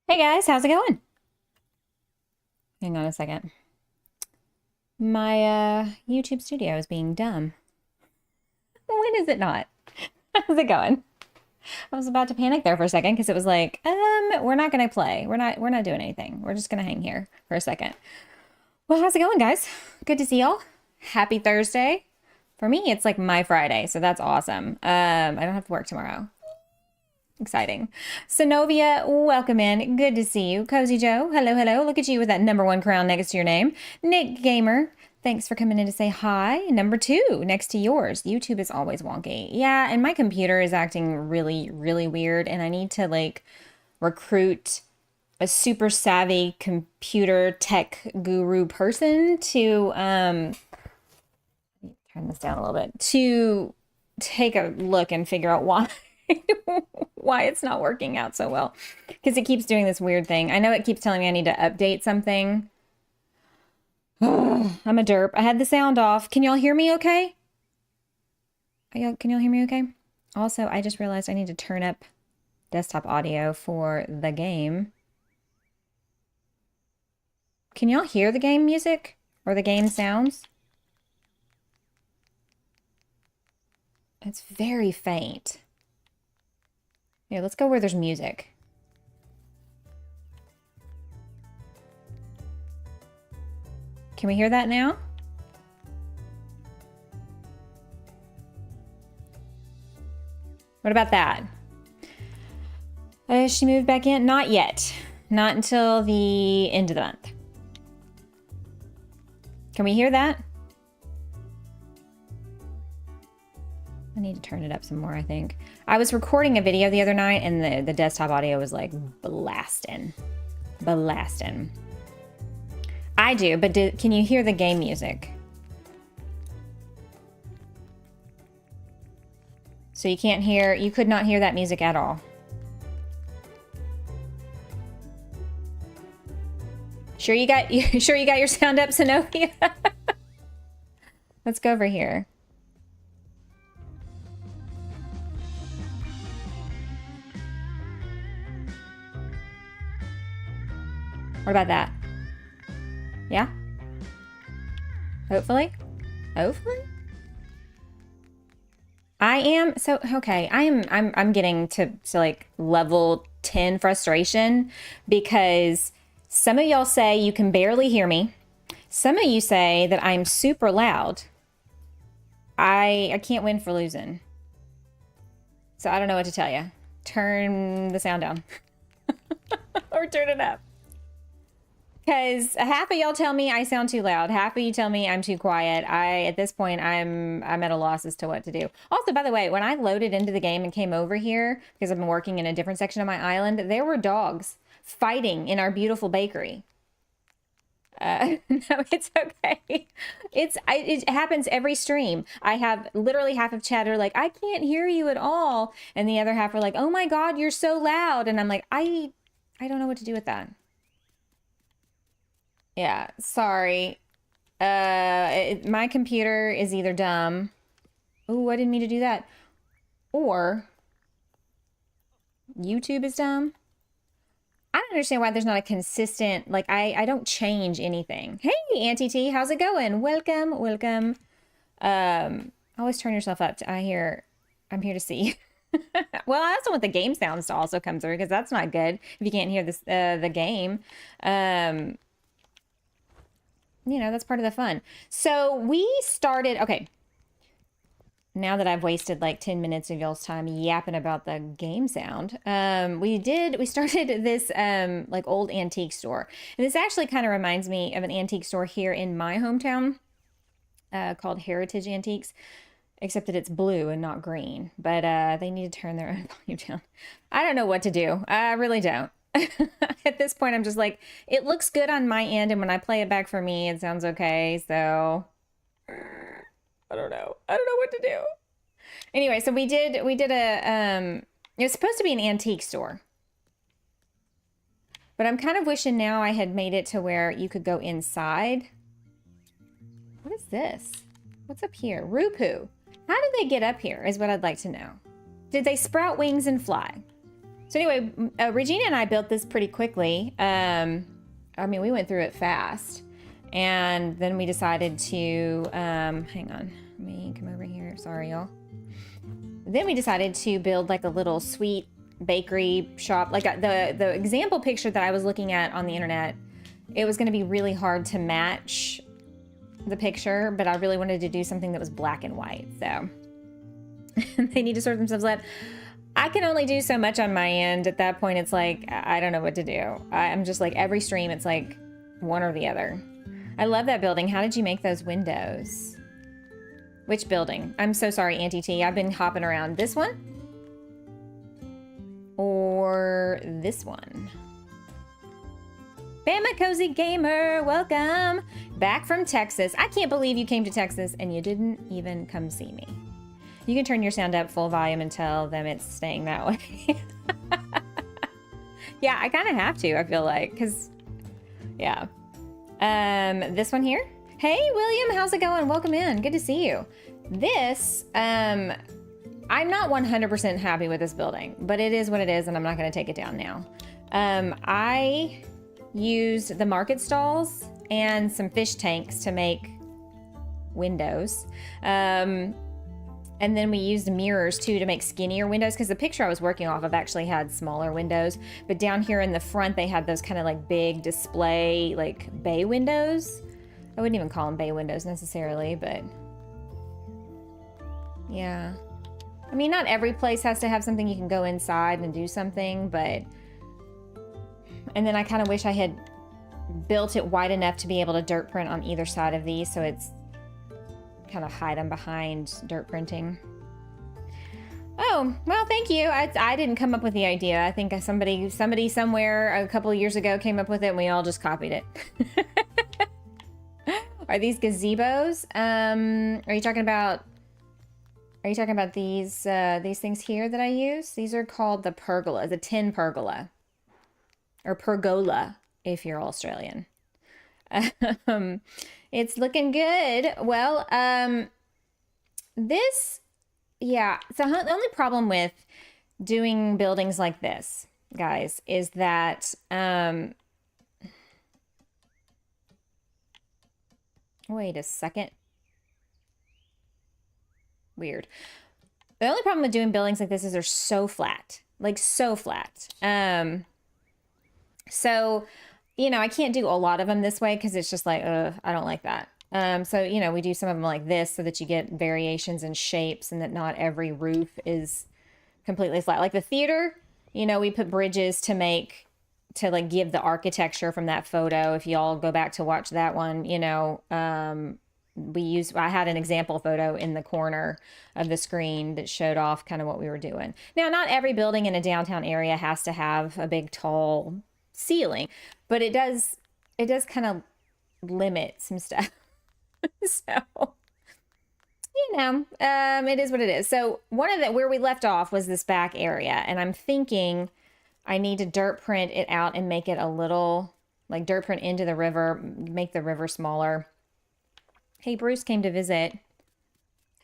Hey guys, how's it going? Hang on a second. My YouTube studio is being dumb. When is it not? How's it going? I was about to panic there for a second because it was like, we're not gonna play. We're not doing anything. We're just gonna hang here for a second. Well, how's it going, guys? Good to see y'all. Happy Thursday. For me, it's like my Friday, so that's awesome. I don't have to work tomorrow. Exciting. Synovia, welcome in. Good to see you. Cozy Joe, hello, hello. Look at you with that #1 crown next to your name. Nick Gamer, thanks for coming in to say hi. #2 next to yours. YouTube is always wonky. Yeah, and my computer is acting really, really weird, and I need to like recruit a super savvy computer tech guru person to turn this down a little bit, to take a look and figure out why why it's not working out so well, because it keeps doing this weird thing. I know it keeps telling me I need to update something. I'm a derp. I had the sound off. Can y'all hear me okay? Can y'all hear me okay? Also, I just realized I need to turn up desktop audio for the game. Can y'all hear the game music or the game sounds? It's very faint. Yeah, let's go where there's music. Can we hear that now? What about that? She moved back in? Not yet. Not until the end of the month. Can we hear that? I need to turn it up some more, I think. I was recording a video the other night and the desktop audio was like blasting. Blasting. I do, but can you hear the game music? So you can't hear, you could not hear that music at all. Sure you got your sound up, Synovia? Let's go over here. What about that? Yeah? Hopefully? Hopefully? I'm getting to like level 10 frustration because some of y'all say you can barely hear me. Some of you say that I'm super loud. I can't win for losing. So I don't know what to tell you. Turn the sound down. Or turn it up. Because half of y'all tell me I sound too loud. Half of you tell me I'm too quiet. At this point, I'm at a loss as to what to do. Also, by the way, when I loaded into the game and came over here, because I've been working in a different section of my island, there were dogs fighting in our beautiful bakery. No, it's okay. It happens every stream. I have literally half of chat are like, I can't hear you at all. And the other half are like, oh my God, you're so loud. And I'm like, I don't know what to do with that. Yeah, sorry. My computer is either dumb. Oh, I didn't mean to do that. Or YouTube is dumb. I don't understand why there's not a consistent, like, I don't change anything. Hey, Auntie T, how's it going? Welcome, welcome. Always turn yourself up. I'm here to see. Well, I also want the game sounds to also come through because that's not good if you can't hear this, the game. You know, that's part of the fun. So we started, okay. Now that I've wasted like 10 minutes of y'all's time yapping about the game sound, we started this like old antique store. And this actually kind of reminds me of an antique store here in my hometown called Heritage Antiques, except that it's blue and not green. But they need to turn their own volume down. I don't know what to do. I really don't. At this point, I'm just like, it looks good on my end, and when I play it back for me, it sounds okay, so I don't know what to do. Anyway, so we did a it was supposed to be an antique store, but I'm kind of wishing now I had made it to where you could go inside. What is this? What's up here? Rupu. How did they get up here is what I'd like to know. Did they sprout wings and fly? So anyway, Regina and I built this pretty quickly. I mean, we went through it fast. And then we decided to, hang on, let me come over here. Sorry, y'all. Then we decided to build like a little sweet bakery shop. Like the example picture that I was looking at on the internet, it was going to be really hard to match the picture, but I really wanted to do something that was black and white. So they need to sort themselves out. I can only do so much on my end. At that point, it's like, I don't know what to do. I'm just like, every stream, it's like one or the other. I love that building. How did you make those windows? Which building? I'm so sorry, Auntie T. I've been hopping around. This one? Or this one? BamaCozyGamer, welcome. Back from Texas. I can't believe you came to Texas and you didn't even come see me. You can turn your sound up full volume and tell them it's staying that way. Yeah, I kind of have to, I feel like, because, yeah. This one here. Hey, William, how's it going? Welcome in. Good to see you. This, I'm not 100% happy with this building, but it is what it is, and I'm not going to take it down now. I used the market stalls and some fish tanks to make windows. And then we used mirrors too to make skinnier windows, because the picture I was working off of actually had smaller windows. But down here in the front, they had those kind of like big display, like bay windows. I wouldn't even call them bay windows necessarily, but yeah. I mean, not every place has to have something you can go inside and do something, but... And then I kind of wish I had built it wide enough to be able to dirt print on either side of these, so it's kind of hide them behind dirt printing. Oh, well, thank you. I didn't come up with the idea. I think somebody somewhere a couple of years ago came up with it and we all just copied it. Are these gazebos? Are you talking about these things here that I use? These are called the pergolas, a tin pergola. Or pergola if you're Australian. It's looking good. Well, this, yeah. So the only problem with doing buildings like this, guys, is that, wait a second. Weird. The only problem with doing buildings like this is they're so flat, like so flat. So, you know, I can't do a lot of them this way because it's just like, I don't like that. So, you know, we do some of them like this so that you get variations in shapes and that not every roof is completely flat. Like the theater, you know, we put bridges to like give the architecture from that photo. If y'all go back to watch that one, you know, I had an example photo in the corner of the screen that showed off kind of what we were doing. Now, not every building in a downtown area has to have a big, tall ceiling, but it does kind of limit some stuff. So, you know, it is what it is. So where we left off was this back area, and I'm thinking I need to dirt print it out and make it a little, like dirt print into the river, make the river smaller. Hey, Bruce came to visit.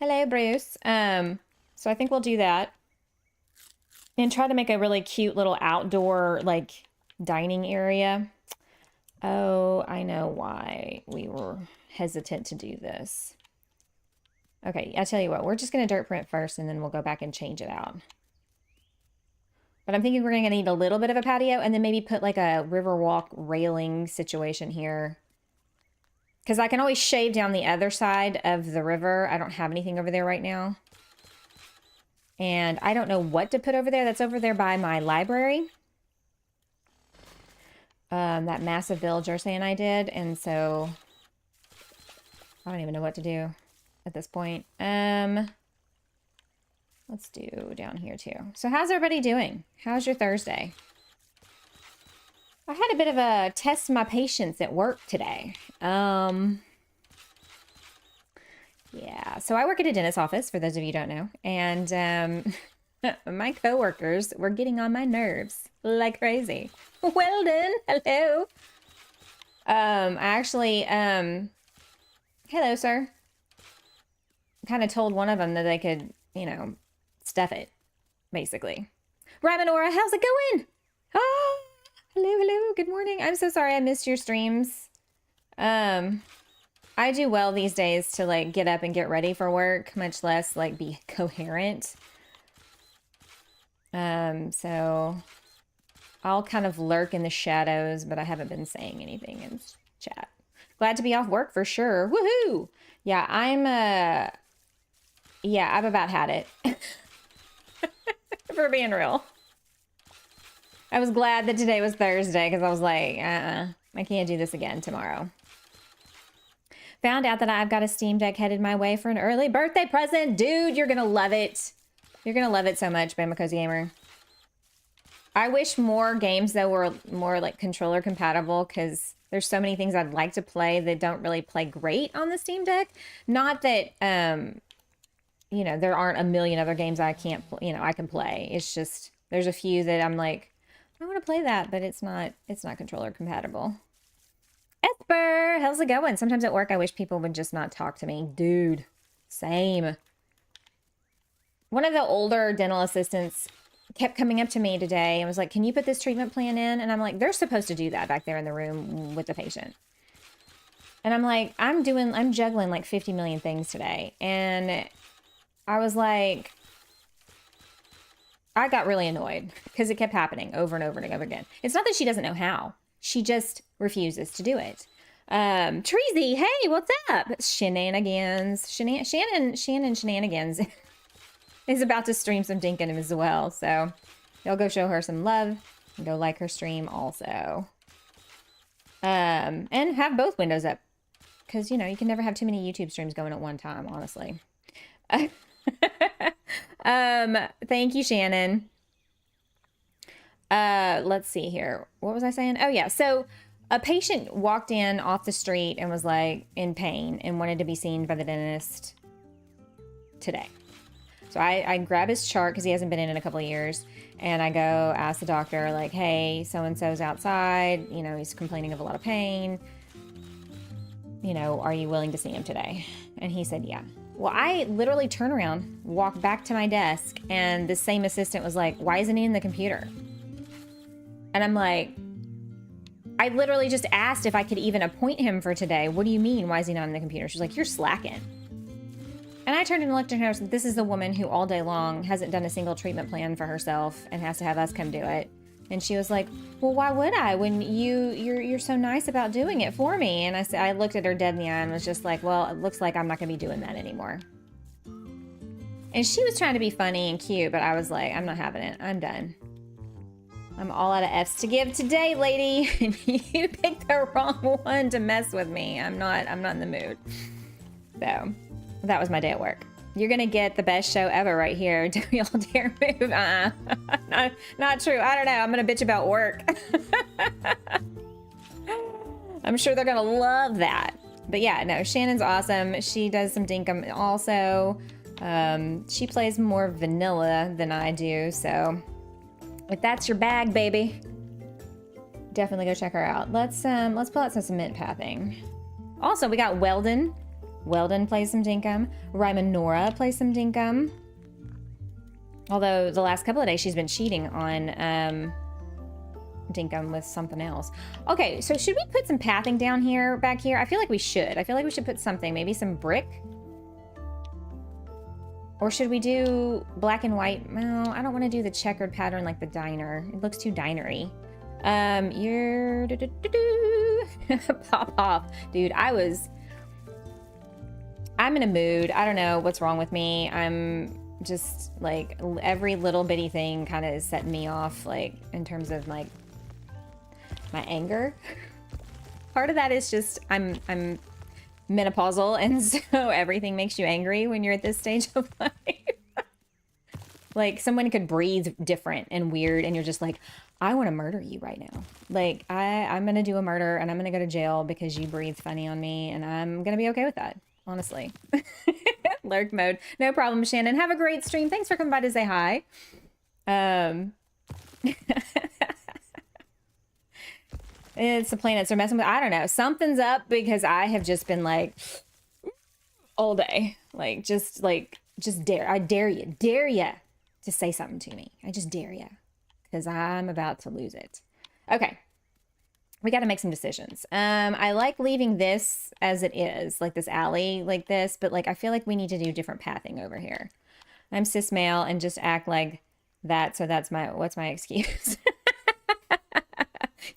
Hello, Bruce. So I think we'll do that and try to make a really cute little outdoor, like, dining area. Oh, I know why we were hesitant to do this. Okay, I'll tell you what, we're just going to dirt print first and then we'll go back and change it out. But I'm thinking we're going to need a little bit of a patio and then maybe put like a riverwalk railing situation here. Because I can always shave down the other side of the river. I don't have anything over there right now. And I don't know what to put over there. That's over there by my library. That massive build Jersey and I did. And so I don't even know what to do at this point. Let's do down here too. So how's everybody doing? How's your Thursday? I had a bit of a test my patience at work today. Yeah, so I work at a dentist's office, for those of you who don't know. And my coworkers were getting on my nerves like crazy. Well done. Hello. Hello, sir. Kind of told one of them that they could, you know, stuff it, basically. Rymanora, how's it going? Oh, hello. Good morning. I'm so sorry I missed your streams. I do well these days to like get up and get ready for work, much less like be coherent. So I'll kind of lurk in the shadows, but I haven't been saying anything in chat. Glad to be off work for sure. Woohoo! Yeah, I've about had it. For being real. I was glad that today was Thursday because I was like, I can't do this again tomorrow. Found out that I've got a Steam Deck headed my way for an early birthday present. Dude, you're going to love it. You're going to love it so much, BamaCozyGamer. I wish more games, though, were more like controller compatible because there's so many things I'd like to play that don't really play great on the Steam Deck. Not that, you know, there aren't a million other games I can't, I can play. It's just, there's a few that I'm like, I want to play that, but it's not controller compatible. Esper, how's it going? Sometimes at work, I wish people would just not talk to me. Dude, same. One of the older dental assistants kept coming up to me today and was like, can you put this treatment plan in? And I'm like, they're supposed to do that back there in the room with the patient. And I'm like, I'm juggling like 50 million things today. And I was like, I got really annoyed because it kept happening over and over and over again. It's not that she doesn't know how. She just refuses to do it. Treasy, hey, what's up? Shenanigans. Shannon Shenanigans is about to stream some Dinkum as well. So y'all go show her some love and go like her stream also. And have both windows up. Because, you know, you can never have too many YouTube streams going at one time, honestly. Thank you, Shannon. Let's see here. What was I saying? Oh yeah. So a patient walked in off the street and was like in pain and wanted to be seen by the dentist today. So I grab his chart because he hasn't been in a couple of years. And I go ask the doctor like, hey, so-and-so's outside, you know, he's complaining of a lot of pain. You know, are you willing to see him today? And he said, yeah. Well, I literally turn around, walk back to my desk, and the same assistant was like, why isn't he in the computer? And I'm like, I literally just asked if I could even appoint him for today. What do you mean? Why is he not in the computer? She's like, you're slacking. And I turned and looked at her and said, this is the woman who all day long hasn't done a single treatment plan for herself and has to have us come do it. And she was like, well, why would I when you're so nice about doing it for me? And I looked at her dead in the eye and was just like, well, it looks like I'm not going to be doing that anymore. And she was trying to be funny and cute, but I was like, I'm not having it. I'm done. I'm all out of F's to give today, lady. And you picked the wrong one to mess with me. I'm not in the mood. So that was my day at work. You're gonna get the best show ever right here. Don't y'all dare move. Not true. I don't know. I'm gonna bitch about work. I'm sure they're gonna love that. But yeah, no, Shannon's awesome. She does some Dinkum also. She plays more vanilla than I do, so if that's your bag, baby, definitely go check her out. Let's pull out some cement pathing. Also, we got Weldon. Weldon plays some Dinkum. Rymanora plays some Dinkum. Although the last couple of days she's been cheating on Dinkum with something else. Okay, so should we put some pathing down here, back here? I feel like we should. I feel like we should put something, maybe some brick. Or should we do black and white? No, I don't want to do the checkered pattern like the diner. It looks too dinery. You're pop off. Dude, I'm in a mood. I don't know what's wrong with me. I'm just like every little bitty thing kind of is setting me off, like in terms of like my anger. Part of that is just I'm menopausal, and so everything makes you angry when you're at this stage of life. Like someone could breathe different and weird, and you're just like, I want to murder you right now. Like I'm gonna do a murder, and I'm gonna go to jail because you breathed funny on me, and I'm gonna be okay with that. Honestly. Lurk mode. No problem, Shannon. Have a great stream. Thanks for coming by to say hi. It's the planets are messing with, I don't know. Something's up because I have just been like all day. Like, just dare. I dare you. Dare you to say something to me. I just dare you. because I'm about to lose it. Okay. We got to make some decisions. I like leaving this as it is, like this alley like this, but like I feel like we need to do different pathing over here. I'm cis male and just act like that, so that's what's my excuse?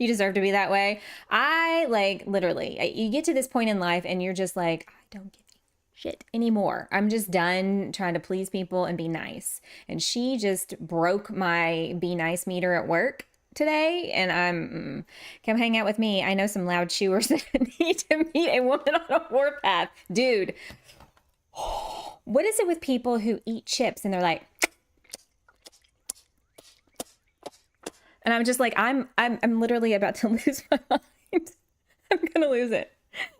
You deserve to be that way. I like literally, you get to this point in life and you're just like, I don't give a shit anymore. I'm just done trying to please people and be nice. And she just broke my be nice meter at work today, and I'm come hang out with me. I know some loud chewers that need to meet a woman on a warpath. Dude, what is it with people who eat chips and they're like, and I'm just like, I'm literally about to lose my mind. I'm gonna lose it.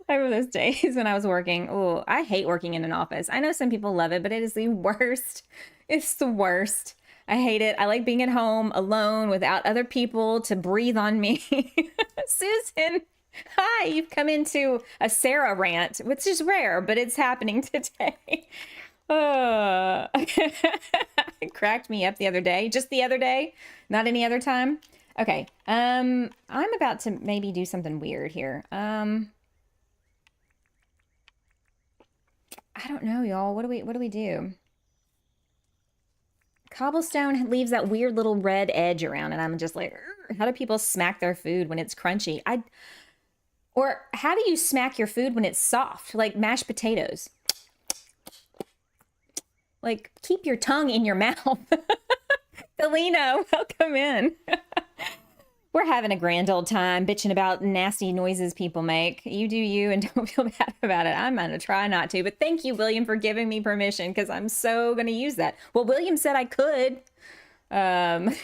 I remember those days when I was working. Oh, I hate working in an office. I know some people love it, but it is the worst. It's the worst. I hate it. I like being at home alone without other people to breathe on me. Susan, hi, you've come into a Sarah rant, which is rare, but it's happening today. It cracked me up the other day, just the other day, not any other time. Okay, I'm about to maybe do something weird here. I don't know, y'all. What do we do? Cobblestone leaves that weird little red edge around, and I'm just like, how do people smack their food when it's crunchy? Or how do you smack your food when it's soft, like mashed potatoes? Like, keep your tongue in your mouth. Felino, welcome in. We're having a grand old time bitching about nasty noises people make. You do you and don't feel bad about it. I'm going to try not to. But thank you, William, for giving me permission because I'm so going to use that. Well, William said I could. I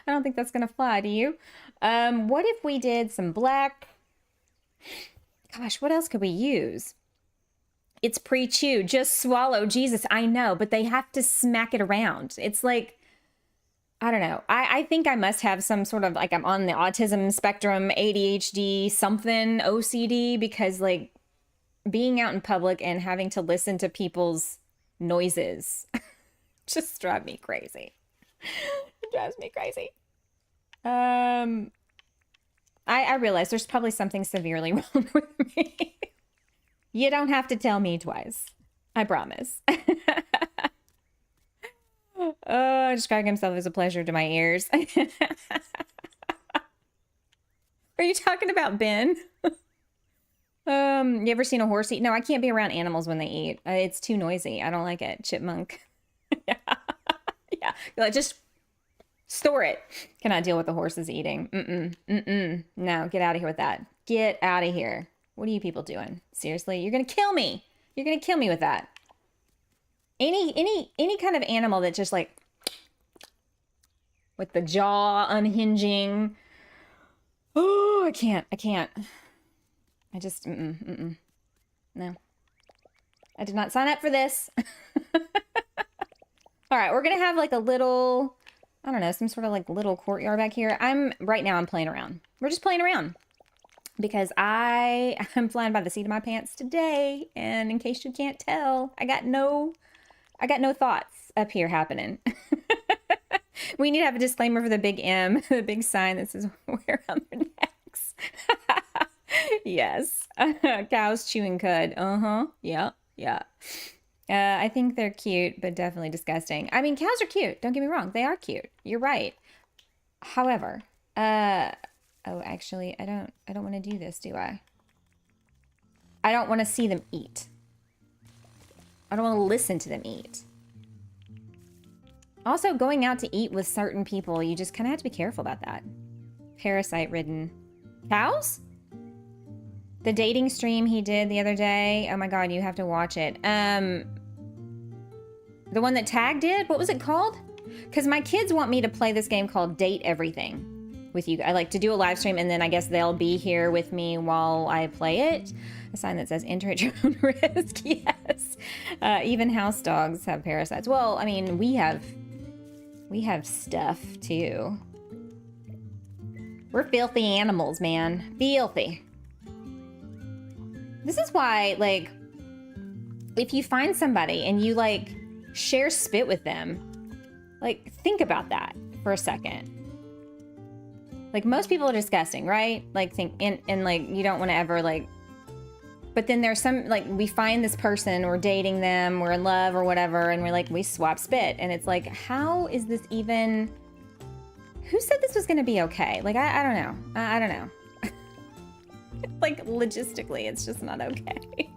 don't think that's going to fly. Do you? What if we did some black? Gosh, what else could we use? It's pre-chewed. Just swallow. Jesus, I know. But they have to smack it around. It's like, I don't know. I think I must have some sort of, like, I'm on the autism spectrum, ADHD, something, OCD, because, like, being out in public and having to listen to people's noises just drive me crazy. It drives me crazy. I realize there's probably something severely wrong with me. You don't have to tell me twice. I promise. Oh, describing himself as a pleasure to my ears. Are you talking about Ben? You ever seen a horse eat? No, I can't be around animals when they eat. It's too noisy. I don't like it. Chipmunk. Yeah. Yeah. Like, just store it. Cannot deal with the horses eating. No, get out of here with that. Get out of here. What are you people doing? Seriously? You're going to kill me. You're going to kill me with that. Any kind of animal that just like with the jaw unhinging. Oh, I can't. I just, no. I did not sign up for this. All right, we're going to have like a little, I don't know, some sort of like little courtyard back here. Right now I'm playing around. We're just playing around because I'm flying by the seat of my pants today. And in case you can't tell, I got no thoughts up here happening. We need to have a disclaimer for the big M, the big sign that says wear around their necks. Yes. Cows chewing cud. Yeah. I think they're cute, but definitely disgusting. I mean, cows are cute. Don't get me wrong. They are cute. You're right. However, actually, I don't want to do this, do I? I don't want to see them eat. I don't want to listen to them eat. Also, going out to eat with certain people, you just kind of have to be careful about that. Parasite-ridden. Cows? The dating stream he did the other day. Oh my god, you have to watch it. The one that Tag did? What was it called? Because my kids want me to play this game called Date Everything with you. I like to do a live stream, and then I guess they'll be here with me while I play it. A sign that says enter at your own risk. Yes. Even house dogs have parasites. Well, I mean, we have stuff too. We're filthy animals, man. Filthy. This is why, like, if you find somebody and you like share spit with them, like, think about that. for a second. Like, most people are disgusting, right? Like, and like, you don't want to ever, like, but then there's some, like, we find this person, we're dating them, we're in love or whatever, and we're like, we swap spit. And it's like, how is this even, who said this was going to be okay? Like, I don't know. I don't know. Like, logistically, it's just not okay.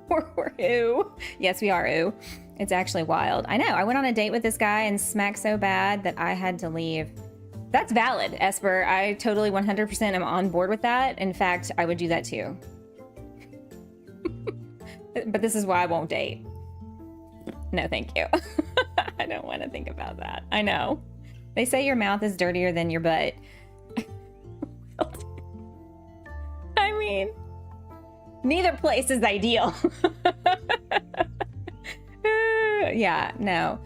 We're ooh. Yes, we are ooh. It's actually wild. I know. I went on a date with this guy and smacked so bad that I had to leave. That's valid, Esper. I totally 100% am on board with that. In fact, I would do that too. But this is why I won't date. No, thank you. I don't want to think about that. I know. They say your mouth is dirtier than your butt. I mean, neither place is ideal. Yeah, no.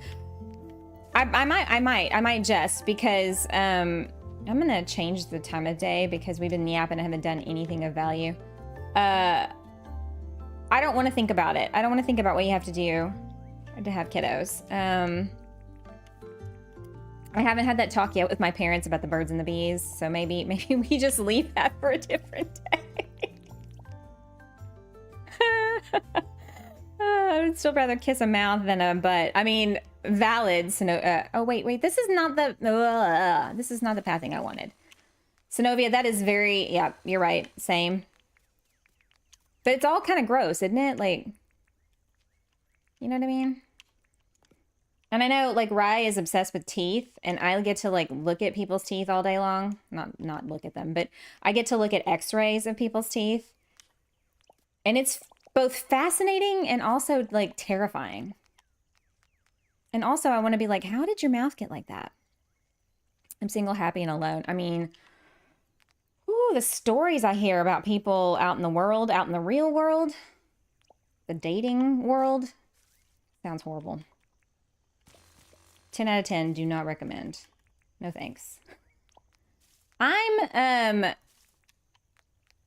I might just because I'm gonna change the time of day because we've been yapping and haven't done anything of value. I don't want to think about it. I don't want to think about what you have to do to have kiddos. I haven't had that talk yet with my parents about the birds and the bees, so maybe we just leave that for a different day. I would still rather kiss a mouth than a butt. I mean, valid. Oh wait, this is not the pathing I wanted. Synovia, that is very, yeah, you're right, same. But it's all kind of gross, isn't it? Like, you know what I mean? And I know, like, Rye is obsessed with teeth, and I get to, like, look at people's teeth all day long. Not look at them, but I get to look at x-rays of people's teeth. And it's both fascinating and also, like, terrifying. And also, I want to be like, how did your mouth get like that? I'm single, happy, and alone. I mean, ooh, the stories I hear about people out in the world, out in the real world, the dating world, sounds horrible. 10 out of 10, do not recommend. No thanks. I'm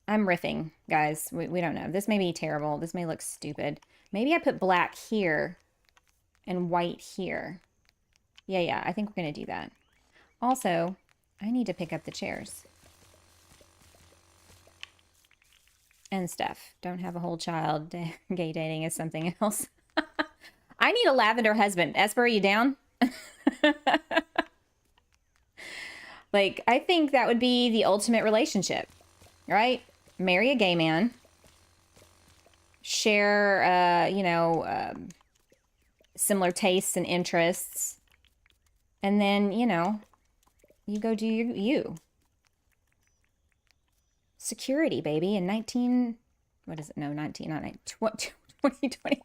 riffing, guys. We don't know. This may be terrible. This may look stupid. Maybe I put black here and white here. Yeah, I think we're gonna do that. Also, I need to pick up the chairs. And stuff. Don't have a whole child. Gay dating is something else. I need a lavender husband. Esper, are you down? Like, I think that would be the ultimate relationship, right? Marry a gay man. Share, similar tastes and interests. And then, you know, you go do you. Security, baby, in 2025.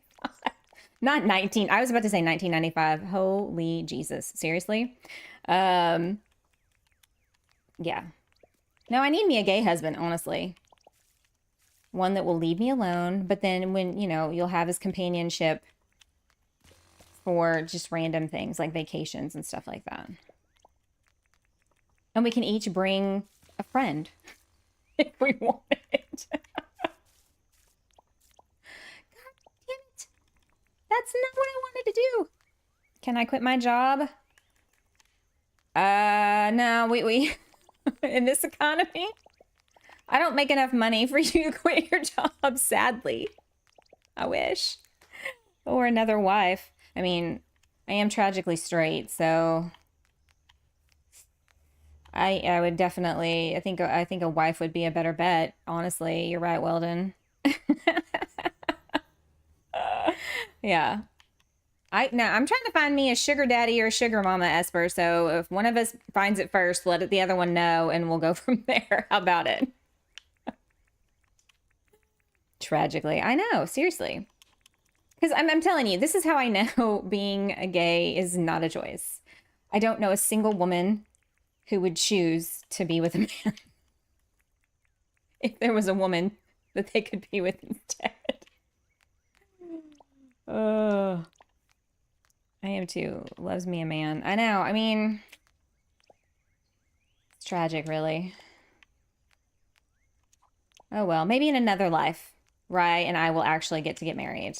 Not 19. I was about to say 1995. Holy Jesus. Seriously? Yeah. No, I need me a gay husband, honestly. One that will leave me alone, but then when, you know, you'll have his companionship for just random things like vacations and stuff like that. And we can each bring a friend if we want it. That's not what I wanted to do. Can I quit my job? No, we in this economy, I don't make enough money for you to quit your job, sadly. I wish. Or another wife. I mean, I am tragically straight, so I would definitely, I think a wife would be a better bet, honestly. You're right, Weldon. Yeah. I'm trying to find me a sugar daddy or a sugar mama, Esper. So if one of us finds it first, let the other one know and we'll go from there. How about it? Tragically. I know, seriously. Because I'm telling you, this is how I know being a gay is not a choice. I don't know a single woman who would choose to be with a man if there was a woman that they could be with instead. I am too. Loves me a man. I know. I mean, it's tragic, really. Oh well, maybe in another life, Rye and I will actually get to get married.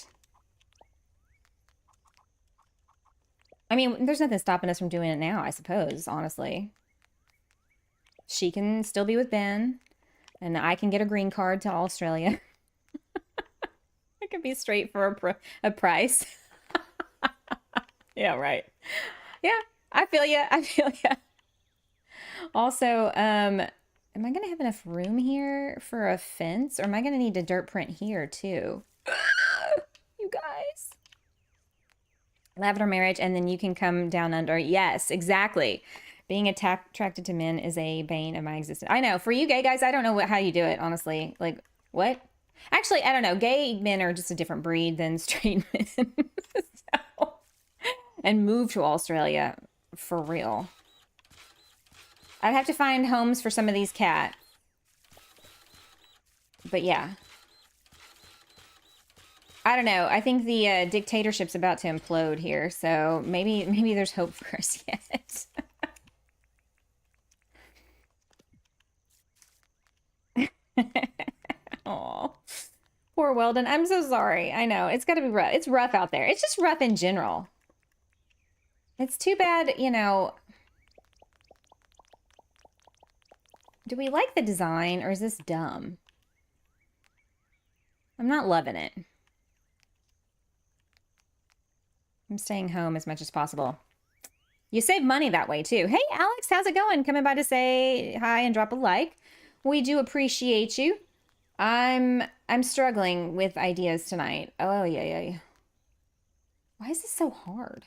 I mean, there's nothing stopping us from doing it now, I suppose, honestly. She can still be with Ben, and I can get a green card to Australia. It could be straight for a price. Yeah, right. Yeah, I feel you. I feel you. Also, am I going to have enough room here for a fence? Or am I going to need a dirt print here, too? You guys. Lavender marriage, and then you can come down under. Yes, exactly. Being attracted to men is a bane of my existence. I know. For you gay guys, I don't know how you do it, honestly. Like, what? Actually, I don't know. Gay men are just a different breed than straight men. So, and move to Australia for real. I'd have to find homes for some of these cats. But yeah. I don't know. I think the dictatorship's about to implode here, so maybe there's hope for us yet. Oh, poor Weldon. I'm so sorry. I know it's got to be rough. It's rough out there. It's just rough in general. It's too bad, you know. Do we like the design, or is this dumb? I'm not loving it. I'm staying home as much as possible. You save money that way, too. Hey, Alex, how's it going? Coming by to say hi and drop a like. We do appreciate you. I'm struggling with ideas tonight. Oh, yeah. Why is this so hard?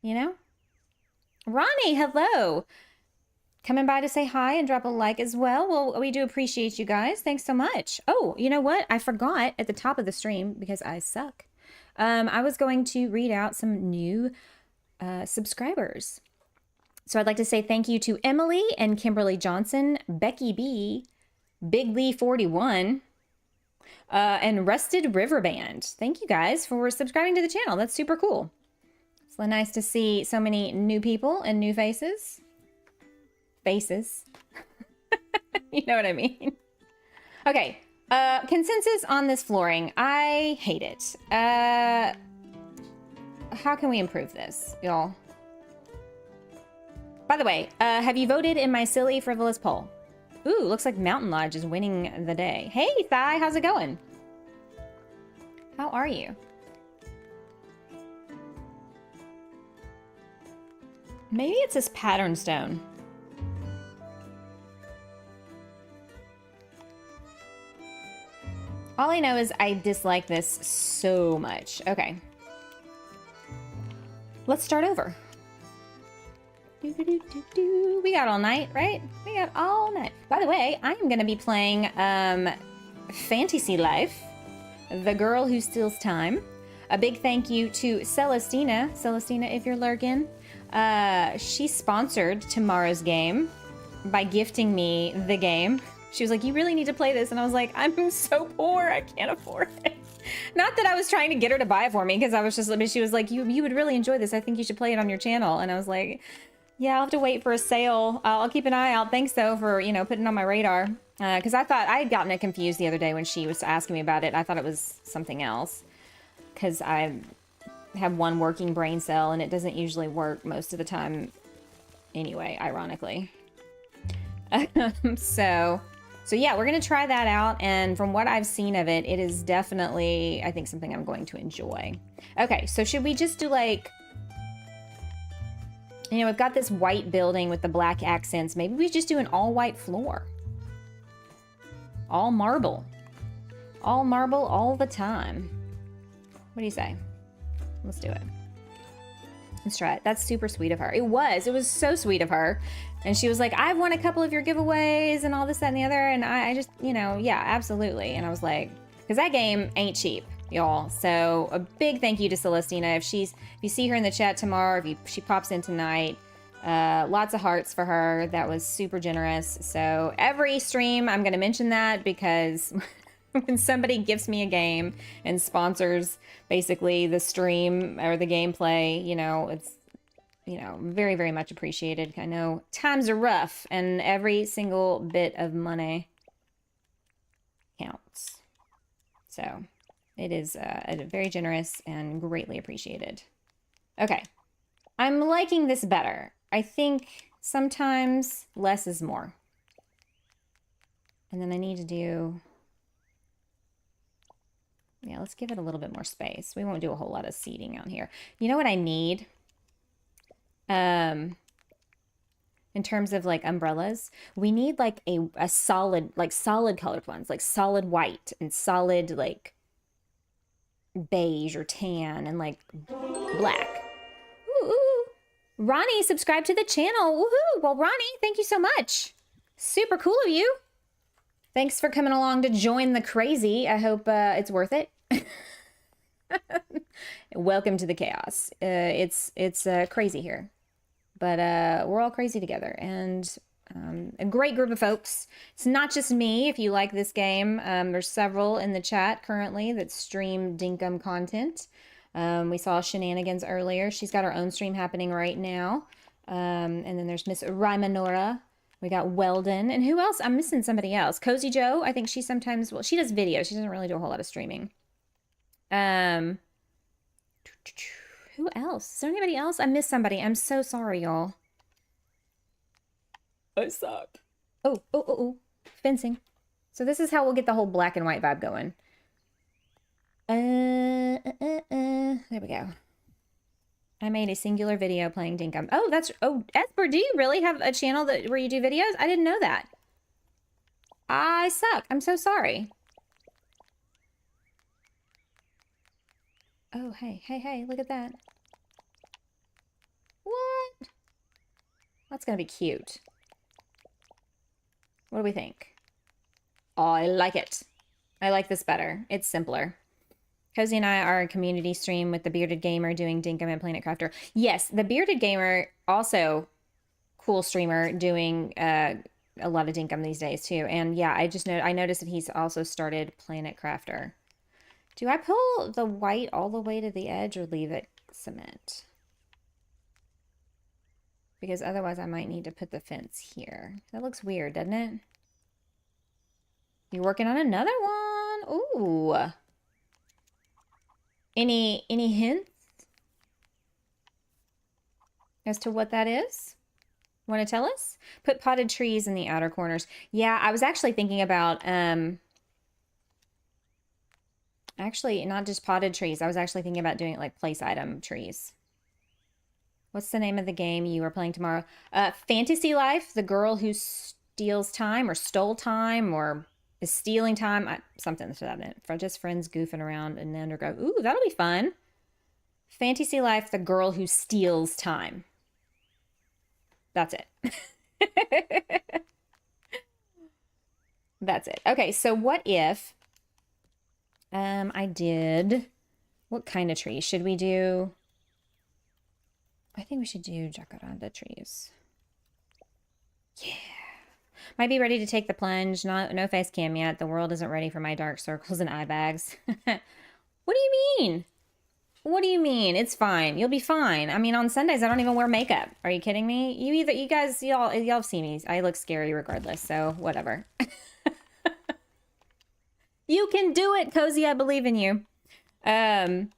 You know? Ronnie, hello. Coming by to say hi and drop a like as well. Well, we do appreciate you guys. Thanks so much. Oh, you know what? I forgot at the top of the stream, because I suck. I was going to read out some new subscribers. So I'd like to say thank you to Emily and Kimberly Johnson, Becky B, Big Lee 41, and Rusted River Band. Thank you guys for subscribing to the channel. That's super cool. It's nice to see so many new people and new faces. You know what I mean? Okay. Consensus on this flooring. I hate it. How can we improve this, y'all? By the way, have you voted in my silly frivolous poll? Ooh, looks like Mountain Lodge is winning the day. Hey, Thai, how's it going? How are you? Maybe it's this pattern stone. All I know is I dislike this so much. Okay. Let's start over. We got all night, right? We got all night. By the way, I am going to be playing Fantasy Life, The Girl Who Steals Time. A big thank you to Celestina. Celestina, if you're lurking. She sponsored tomorrow's game by gifting me the game. She was like, you really need to play this. And I was like, I'm so poor, I can't afford it. Not that I was trying to get her to buy it for me, because I was just, she was like, you would really enjoy this. I think you should play it on your channel. And I was like, yeah, I'll have to wait for a sale. I'll keep an eye out. Thanks, though, for, you know, putting it on my radar. Because I thought, I had gotten it confused the other day when she was asking me about it. I thought it was something else. Because I have one working brain cell, and it doesn't usually work most of the time anyway, ironically. So yeah, we're going to try that out, and from what I've seen of it, it is definitely, I think, something I'm going to enjoy. Okay, so should we just do, like, you know, we've got this white building with the black accents. Maybe we just do an all-white floor. All marble. All marble all the time. What do you say? Let's do it. Let's try it. That's super sweet of her. It was so sweet of her. And she was like, I've won a couple of your giveaways and all this, that, and the other. And I just, you know, yeah, absolutely. And I was like, because that game ain't cheap, y'all. So a big thank you to Celestina. If you see her in the chat tomorrow, if she pops in tonight, lots of hearts for her. That was super generous. So every stream, I'm going to mention that, because when somebody gifts me a game and sponsors basically the stream or the gameplay, you know, it's, you know, very, very much appreciated. I know times are rough, and every single bit of money counts. So it is very generous and greatly appreciated. Okay. I'm liking this better. I think sometimes less is more. And then I need to do... Yeah, let's give it a little bit more space. We won't do a whole lot of seating out here. You know what I need? In terms of like umbrellas, we need like a solid, like solid colored ones, like solid white and solid like beige or tan and like black. Ooh, ooh. Ronnie, subscribe to the channel. Woohoo! Well, Ronnie, thank you so much. Super cool of you. Thanks for coming along to join the crazy. I hope it's worth it. Welcome to the chaos. It's crazy here, but we're all crazy together, and a great group of folks. It's not just me. If you like this game, there's several in the chat currently that stream Dinkum content. We saw Shenanigans earlier. She's got her own stream happening right now. And then there's Miss Rymanora. We got Weldon. And who else? I'm missing somebody else. Cozy Joe. I think she sometimes, well, she does videos. She doesn't really do a whole lot of streaming. Who else? Is there anybody else? I missed somebody. I'm so sorry, y'all. I suck. Oh. Fencing. So this is how we'll get the whole black and white vibe going. There we go. I made a singular video playing Dinkum. Oh, Esper, do you really have a channel where you do videos? I didn't know that. I suck. I'm so sorry. Oh, hey, look at that. What? That's gonna be cute. What do we think? Oh, I like it. I like this better. It's simpler. Cozy and I are a community stream with the Bearded Gamer doing Dinkum and Planet Crafter. Yes, the Bearded Gamer, also cool streamer, doing a lot of Dinkum these days too. And yeah, I noticed that he's also started Planet Crafter. Do I pull the white all the way to the edge or leave it cement? Because otherwise I might need to put the fence here. That looks weird, doesn't it? You're working on another one. Ooh. Any hints as to what that is? Want to tell us? Put potted trees in the outer corners. Yeah, I was actually thinking about, actually not just potted trees. I was actually thinking about doing it like place item trees. What's the name of the game you are playing tomorrow? Fantasy Life, the girl who steals time or stole time or is stealing time. Something to that end. For just friends goofing around and undergo. Ooh, that'll be fun. Fantasy Life, the girl who steals time. That's it. That's it. Okay, so what if I did, what kind of trees should we do? I think we should do jacaranda trees. Yeah. Might be ready to take the plunge. No face cam yet. The world isn't ready for my dark circles and eye bags. What do you mean? What do you mean? It's fine. You'll be fine. I mean, on Sundays, I don't even wear makeup. Are you kidding me? Y'all have seen me. I look scary regardless, so whatever. You can do it, Cozy. I believe in you. The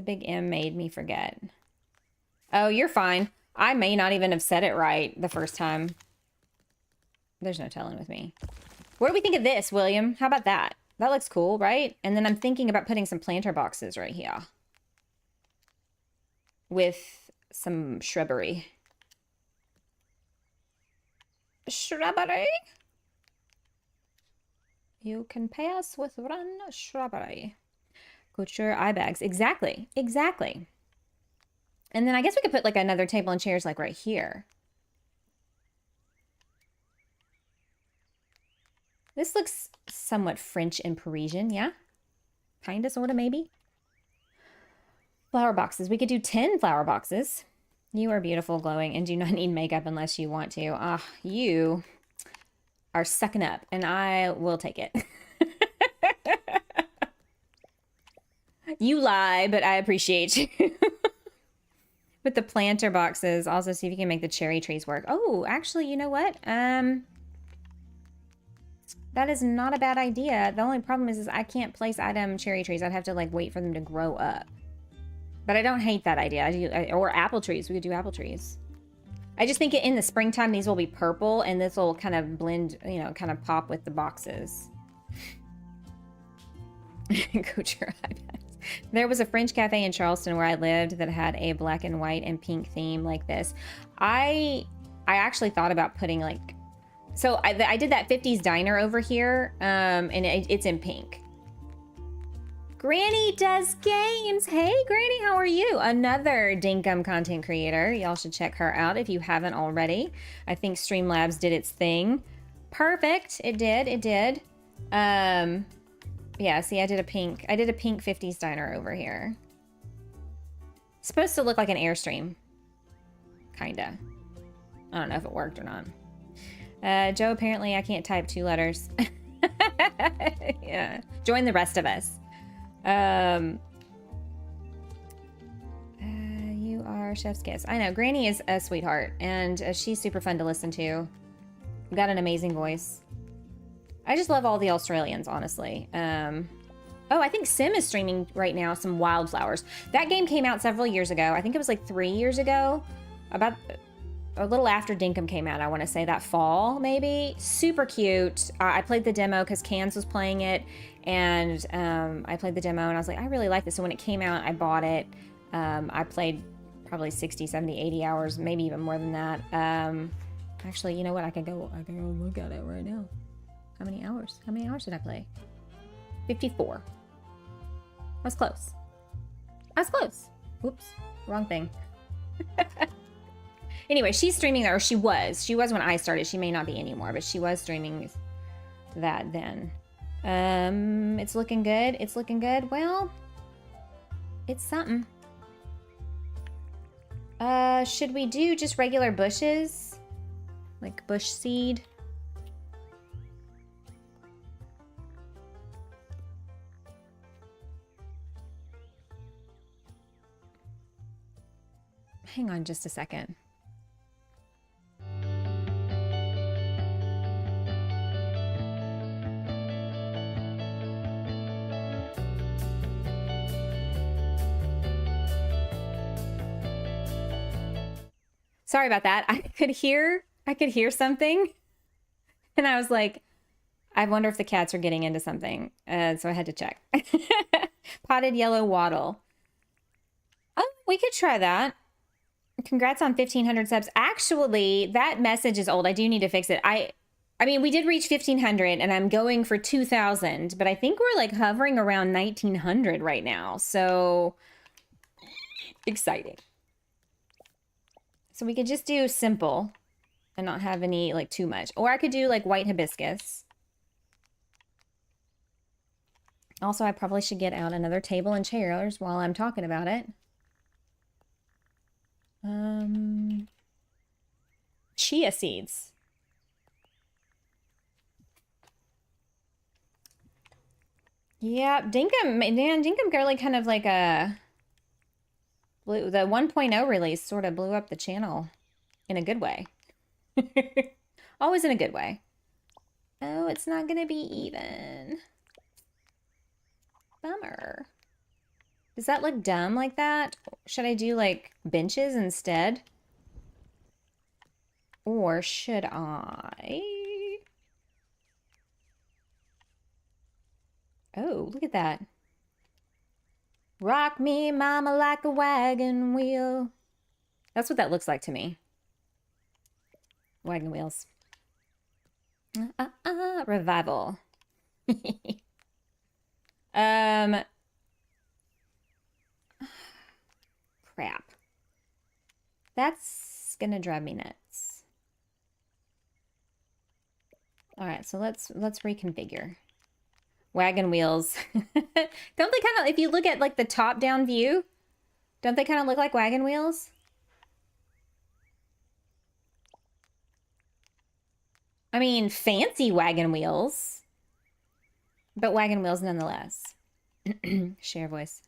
big M made me forget. Oh, you're fine. I may not even have said it right the first time. There's no telling with me. What do we think of this, William? How about that? That looks cool, right? And then I'm thinking about putting some planter boxes right here. With some shrubbery. Shrubbery? You can pay us with one shrubbery. Couture eye bags. Exactly. Exactly. And then I guess we could put like another table and chairs like right here. This looks somewhat French and Parisian, yeah? Kinda, sorta, maybe. Flower boxes. We could do 10 flower boxes. You are beautiful, glowing, and do not need makeup unless you want to. Ah, you are sucking up, and I will take it. You lie, but I appreciate you. With the planter boxes, also see if you can make the cherry trees work. Oh, actually, you know what? That is not a bad idea. The only problem is I can't place item cherry trees. I'd have to like wait for them to grow up. But I don't hate that idea. Or apple trees. We could do apple trees. I just think in the springtime, these will be purple, and this will kind of blend, you know, kind of pop with the boxes. Couture iPads. There was a French cafe in Charleston where I lived that had a black and white and pink theme like this. I actually thought about putting like, so I did that 50s diner over here, and it's in pink. Granny does games. Hey, Granny, how are you? Another Dinkum content creator. Y'all should check her out if you haven't already. I think Streamlabs did its thing. Perfect. It did. It did. Yeah, see, I did a pink 50s diner over here. It's supposed to look like an Airstream. Kinda. I don't know if it worked or not. Joe, apparently I can't type 2 letters. Yeah. Join the rest of us. You are Chef's Kiss. I know, Granny is a sweetheart, and she's super fun to listen to. Got an amazing voice. I just love all the Australians, honestly. Oh, I think Sim is streaming right now some Wildflowers. That game came out several years ago. I think it was like 3 years ago. About a little after Dinkum came out, I want to say that fall, maybe. Super cute. I played the demo because Cans was playing it, and I played the demo, and I was like, I really like this. So when it came out, I bought it. I played probably 60, 70, 80 hours, maybe even more than that. Actually, you know what? I can go look at it right now. How many hours? How many hours did I play? 54. I was close. I was close. Whoops. Wrong thing. Anyway, she's streaming that, or she was. She was when I started. She may not be anymore, but she was streaming that then. It's looking good. It's looking good. Well, it's something. Should we do just regular bushes? Like bush seed? Hang on just a second. Sorry about that. I could hear something, and I was like, I wonder if the cats are getting into something. So I had to check. Potted yellow wattle. Oh, we could try that. Congrats on 1,500 subs. Actually, that message is old. I do need to fix it. I mean, we did reach 1,500, and I'm going for 2,000, but I think we're like hovering around 1,900 right now. So exciting. So we could just do simple and not have any like too much. Or I could do like white hibiscus. Also, I probably should get out another table and chairs while I'm talking about it. Chia seeds. Yeah, Dinkum, man, Dinkum girly kind of like a the 1.0 release sort of blew up the channel in a good way. Always in a good way. Oh, it's not gonna be even. Bummer. Does that look dumb like that? Should I do like benches instead? Or should I? Oh, look at that. Rock me, mama, like a wagon wheel. That's what that looks like to me. Wagon wheels. Revival. Crap. That's gonna drive me nuts. All right, so let's reconfigure. Wagon wheels. Don't they kind of, if you look at like the top down view, don't they kind of look like wagon wheels? I mean, fancy wagon wheels, but wagon wheels nonetheless. Share voice.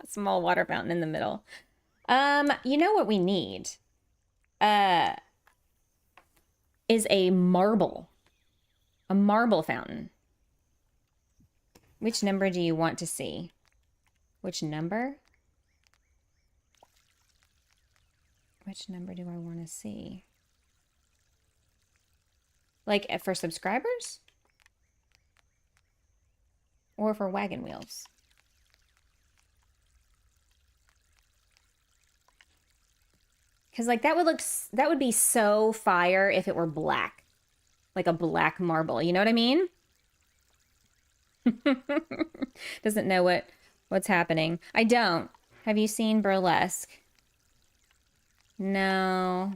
Small water fountain in the middle. You know what we need? Is a marble fountain. Which number do you want to see? Which number? Which number do I want to see? Like for subscribers? Or for wagon wheels? Because like that would be so fire if it were black. Like a black marble, you know what I mean? Doesn't know what's happening. I don't. Have you seen Burlesque? No.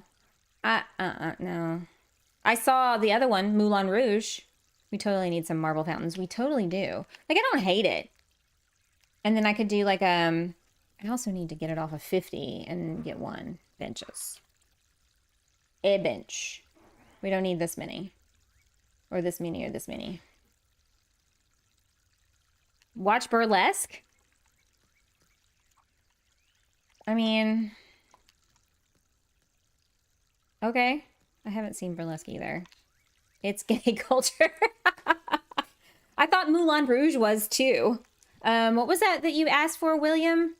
No. I saw the other one, Moulin Rouge. We totally need some marble fountains. We totally do. Like, I don't hate it. And then I could do like, I also need to get it off of 50 and get one benches. A bench. We don't need this many. Or this many or this many. Watch Burlesque? I mean... Okay. I haven't seen Burlesque either. It's gay culture. I thought Moulin Rouge was too. What was that you asked for, William?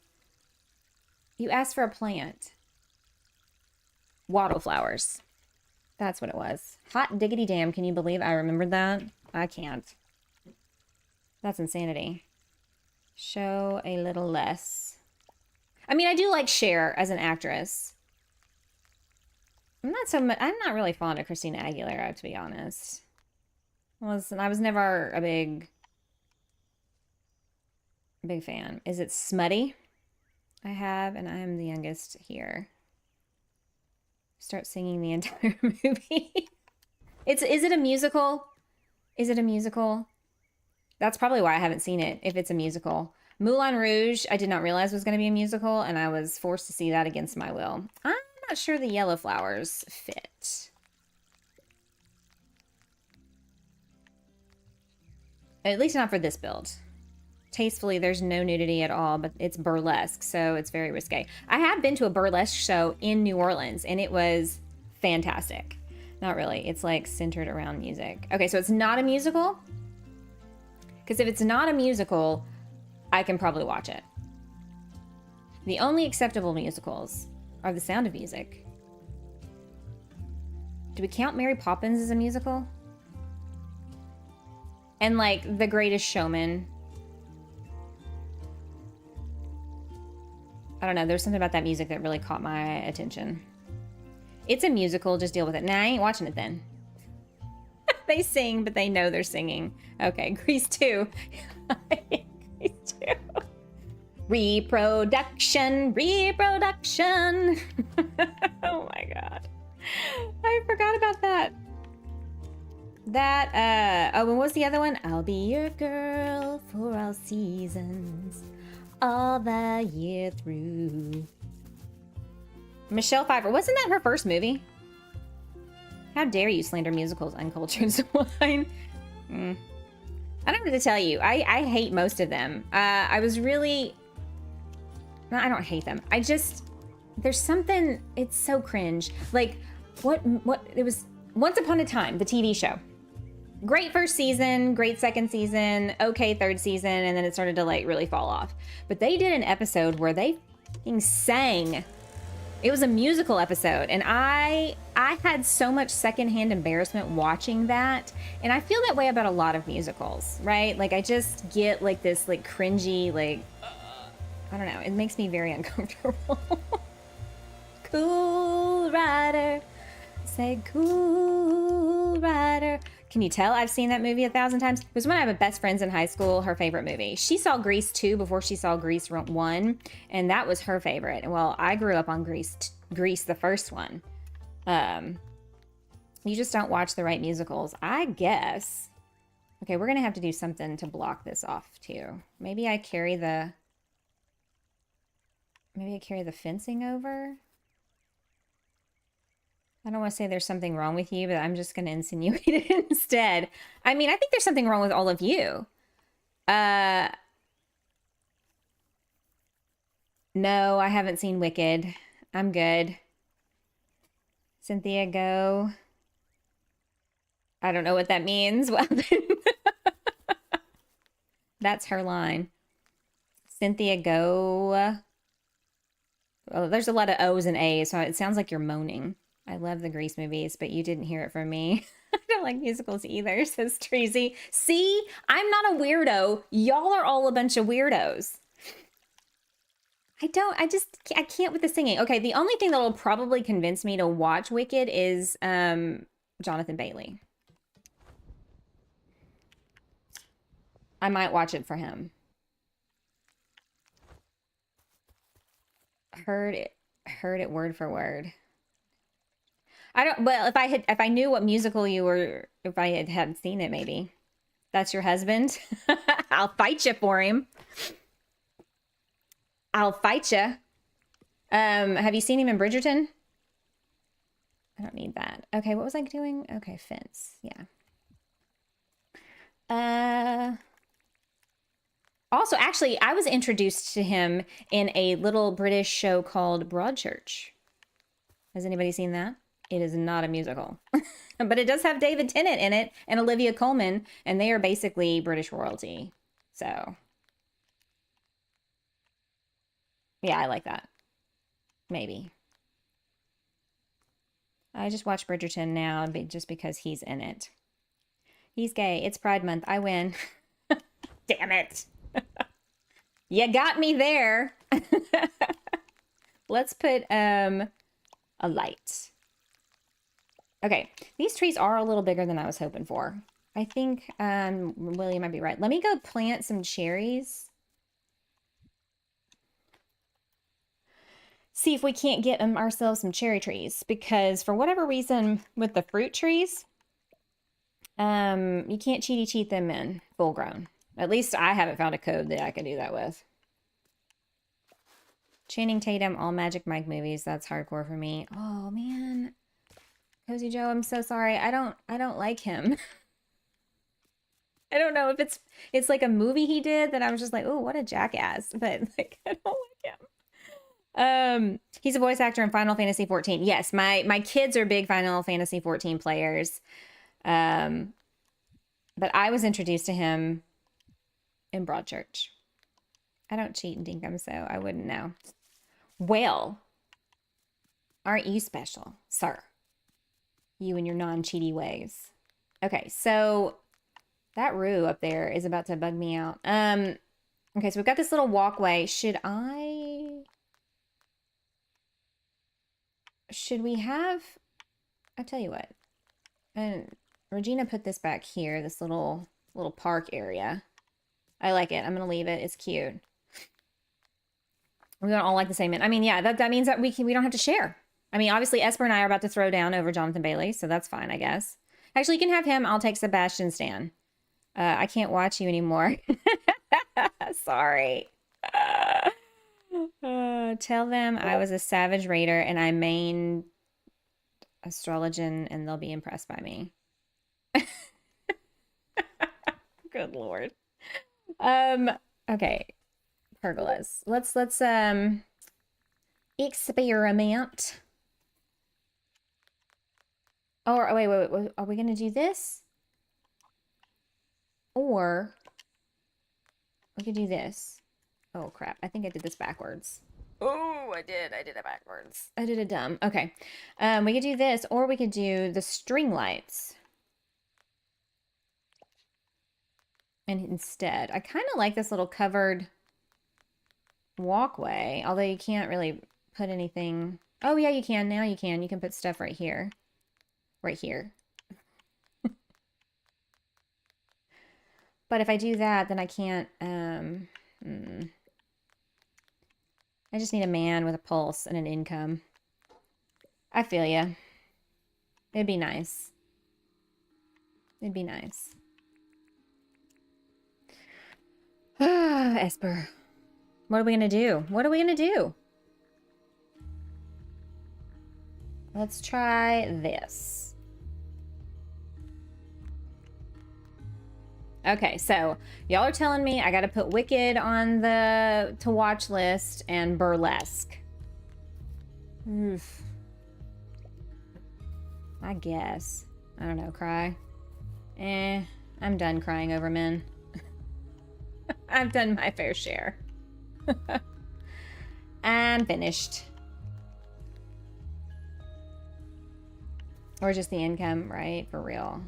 You asked for a plant. Wattle flowers. That's what it was. Hot diggity damn. Can you believe I remembered that? I can't. That's insanity. Show a little less. I mean, I do like Cher as an actress. I'm not really fond of Christina Aguilera, to be honest. I was never a big fan. Is it smutty? I have, and I am the youngest here. Start singing the entire movie. Is it a musical? Is it a musical? That's probably why I haven't seen it, if it's a musical. Moulin Rouge, I did not realize was going to be a musical, and I was forced to see that against my will. I'm not sure the yellow flowers fit. At least not for this build. Tastefully, there's no nudity at all, but it's burlesque, so it's very risque. I have been to a burlesque show in New Orleans, and it was fantastic. Not really. It's like centered around music. Okay, so it's not a musical? Because if it's not a musical, I can probably watch it. The only acceptable musicals are The Sound of Music. Do we count Mary Poppins as a musical? And like The Greatest Showman. I don't know, there's something about that music that really caught my attention. It's a musical, just deal with it. Nah, I ain't watching it then. They sing, but they know they're singing. Okay, Grease 2. Grease 2. Reproduction. Oh my god. I forgot about that. Oh, and what's the other one? I'll be your girl for all seasons, all the year through. Michelle Pfeiffer. Wasn't that her first movie? How dare you slander musicals, uncultured swine. I don't know what to tell you. I hate most of them. I was really... No, I don't hate them. There's something... It's so cringe. Like, it was Once Upon a Time, the TV show. Great first season, great second season, okay third season, and then it started to like really fall off. But they did an episode where they fucking sang. It was a musical episode, and I had so much secondhand embarrassment watching that, and I feel that way about a lot of musicals, right? Like I just get like this like cringy, like I don't know, it makes me very uncomfortable. Cool Rider, say Cool Rider. Can you tell I've seen that movie 1,000 times? It was when I have a best friends in high school, her favorite movie. She saw Grease 2 before she saw Grease 1, and that was her favorite. Well, I grew up on Grease, the first one. You just don't watch the right musicals, I guess. Okay, we're gonna have to do something to block this off too. Maybe I carry the fencing over. I don't want to say there's something wrong with you, but I'm just going to insinuate it instead. I mean, I think there's something wrong with all of you. No, I haven't seen Wicked. I'm good. Cynthia, go. I don't know what that means. Well, that's her line. Cynthia, go. Oh, there's a lot of O's and A's, so it sounds like you're moaning. I love the Grease movies, but you didn't hear it from me. I don't like musicals either, says Treasy. See, I'm not a weirdo. Y'all are all a bunch of weirdos. I can't with the singing. Okay, the only thing that will probably convince me to watch Wicked is Jonathan Bailey. I might watch it for him. Heard it word for word. I don't, well, if I knew what musical you were, if I had seen it, maybe. That's your husband? I'll fight you for him. I'll fight you. Have you seen him in Bridgerton? I don't need that. Okay, what was I doing? Okay, fence. Yeah. Also, actually, I was introduced to him in a little British show called Broadchurch. Has anybody seen that? It is not a musical. But it does have David Tennant in it and Olivia Colman, and they are basically British royalty. So, yeah, I like that. Maybe. I just watched Bridgerton now just because he's in it. He's gay. It's Pride Month. I win. Damn it. You got me there. Let's put a light. Okay, these trees are a little bigger than I was hoping for. I think William might be right. Let me go plant some cherries. See if we can't get ourselves some cherry trees, because for whatever reason with the fruit trees, you can't cheat them in full grown. At least I haven't found a code that I can do that with. Channing Tatum, all Magic Mike movies. That's hardcore for me. Oh man, Cozy Joe, I'm so sorry. I don't like him. I don't know if it's like a movie he did that I was just like, oh, what a jackass. But like, I don't like him. He's a voice actor in Final Fantasy 14. Yes, my kids are big Final Fantasy 14 players. But I was introduced to him in Broadchurch. I don't cheat in Dinkum, so I wouldn't know. Well, aren't you special, sir? You and your non-cheaty ways. Okay, so that Rue up there is about to bug me out. Okay, so we've got this little walkway. Should we have... I'll tell you what. And Regina put this back here, this little park area. I like it. I'm going to leave it. It's cute. We don't all like the same. I mean, yeah, that means that we don't have to share. I mean, obviously, Esper and I are about to throw down over Jonathan Bailey, so that's fine, I guess. Actually, you can have him. I'll take Sebastian Stan. I can't watch you anymore. Sorry. Tell them I was a Savage Raider and I main Astrologian and they'll be impressed by me. Good Lord. Okay. Pergolas. Let's experiment. Oh, wait. Are we gonna do this? Or we could do this. Oh crap. I think I did this backwards. Oh, I did it backwards. I did it dumb. Okay. We could do this, or we could do the string lights. And instead, I kind of like this little covered walkway, although you can't really put anything. Oh yeah, you can. Now you can. You can put stuff right here. Right here. But if I do that, then I can't, I just need a man with a pulse and an income. I feel ya. It'd be nice. It'd be nice. Esper. What are we gonna do? What are we gonna do? Let's try this. Okay, so y'all are telling me I gotta put Wicked on the to watch list and Burlesque. Oof. I guess. I don't know, cry. I'm done crying over men. I've done my fair share. I'm finished. Or just the income, right? For real.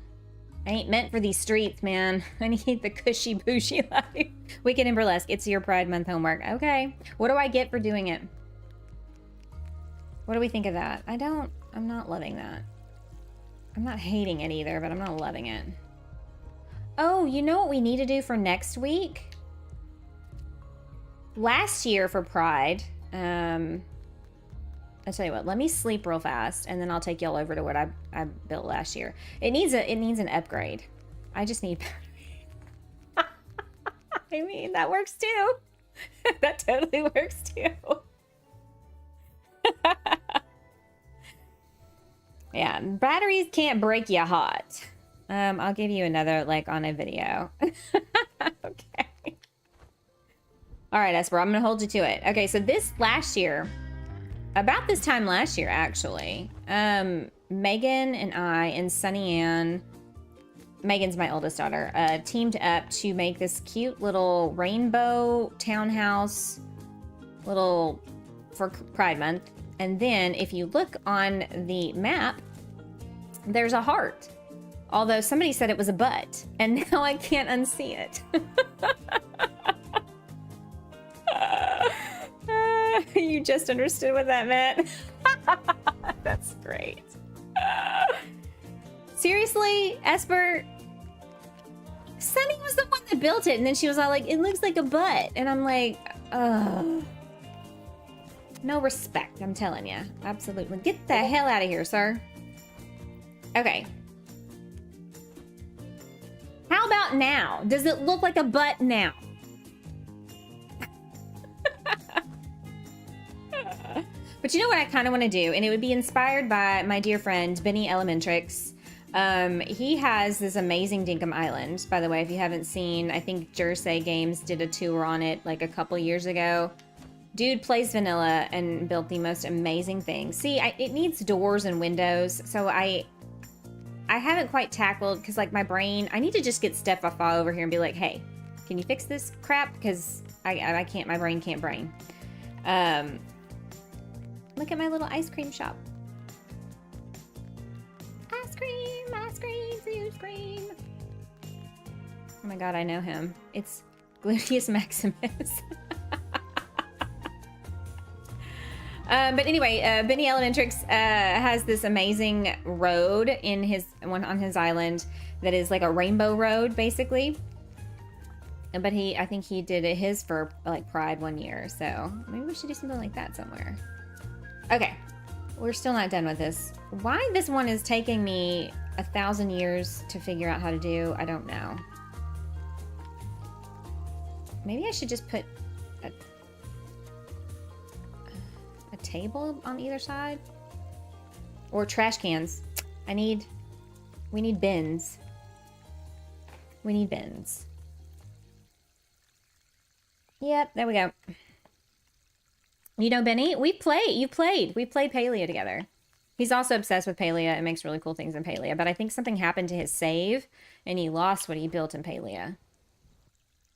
I ain't meant for these streets, man. I need the cushy bougie life. Wicked and Burlesque. It's your Pride Month homework. Okay. What do I get for doing it? What do we think of that? I'm not loving that. I'm not hating it either, but I'm not loving it. Oh, you know what we need to do for next week? Last year for Pride, I'll tell you what, let me sleep real fast and then I'll take y'all over to what I built last year. It needs an upgrade. I just need battery. I mean, that works too. That totally works too. Yeah, batteries can't break you hot. I'll give you another, like, on a video. Okay. All right, Esper, I'm gonna hold you to it. Okay, so this last year, about this time last year, actually, Megan and I and SunnyAnn, Megan's my oldest daughter, teamed up to make this cute little rainbow townhouse for Pride Month. And then if you look on the map, there's a heart. Although somebody said it was a butt, and now I can't unsee it. You just understood what that meant. That's great. Seriously, Esper? Sunny was the one that built it, and then she was all like, it looks like a butt. And I'm like, ugh. No respect, I'm telling you. Absolutely. Get the hell out of here, sir. Okay. How about now? Does it look like a butt now? But you know what I kind of want to do? And it would be inspired by my dear friend, Benny Elementrix. He has this amazing Dinkum Island. By the way, if you haven't seen, I think ShellyMarie did a tour on it like a couple years ago. Dude plays vanilla and built the most amazing thing. See, it needs doors and windows. So I haven't quite tackled, because like my brain, I need to just get Steph over here and be like, hey, can you fix this crap? Because I can't, my brain can't brain. Look at my little ice cream shop. Ice cream, ice cream. Oh my god, I know him. It's Gluteus Maximus. But anyway, Benny Elementrix has this amazing road on his island that is like a rainbow road, basically. But I think he did his for like Pride one year, so maybe we should do something like that somewhere. Okay, we're still not done with this. Why this one is taking me 1,000 years to figure out how to do, I don't know. Maybe I should just put a table on either side, or trash cans. We need bins. We need bins. Yep, there we go. You know, Benny, we played Palia together. He's also obsessed with Palia and makes really cool things in Palia, but I think something happened to his save and he lost what he built in Palia.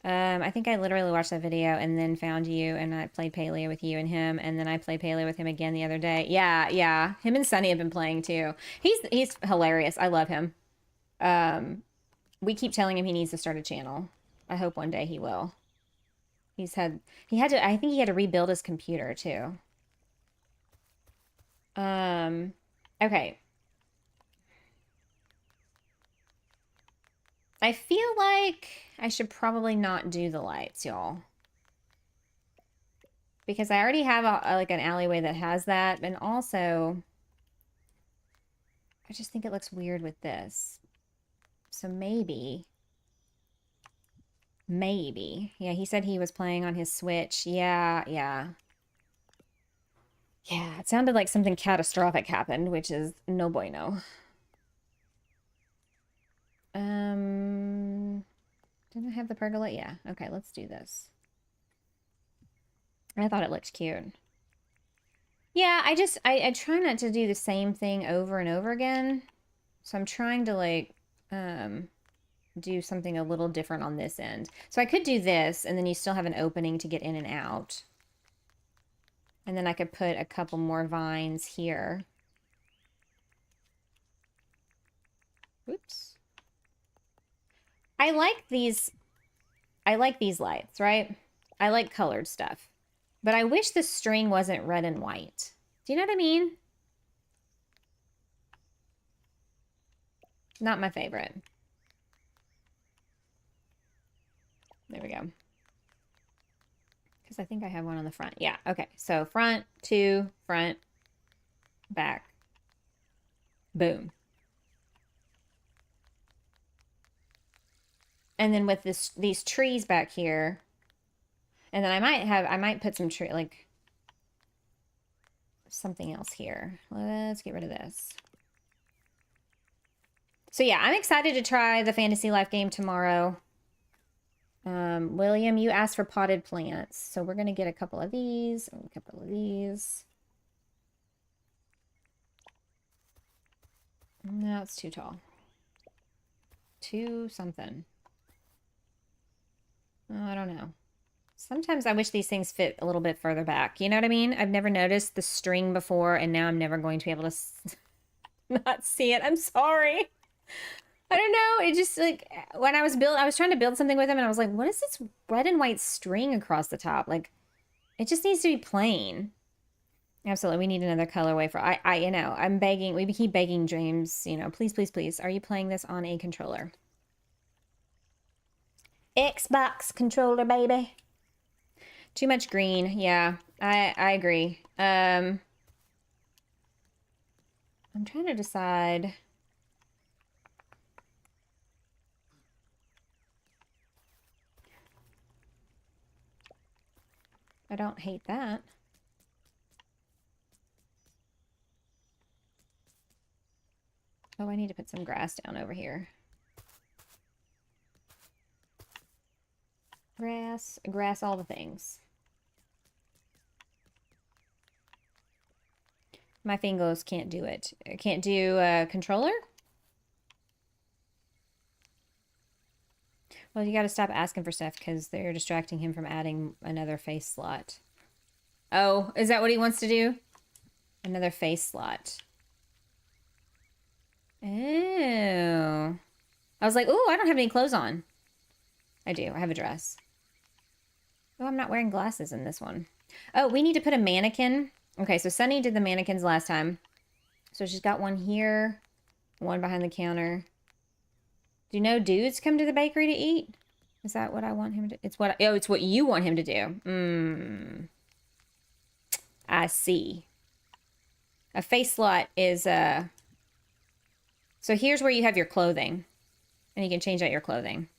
I think I literally watched that video and then found you, and I played Palia with you and him, and then I played Palia with him again the other day. Yeah. Him and Sunny have been playing too. He's hilarious. I love him. We keep telling him he needs to start a channel. I hope one day he will. I think he had to rebuild his computer too. Okay. I feel like I should probably not do the lights, y'all. Because I already have like an alleyway that has that, and also I just think it looks weird with this. So maybe. Yeah, he said he was playing on his Switch. Yeah. It sounded like something catastrophic happened, which is no bueno. Didn't I have the pergola? Yeah. Okay, let's do this. I thought it looked cute. Yeah, I try not to do the same thing over and over again. So I'm trying to like do something a little different on this end. So I could do this, and then you still have an opening to get in and out. And then I could put a couple more vines here. Oops. I like these lights, right? I like colored stuff. But I wish the string wasn't red and white. Do you know what I mean? Not my favorite. There we go. Because I think I have one on the front. Yeah, okay. So front, two, front, back. Boom. And then with these trees back here, and then I might put some tree, like something else here. Let's get rid of this. So yeah, I'm excited to try the Fantasy Life game tomorrow. William, you asked for potted plants. So we're going to get a couple of these and a couple of these. No, it's too tall. Too something. Oh, I don't know. Sometimes I wish these things fit a little bit further back. You know what I mean? I've never noticed the string before, and now I'm never going to be able to not see it. I'm sorry. I don't know. It just, like, when I was trying to build something with them, and I was like, what is this red and white string across the top? Like, it just needs to be plain. Absolutely. We need another colorway for, you know, I'm begging, we keep begging James, you know, please, please, please. Are you playing this on a controller? Xbox controller, baby. Too much green. Yeah, I agree. I'm trying to decide. I don't hate that. Oh, I need to put some grass down over here. Grass, all the things. My fingers can't do it. I can't do a controller? Well, you got to stop asking for stuff because they're distracting him from adding another face slot. Oh, is that what he wants to do? Another face slot. Oh. I was like, ooh, I don't have any clothes on. I do. I have a dress. Oh, I'm not wearing glasses in this one. Oh, we need to put a mannequin. Okay, so Sunny did the mannequins last time. So she's got one here, one behind the counter. Do you know dudes come to the bakery to eat? Is that what I want him to? It's what you want him to do. I see. A face slot is so here's where you have your clothing. And you can change out your clothing.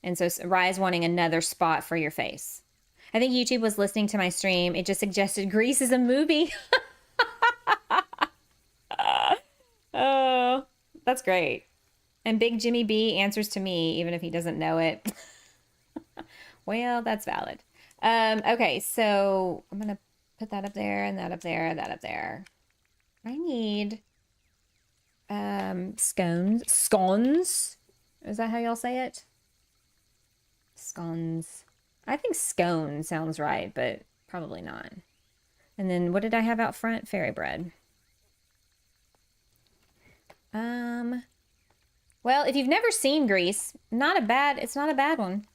And so Rye's wanting another spot for your face. I think YouTube was listening to my stream. It just suggested Grease is a movie. Oh, that's great. And Big Jimmy B answers to me, even if he doesn't know it. Well, that's valid. Okay, so I'm going to put that up there and that up there and that up there. I need scones. Scones? Is that how y'all say it? Scones. I think scone sounds right, but probably not. And then what did I have out front? Fairy bread. Well, if you've never seen Grease, it's not a bad one.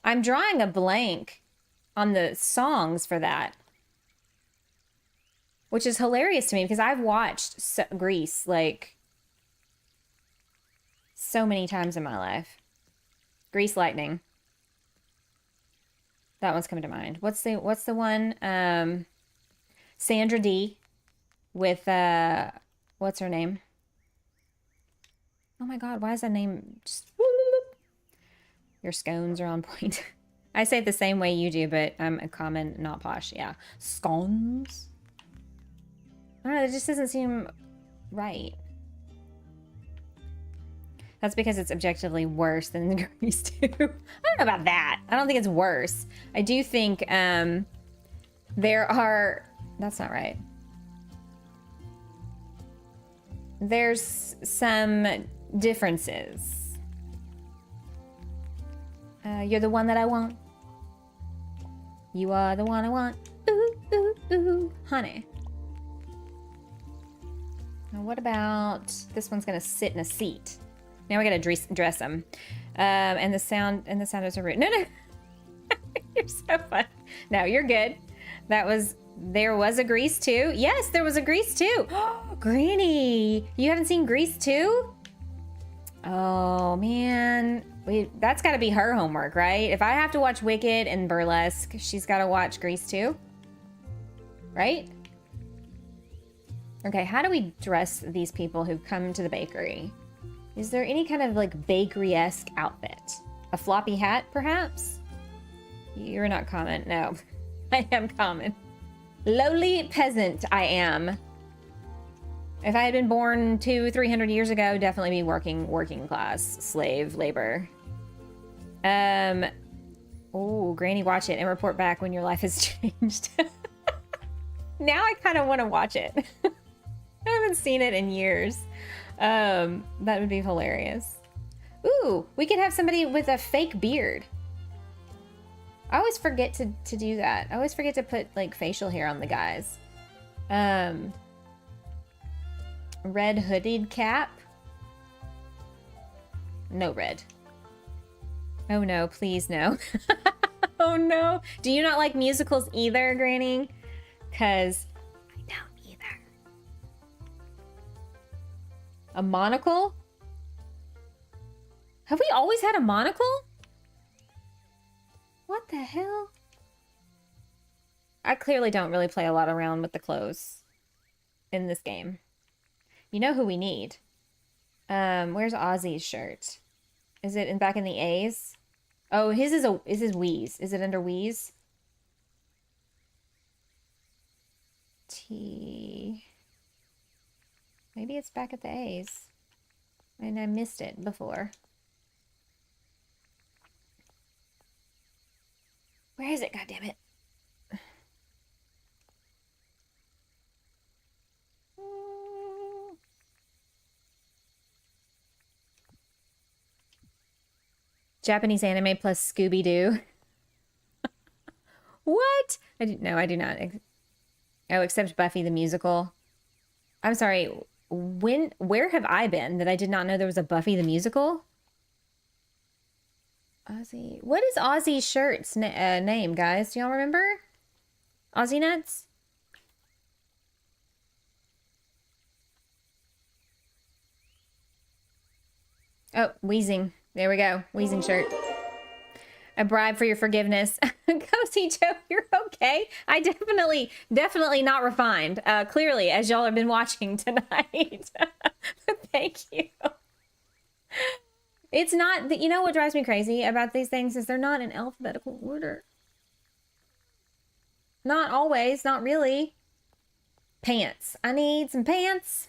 I'm drawing a blank on the songs for that, which is hilarious to me because I've watched Grease like so many times in my life. Grease Lightning. That one's coming to mind. What's the one? Sandra D with what's her name? Oh my god, why is that name just Your scones are on point. I say it the same way you do, but I'm a common, not posh. Yeah. Scones? I don't know, it just doesn't seem right. That's because it's objectively worse than the Grease 2. I don't know about that. I don't think it's worse. I do think there are... That's not right. There's some differences. You're the one that I want. You are the one I want. Ooh, ooh, ooh. Honey. Now what about this one's gonna sit in a seat? Now we gotta dress him. And the sound is a root. No, no. You're so fun. No, you're good. There was a Grease 2. Yes, there was a Grease 2. Granny, you haven't seen Grease 2? Oh man, that's got to be her homework, right? If I have to watch Wicked and Burlesque, she's got to watch Grease 2, right? Okay, how do we dress these people who've come to the bakery? Is there any kind of like bakery-esque outfit? A floppy hat, perhaps? You're not common. No, I am common. Lowly peasant, I am. If I had been born 200-300 years ago, definitely be working class, slave labor. Oh, Granny, watch it and report back when your life has changed. Now I kind of want to watch it. I haven't seen it in years. That would be hilarious. Ooh, we could have somebody with a fake beard. I always forget to do that. I always forget to put like facial hair on the guys. Red hooded cap. No red. Oh no, please no. Oh no. Do you not like musicals either, Granny? 'Cause I don't either. A monocle? Have we always had a monocle? What the hell? I clearly don't really play a lot around with the clothes in this game. You know who we need. Where's Ozzy's shirt? Is it back in the A's? Oh, his is Wheeze. Is it under Wheeze? T. Maybe it's back at the A's. And I missed it before. Where is it? God damn it. Japanese anime plus Scooby-Doo. What? I do not. Oh, except Buffy the Musical. I'm sorry. Where have I been that I did not know there was a Buffy the Musical? Ozzy. What is Ozzy's shirt's name, guys? Do y'all remember? Ozzy Nuts? Oh, Wheezing. There we go. Wheezing shirt. A bribe for your forgiveness. Cozy Joe, you're okay. I definitely not refined. Clearly, as y'all have been watching tonight. Thank you. It's not, you know what drives me crazy about these things is they're not in alphabetical order. Not always, not really. Pants. I need some pants.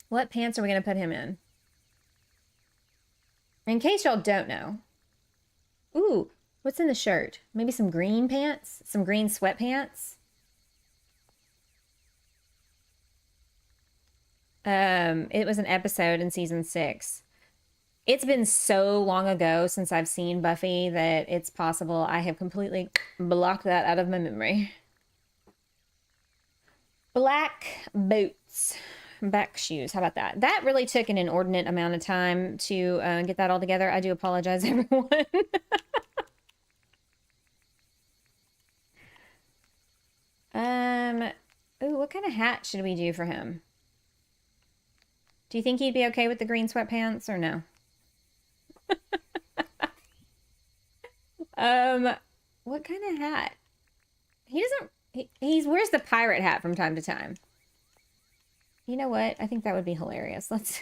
What pants are we going to put him in? In case y'all don't know. Ooh, what's in the shirt? Maybe some green pants? Some green sweatpants? It was an episode in season 6. It's been so long ago since I've seen Buffy that it's possible I have completely blocked that out of my memory. Black boots. Back shoes. How about that? That really took an inordinate amount of time to get that all together. I do apologize, everyone. Ooh, what kind of hat should we do for him? Do you think he'd be okay with the green sweatpants or no? What kind of hat? He doesn't, he wears the pirate hat from time to time. You know what? I think that would be hilarious. Let's...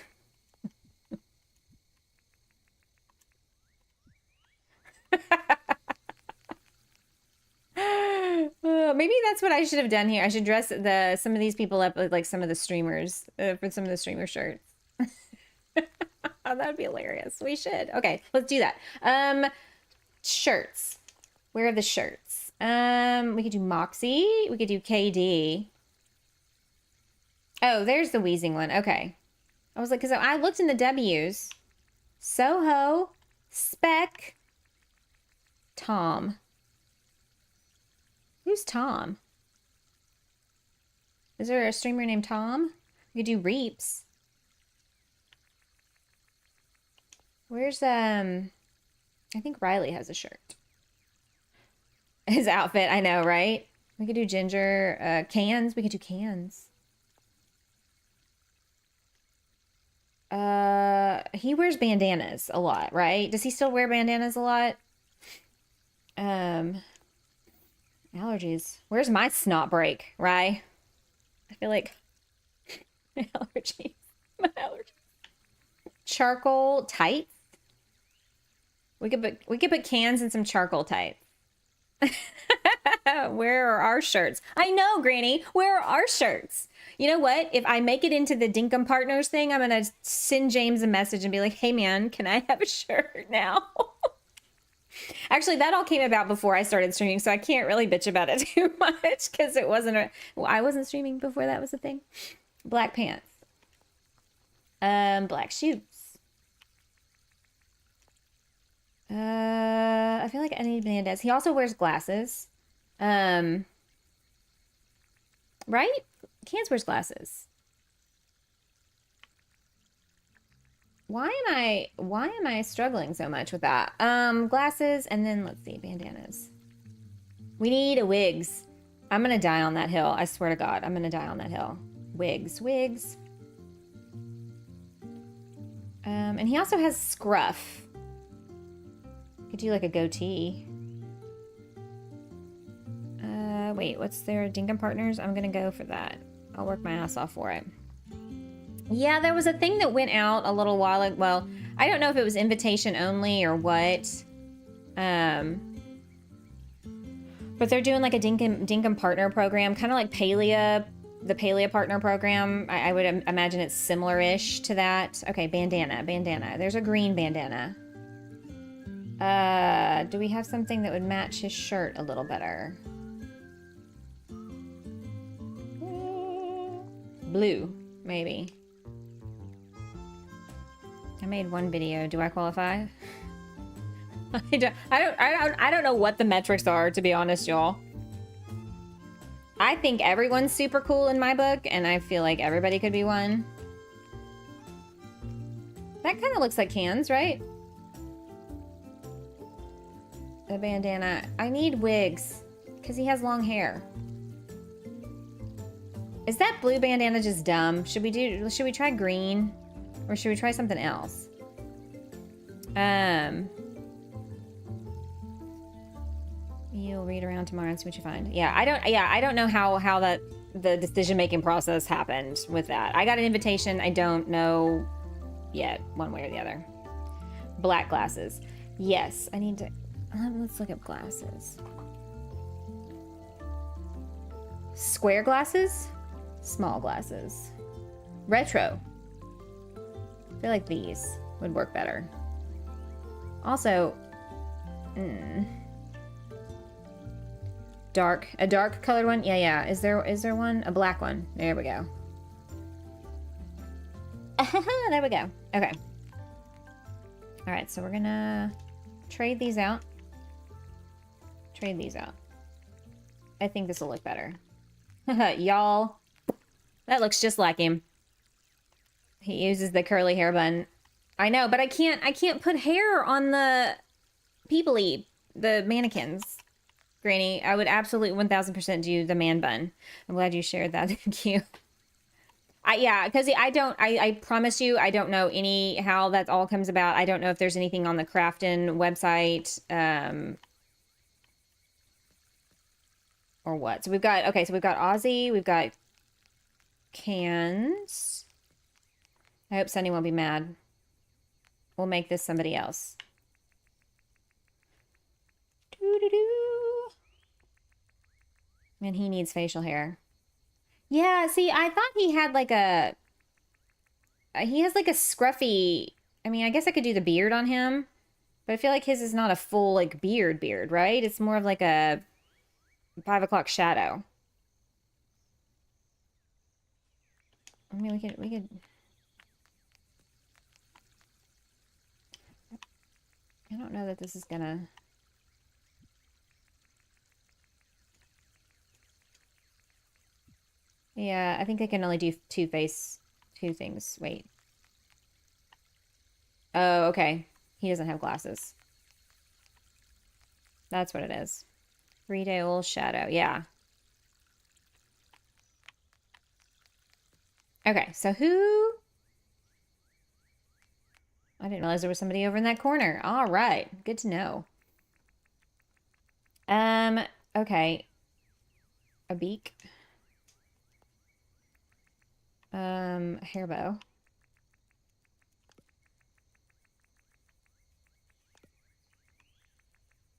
Maybe that's what I should have done here. I should dress some of these people up with like some of the streamers for some of the streamer shirts. Oh, that'd be hilarious. We should. Okay, let's do that. Shirts. Where are the shirts? We could do Moxie. We could do KD. Oh, there's the wheezing one. Okay. I was like, because I looked in the W's. Soho, Spec, Tom. Who's Tom? Is there a streamer named Tom? We could do reaps. Where's, I think Riley has a shirt. His outfit, I know, right? We could do ginger, cans. We could do cans. He wears bandanas a lot, right? Does he still wear bandanas a lot? Allergies. Where's my snot break, right? I feel like my allergies. My allergies. Charcoal tights. We could put cans and some charcoal tights. Where are our shirts? I know, Granny. Where are our shirts? You know what? If I make it into the Dinkum Partners thing, I'm going to send James a message and be like, hey, man, can I have a shirt now? Actually, that all came about before I started streaming, so I can't really bitch about it too much because it wasn't well, I wasn't streaming before that was a thing. Black pants. Black shoes. I feel like I need bandanas. He also wears glasses. Right? Cans wears glasses. Why am I struggling so much with that? Glasses, and then let's see, bandanas. We need a wigs. I'm gonna die on that hill. I swear to God, I'm gonna die on that hill. Wigs. And he also has scruff. Could do like a goatee. Wait, what's their Dinkum Partners? I'm gonna go for that. I'll work my ass off for it. Yeah, there was a thing that went out a little while ago. Well, I don't know if it was invitation only or what. But they're doing like a Dinkum Partner program, kind of like the Palea Partner program. I would imagine it's similar-ish to that. Okay, bandana. There's a green bandana. Do we have something that would match his shirt a little better? Blue, maybe. I made one video. Do I qualify? I don't know what the metrics are, to be honest, y'all. I think everyone's super cool in my book, and I feel like everybody could be one. That kind of looks like cans, right? The bandana. I need wigs, because he has long hair. Is that blue bandana just dumb? Should we try green? Or should we try something else? You'll read around tomorrow and see what you find. Yeah, I don't know how the decision-making process happened with that. I got an invitation. I don't know yet, one way or the other. Black glasses. Yes, I need to... let's look at glasses. Square glasses? Small glasses. Retro. I feel like these would work better. Also, a dark colored one. Yeah. Is there one? A black one. There we go. There we go. Okay. All right, so we're gonna trade these out. I think this will look better. Y'all, that looks just like him. He uses the curly hair bun. I know, but I can't put hair on the the mannequins. Granny, I would absolutely 1000% do the man bun. I'm glad you shared that. Thank you. Yeah, because I promise you, I don't know how that all comes about. I don't know if there's anything on the Crafton website, or what. So we've got Aussie, we've got cans. I hope Sunny won't be mad. We'll make this somebody else. And he needs facial hair. Yeah, see, I thought he had like he has like a scruffy, I mean, I guess I could do the beard on him, but I feel like his is not a full like beard, right? It's more of like a 5 o'clock shadow. I mean, we could. I don't know that this is gonna. Yeah, I think I can only do two face two things. Wait. Oh, okay. He doesn't have glasses. That's what it is. 3-day-old shadow. Yeah. Okay, so who... I didn't realize there was somebody over in that corner. All right. Good to know. Okay. A beak. Hair bow.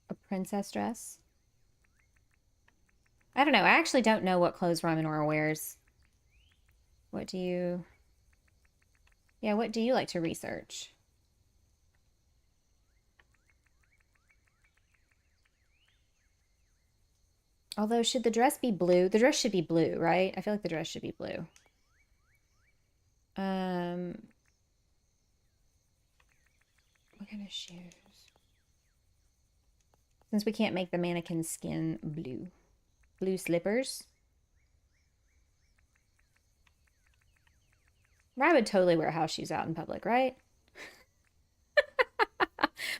A princess dress. I don't know. I actually don't know what clothes Rymanora wears. What do you... Yeah, what do you like to research? Although, should the dress be blue? The dress should be blue, right? I feel like the dress should be blue. What kind of shoes? Since we can't make the mannequin skin blue. Blue slippers. I would totally wear house shoes out in public, right?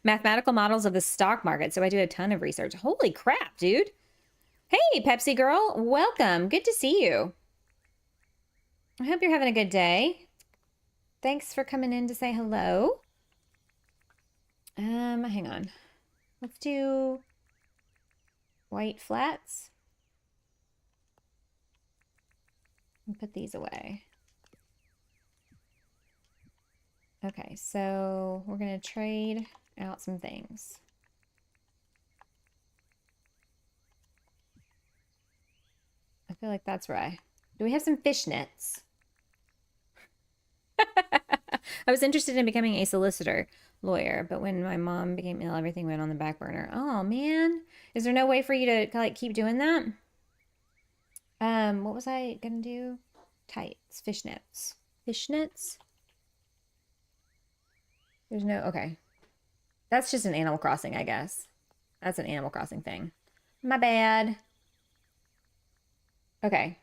Mathematical models of the stock market. So I do a ton of research. Holy crap, dude. Hey, Pepsi girl. Welcome. Good to see you. I hope you're having a good day. Thanks for coming in to say hello. Hang on. Let's do white flats. And put these away. Okay, so we're going to trade out some things. I feel like that's right. Do we have some fishnets? I was interested in becoming a solicitor lawyer, but when my mom became ill, everything went on the back burner. Oh, man. Is there no way for you to like keep doing that? What was I going to do? Tights, fishnets. Fishnets? There's no, okay. That's just an Animal Crossing, I guess. That's an Animal Crossing thing. My bad. Okay.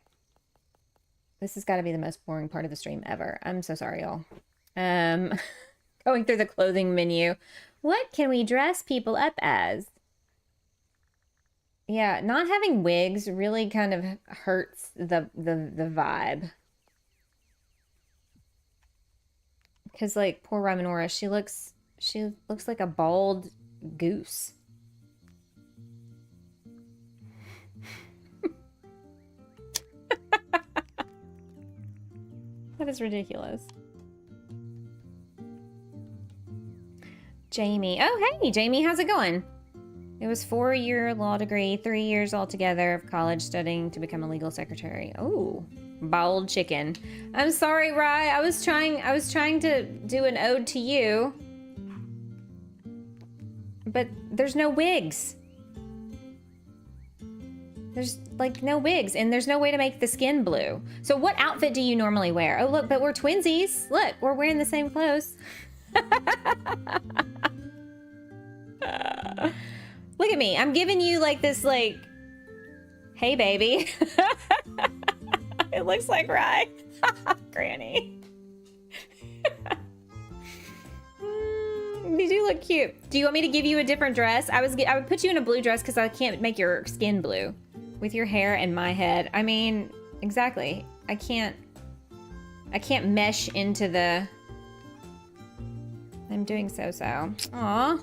This has got to be the most boring part of the stream ever. I'm so sorry, y'all. Going through the clothing menu. What can we dress people up as? Yeah, not having wigs really kind of hurts the vibe. Because, like, poor Rymanora, she looks like a bald goose. That is ridiculous. Jamie. Oh, hey, Jamie, how's it going? It was 4-year law degree, 3 years altogether of college studying to become a legal secretary. Oh, bald chicken. I'm sorry, Rye. I was trying to do an ode to you. But there's no wigs. There's like no wigs, and there's no way to make the skin blue. So what outfit do you normally wear? Oh, look, but we're twinsies. Look, we're wearing the same clothes. Look at me. I'm giving you like this, like, hey, baby. It looks like Rye. Granny. You do look cute. Do you want me to give you a different dress? I would put you in a blue dress because I can't make your skin blue. With your hair and my head. I mean, exactly. I can't mesh into the... I'm doing so-so. Aw.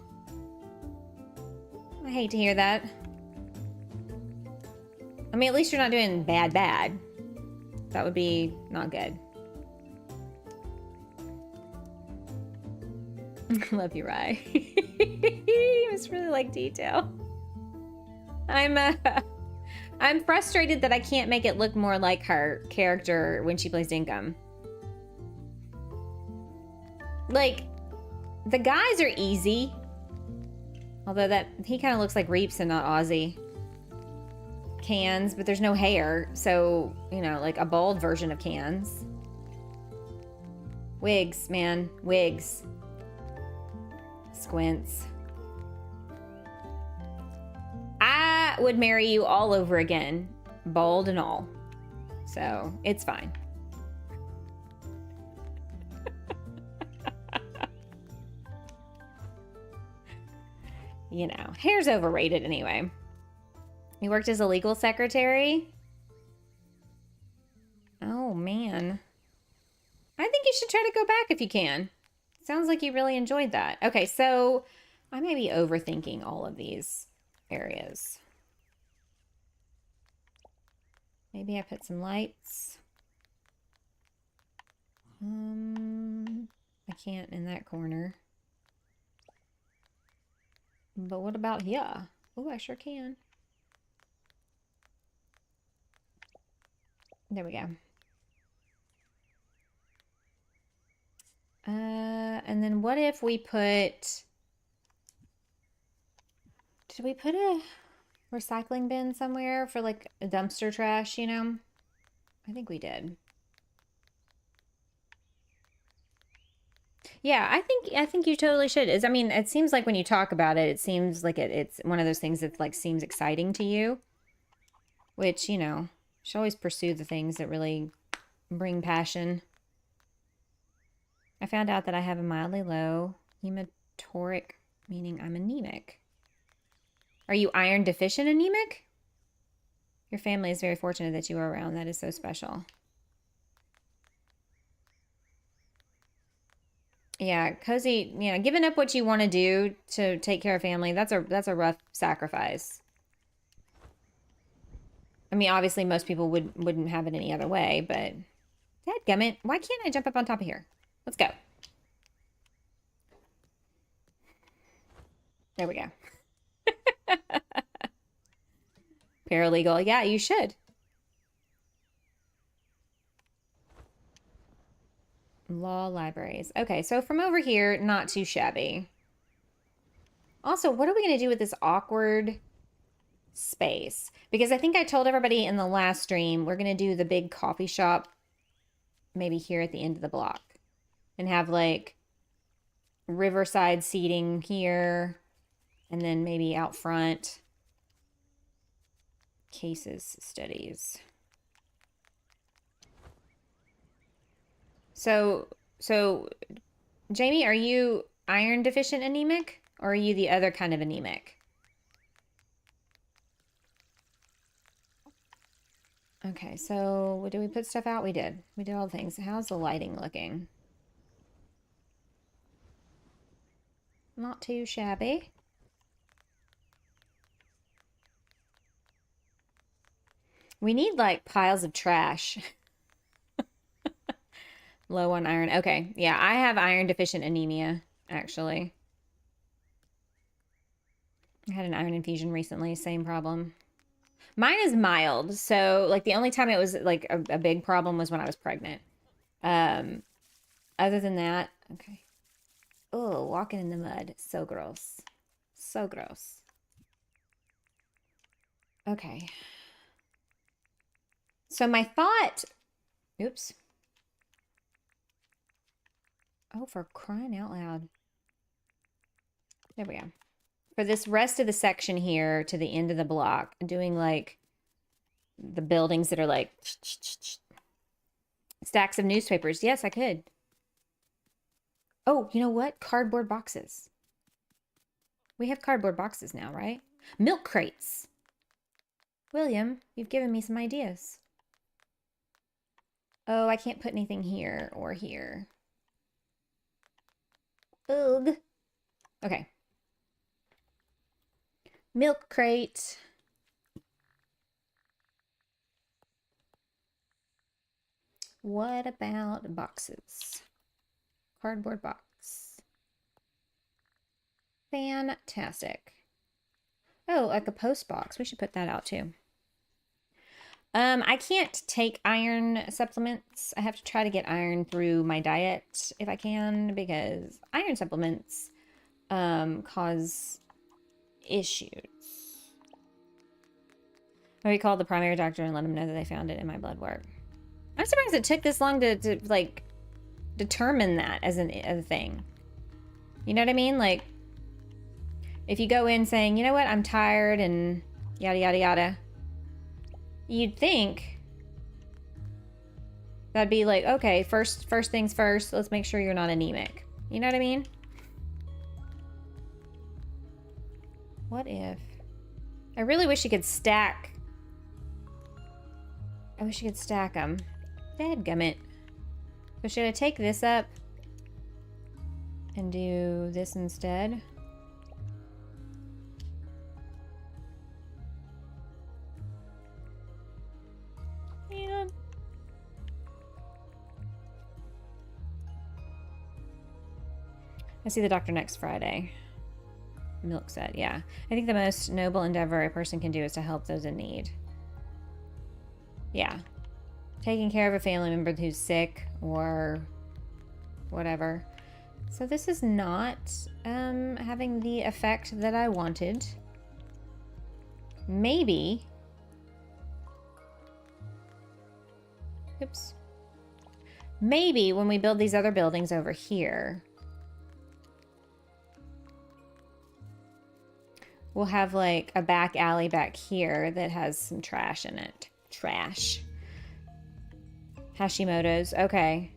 I hate to hear that. I mean, at least you're not doing bad. That would be not good. Love you, Rye. You just really like detail. I'm frustrated that I can't make it look more like her character when she plays Dinkum. Like, the guys are easy. Although that he kind of looks like Reaps and not Ozzy. Cans, but there's no hair. So, you know, like a bald version of Cans. Wigs, man. Wigs. Squints. I would marry you all over again. Bald and all. So, it's fine. You know, hair's overrated anyway. You worked as a legal secretary? Oh, man. I think you should try to go back if you can. Sounds like you really enjoyed that. Okay, so I may be overthinking all of these areas. Maybe I put some lights. I can't in that corner. But what about here? Oh, I sure can. There we go. And then what if we put... Did we put a recycling bin somewhere for like a dumpster trash, you know? I think we did. Yeah, I think you totally should. I mean, it seems like when you talk about it, it seems like it's one of those things that like seems exciting to you. Which, you know, you should always pursue the things that really bring passion. I found out that I have a mildly low hematoric, meaning I'm anemic. Are you iron deficient anemic? Your family is very fortunate that you are around. That is so special. Yeah, Cozy, you know, giving up what you want to do to take care of family, that's a rough sacrifice. I mean, obviously most people wouldn't have it any other way, but dadgummit, why can't I jump up on top of here? Let's go. There we go. Paralegal. Yeah, you should. Law libraries. Okay, so from over here, not too shabby. Also, what are we going to do with this awkward space? Because I think I told everybody in the last stream, we're going to do the big coffee shop maybe here at the end of the block. And have like riverside seating here. And then maybe out front. Cases studies. So Jamie, are you iron deficient anemic or are you the other kind of anemic? Okay, so did we put stuff out? We did. We did all the things. How's the lighting looking? Not too shabby. We need like piles of trash. Low on iron. Okay. Yeah, I have iron deficient anemia, actually. I had an iron infusion recently. Same problem. Mine is mild. So, like, the only time it was, like, a big problem was when I was pregnant. Other than that, okay. Oh, walking in the mud. So gross. So gross. Okay. So my thought... Oops. Oh, for crying out loud. There we go. For this rest of the section here to the end of the block, doing like the buildings that are like stacks of newspapers. Yes, I could. Oh, you know what? Cardboard boxes. We have cardboard boxes now, right? Milk crates. William, you've given me some ideas. Oh, I can't put anything here or here. Ugh. Okay. Milk crate. What about boxes? Cardboard box. Fantastic. Oh, like a post box. We should put that out too. I can't take iron supplements. I have to try to get iron through my diet if I can, because iron supplements cause issues. Maybe call the primary doctor and let them know that they found it in my blood work. I'm surprised it took this long to like determine that as a thing. You know what I mean? Like, if you go in saying, you know what, I'm tired and yada yada yada, you'd think that'd be like, okay, first things first, let's make sure you're not anemic. You know what I mean? What if... I really wish you could stack... I wish you could stack them. Dadgummit. So should I take this up and do this instead? Yeah. I see the doctor next Friday. Milk said, yeah. I think the most noble endeavor a person can do is to help those in need. Yeah. Taking care of a family member who's sick or whatever. So this is not having the effect that I wanted. Maybe. Oops. Maybe when we build these other buildings over here, we'll have like a back alley back here that has some trash in it. Trash. Hashimoto's. Okay.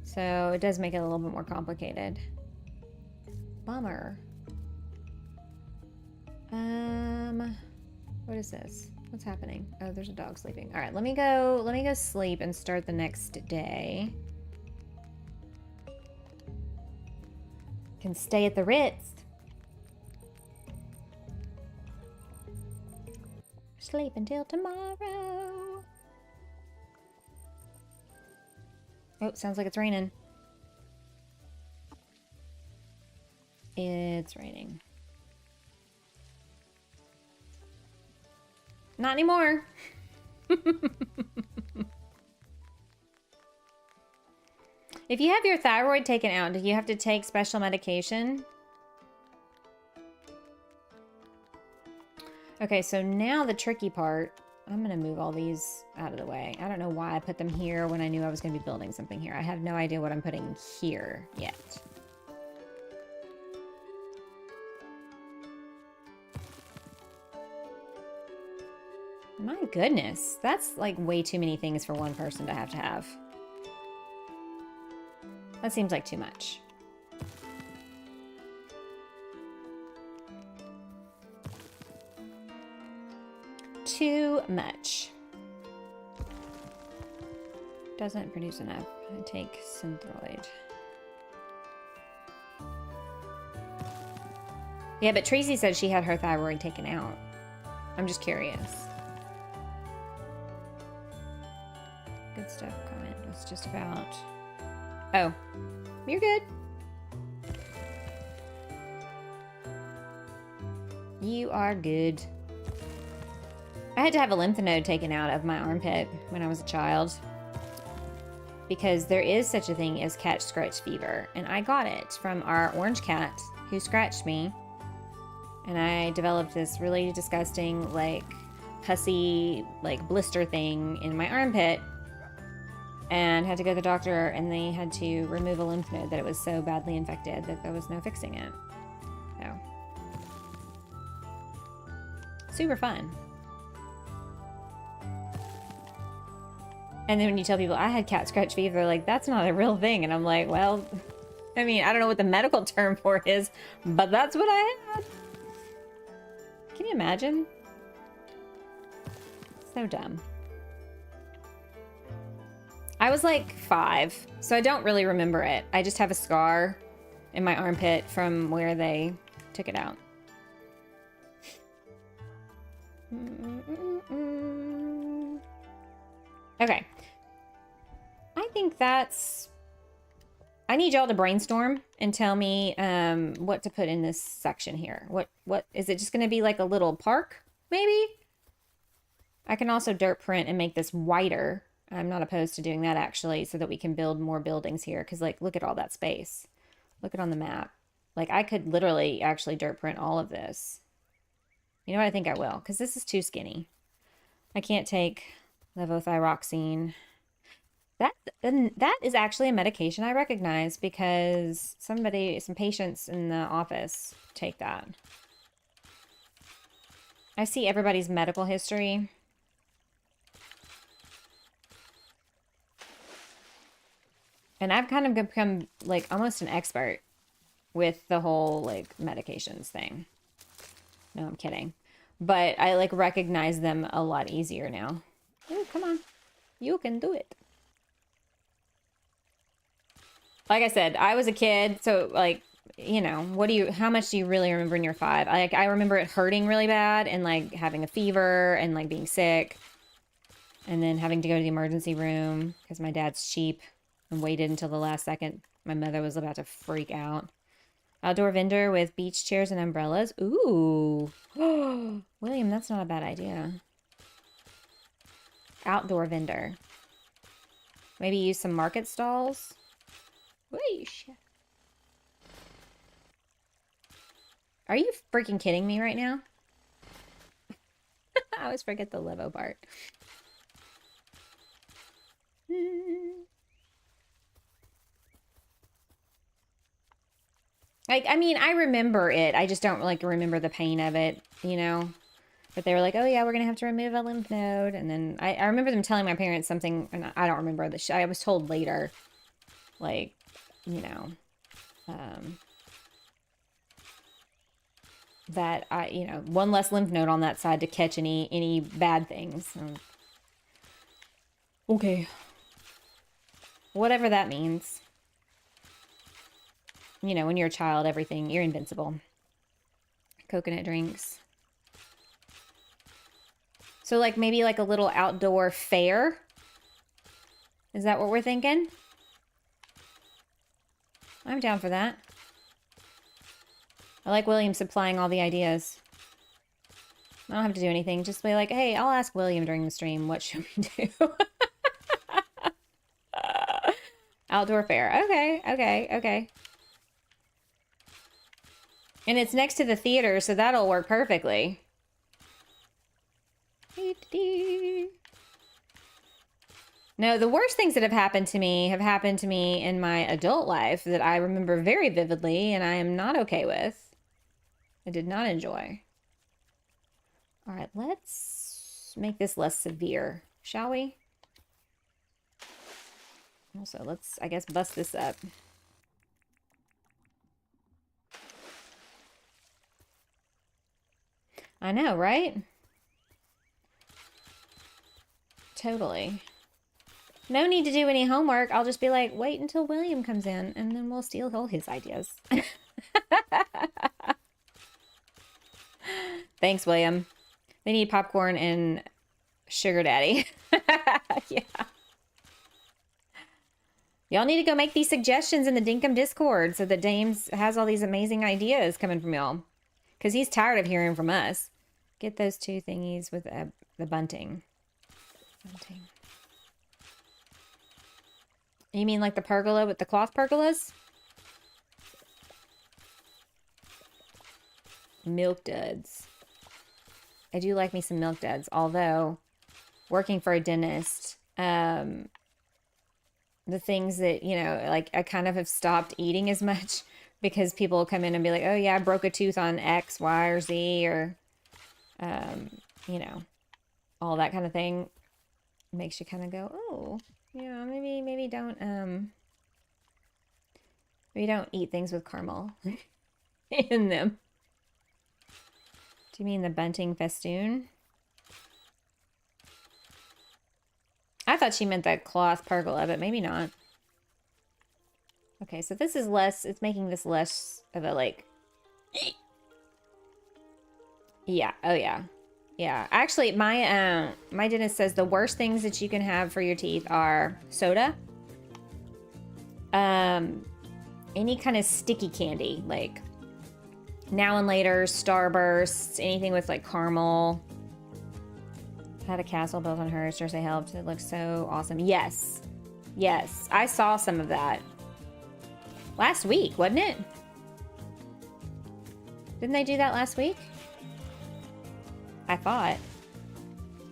So it does make it a little bit more complicated. Bummer. What is this? What's happening? Oh, there's a dog sleeping. All right, let me go sleep and start the next day. Can stay at the Ritz. Sleep until tomorrow. Oh, sounds like it's raining. It's raining. Not anymore. If you have your thyroid taken out, do you have to take special medication? Okay, so now the tricky part. I'm going to move all these out of the way. I don't know why I put them here when I knew I was going to be building something here. I have no idea what I'm putting here yet. My goodness, that's like way too many things for one person to have. That seems like too much. Too much. Doesn't produce enough. I take Synthroid. Yeah, but Tracy said she had her thyroid taken out. I'm just curious. Good stuff comment was just about... Oh, you're good. You are good. I had to have a lymph node taken out of my armpit when I was a child because there is such a thing as cat scratch fever, and I got it from our orange cat who scratched me, and I developed this really disgusting, like, pussy, like, blister thing in my armpit, and had to go to the doctor, and they had to remove a lymph node that it was so badly infected that there was no fixing it. So, super fun. And then when you tell people I had cat scratch fever, they're like, that's not a real thing. And I'm like, well, I mean, I don't know what the medical term for it is, but that's what I had. Can you imagine? So dumb. I was like 5, so I don't really remember it. I just have a scar in my armpit from where they took it out. Okay. I think that's... I need y'all to brainstorm and tell me what to put in this section here. What is it just going to be like a little park, maybe? I can also dirt print and make this wider. I'm not opposed to doing that, actually, so that we can build more buildings here. Because, like, look at all that space. Look at on the map. Like, I could literally actually dirt print all of this. You know what? I think I will. Because this is too skinny. I can't take levothyroxine. That is actually a medication I recognize. Because some patients in the office take that. I see everybody's medical history. And I've kind of become, like, almost an expert with the whole like medications thing. No, I'm kidding. But I like recognize them a lot easier now. Ooh, come on. You can do it. Like I said, I was a kid, so like, you know, how much do you really remember when you're 5? I remember it hurting really bad and like having a fever and like being sick and then having to go to the emergency room because my dad's cheap and waited until the last second. My mother was about to freak out. Outdoor vendor with beach chairs and umbrellas. Ooh. William, that's not a bad idea. Outdoor vendor. Maybe use some market stalls. Weesh. Are you freaking kidding me right now? I always forget the Levo part. Like, I mean, I remember it. I just don't, like, remember the pain of it, you know? But they were like, oh, yeah, we're going to have to remove a lymph node. And then I remember them telling my parents something, and I don't remember the I was told later, like, you know, that you know, one less lymph node on that side to catch any bad things. Okay. Whatever that means. You know, when you're a child, everything, you're invincible. Coconut drinks. So, like, maybe like a little outdoor fair? Is that what we're thinking? I'm down for that. I like William supplying all the ideas. I don't have to do anything. Just be like, hey, I'll ask William during the stream, what should we do? Outdoor fair. Okay, okay, okay. And it's next to the theater, so that'll work perfectly. No, the worst things that have happened to me in my adult life that I remember very vividly and I am not okay with. I did not enjoy. All right, let's make this less severe, shall we? Also, let's, I guess, bust this up. I know, right? Totally. No need to do any homework. I'll just be like, wait until William comes in, and then we'll steal all his ideas. Thanks, William. They need popcorn and sugar daddy. Yeah. Y'all need to go make these suggestions in the Dinkum Discord so that Dames has all these amazing ideas coming from y'all. Because he's tired of hearing from us. Get those 2 thingies with the bunting. Bunting. You mean like the pergola with the cloth pergolas? Milk duds. I do like me some milk duds. Although, working for a dentist, the things that, you know, like I kind of have stopped eating as much because people will come in and be like, oh yeah, I broke a tooth on X, Y, or Z, or, you know, all that kind of thing. Makes you kind of go, oh, yeah, maybe don't eat things with caramel in them. Do you mean the bunting festoon? I thought she meant the cloth pergola, but maybe not. Okay, so this is less, it's making this less of a like, yeah, oh yeah. Yeah, actually my dentist says the worst things that you can have for your teeth are soda, any kind of sticky candy, like Now and Later, Starbursts, anything with like caramel. Had a castle built on hers, sure say helped. It looks so awesome. Yes. Yes, I saw some of that. Last week, wasn't it? Didn't they do that last week? I thought.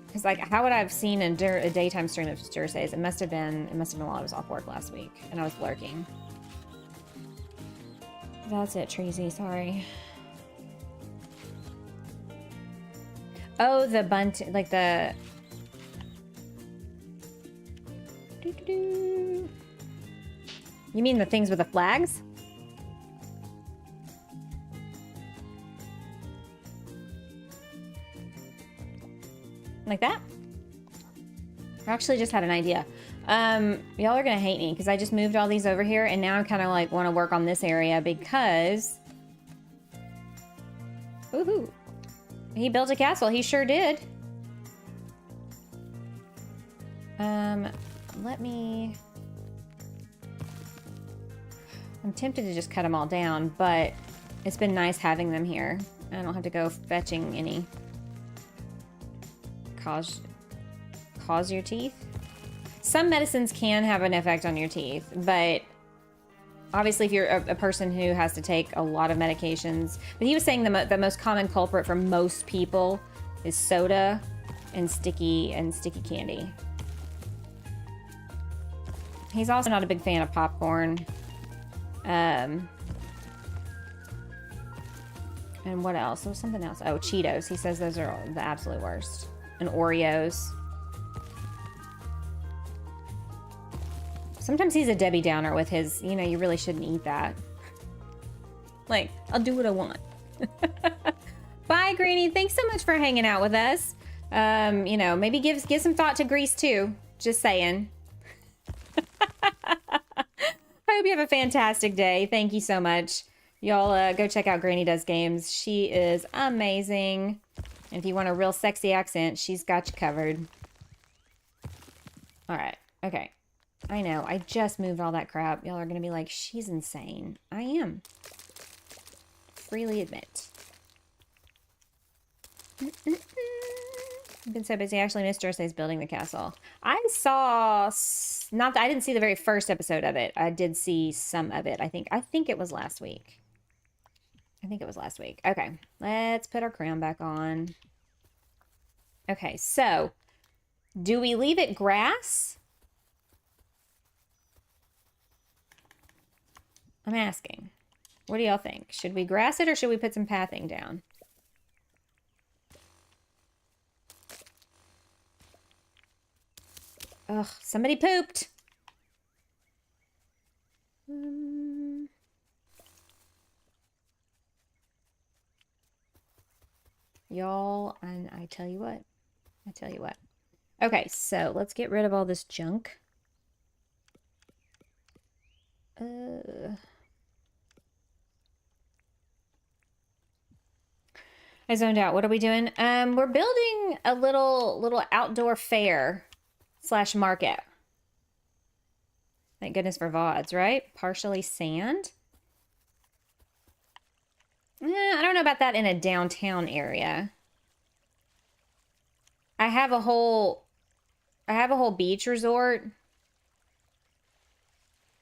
Because, like, how would I have seen a daytime stream of Jersey's? It must have been while I was off work last week and I was lurking. That's it, Treasy. Sorry. Oh, the bunt, like the. You mean the things with the flags? Like that. I actually just had an idea. Y'all are gonna hate me because I just moved all these over here and now I kind of like want to work on this area because... Woohoo! He built a castle. He sure did. Let me... I'm tempted to just cut them all down, but it's been nice having them here. I don't have to go fetching any. Cause your teeth? Some medicines can have an effect on your teeth, but obviously if you're a person who has to take a lot of medications. But he was saying the most common culprit for most people is soda and sticky candy. He's also not a big fan of popcorn. And what else? There was something else. Oh, Cheetos. He says those are the absolute worst. And Oreos. Sometimes he's a Debbie Downer with his, you know, you really shouldn't eat that. Like, I'll do what I want. Bye, Greenie. Thanks so much for hanging out with us. You know, maybe give some thought to Grease too. Just saying. I hope you have a fantastic day. Thank you so much. Y'all go check out Granny Does Games. She is amazing. And if you want a real sexy accent, she's got you covered. All right. Okay. I know. I just moved all that crap. Y'all are going to be like, she's insane. I am. Freely admit. I've been so busy. I actually missed Jersey's building the castle. I saw... I didn't see the very first episode of it. I did see some of it. I think it was last week. Okay, let's put our crown back on. Okay, so do we leave it grass? I'm asking. What do y'all think? Should we grass it or should we put some pathing down? Ugh, somebody pooped. Y'all, and I tell you what. Okay, so let's get rid of all this junk. I zoned out. What are we doing? We're building a little outdoor fair / market. Thank goodness for VODs, right? Partially sand. I don't know about that in a downtown area. I have a whole beach resort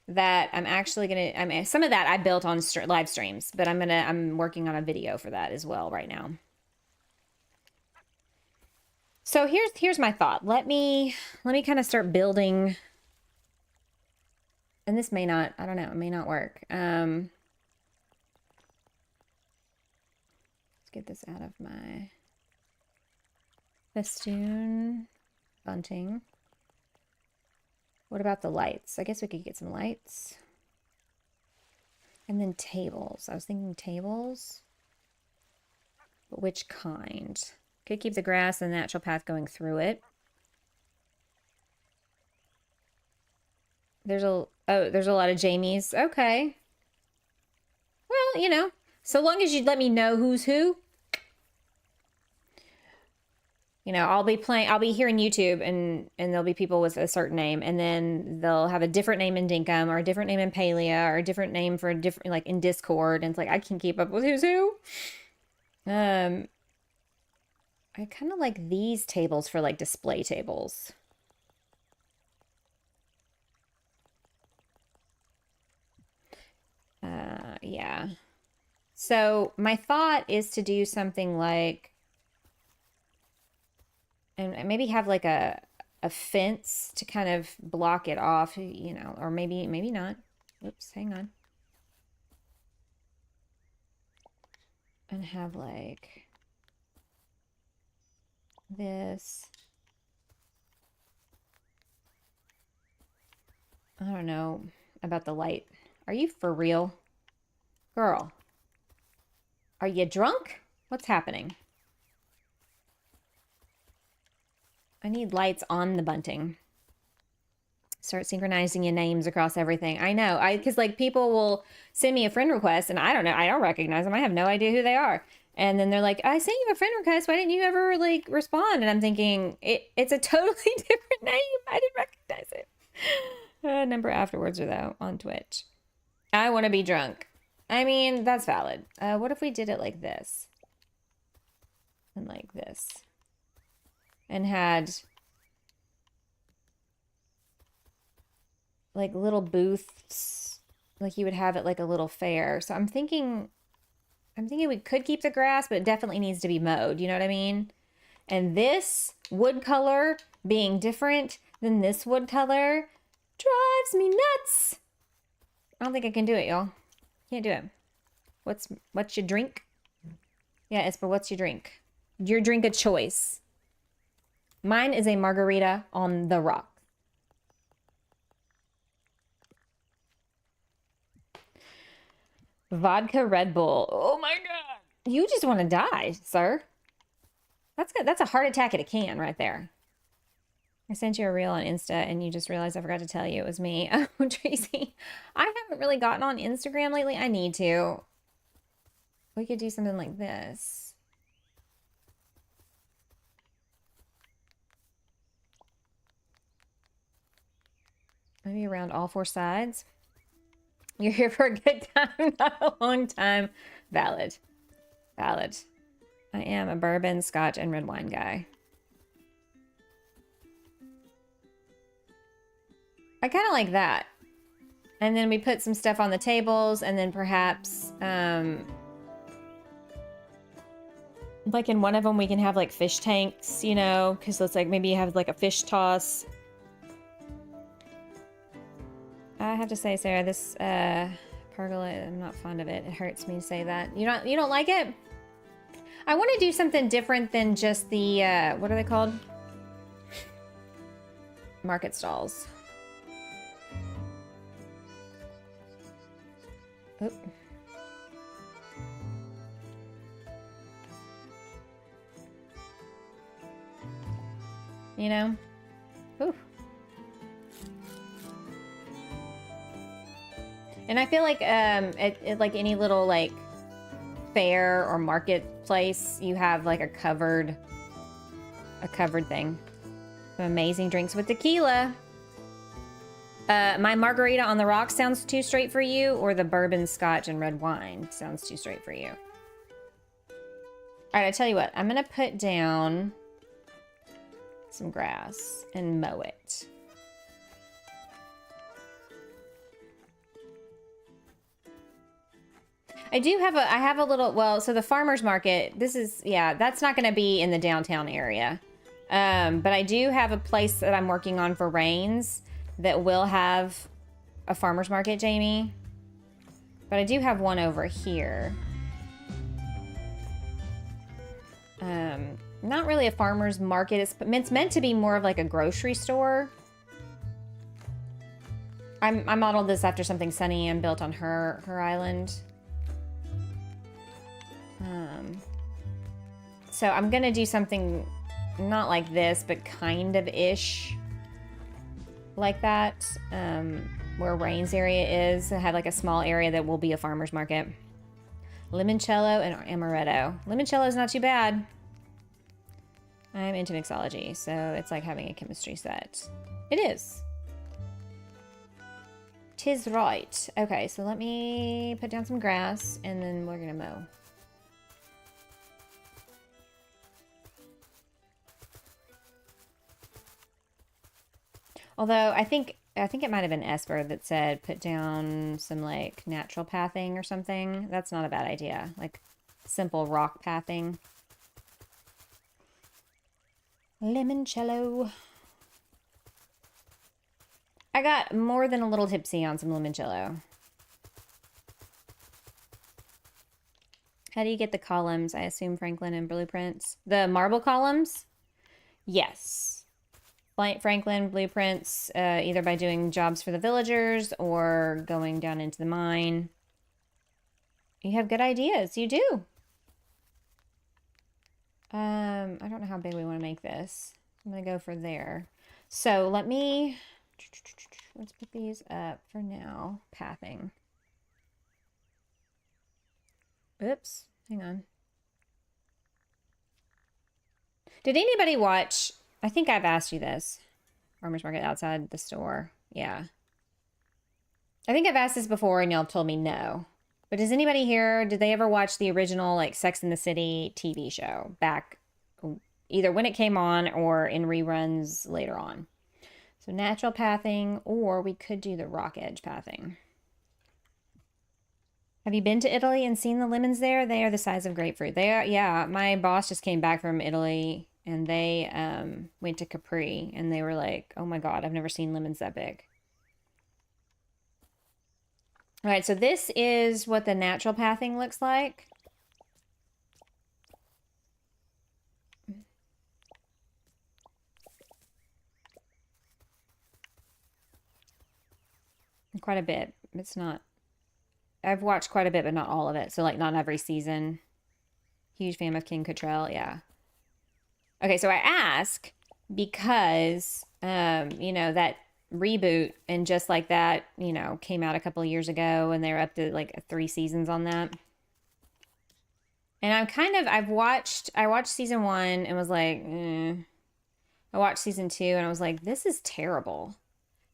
that I'm actually gonna, some of that I built on live streams, but I'm working on a video for that as well right now. So here's my thought. Let me kind of start building, and this may not, I don't know, it may not work. Let's get this out of my festoon bunting. What about the lights? I guess we could get some lights. And then tables. I was thinking tables. But which kind? Could keep the grass and the natural path going through it. There's a lot of Jamies. Okay. Well, you know, so long as you let me know who's who. You know, I'll be hearing YouTube and there'll be people with a certain name, and then they'll have a different name in Dinkum or a different name in Palea or a different name for a different, like in Discord, and it's like I can keep up with who's who. I kind of like these tables for like display tables. Yeah. So my thought is to do something like, and maybe have like a fence to kind of block it off, you know, or maybe not. Oops, hang on. And have like this. I don't know about the light. Are you for real? Girl, are you drunk? What's happening? I need lights on the bunting. Start synchronizing your names across everything. I know. Because like people will send me a friend request and I don't know. I don't recognize them. I have no idea who they are. And then they're like, I sent you a friend request. Why didn't you ever like respond? And I'm thinking, it's a totally different name. I didn't recognize it. Number afterwards or though on Twitch. I want to be drunk. I mean, that's valid. What if we did it like this? And like this. And had like little booths, like you would have at like a little fair. So I'm thinking we could keep the grass, but it definitely needs to be mowed. You know what I mean? And this wood color being different than this wood color drives me nuts. I don't think I can do it, y'all. Can't do it. What's your drink? Yeah, it's for what's your drink? Your drink of choice. Mine is a margarita on the rock. Vodka Red Bull. Oh my God. You just want to die, sir. That's good. That's a heart attack at a can right there. I sent you a reel on Insta and you just realized I forgot to tell you it was me. Oh, Tracy. I haven't really gotten on Instagram lately. I need to. We could do something like this. Maybe around all four sides. You're here for a good time, not a long time. Valid. Valid. I am a bourbon, scotch, and red wine guy. I kind of like that. And then we put some stuff on the tables, and then perhaps, like in one of them, we can have like fish tanks, you know, because let's like maybe you have like a fish toss. I have to say, Sarah, this pergola, I'm not fond of it. It hurts me to say that. You don't like it? I want to do something different than just the what are they called? Market stalls. Oh. You know? Ooh. And I feel like like any little like fair or marketplace, you have like a covered thing. Some amazing drinks with tequila. My margarita on the rocks sounds too straight for you, or the bourbon, scotch, and red wine sounds too straight for you? All right, I tell you what, I'm gonna put down some grass and mow it. I have a little, well, so the farmer's market, this is, yeah, that's not going to be in the downtown area. But I do have a place that I'm working on for Rains that will have a farmer's market, Jamie. But I do have one over here. Not really a farmer's market. It's meant to be more of like a grocery store. I modeled this after something SunnyAnn built on her island. So I'm gonna do something not like this, but kind of ish like that, where Rain's area is. I have like a small area that will be a farmer's market. Limoncello and amaretto. Limoncello is not too bad. I'm into mixology, so it's like having a chemistry set. It is. 'Tis right. Okay, so let me put down some grass and then we're gonna mow. Although I think it might have been Esper that said put down some like natural pathing or something. That's not a bad idea. Like simple rock pathing. Limoncello. I got more than a little tipsy on some limoncello. How do you get the columns? I assume Franklin and blueprints. The marble columns? Yes. Franklin blueprints, either by doing jobs for the villagers or going down into the mine. You have good ideas. You do. I don't know how big we want to make this. I'm gonna go for there. So let's put these up for now. Pathing. Oops, hang on. Did anybody watch, I think I've asked you this, farmer's market outside the store. Yeah. I think I've asked this before and y'all have told me no. But does anybody here, did they ever watch the original like Sex and the City TV show back either when it came on or in reruns later on? So natural pathing, or we could do the rock edge pathing. Have you been to Italy and seen the lemons there? They are the size of grapefruit. They are, yeah, my boss just came back from Italy and they went to Capri and they were like, oh my God, I've never seen lemons that big. All right, so this is what the natural pathing looks like. Quite a bit. It's not, I've watched quite a bit, but not all of it. So like not every season. Huge fan of King Cottrell, yeah. Okay, so I ask because, you know, that reboot and Just Like That, you know, came out a couple of years ago and they're up to like 3 seasons on that. And I watched season 1 and was like, I watched season 2 and I was like, this is terrible.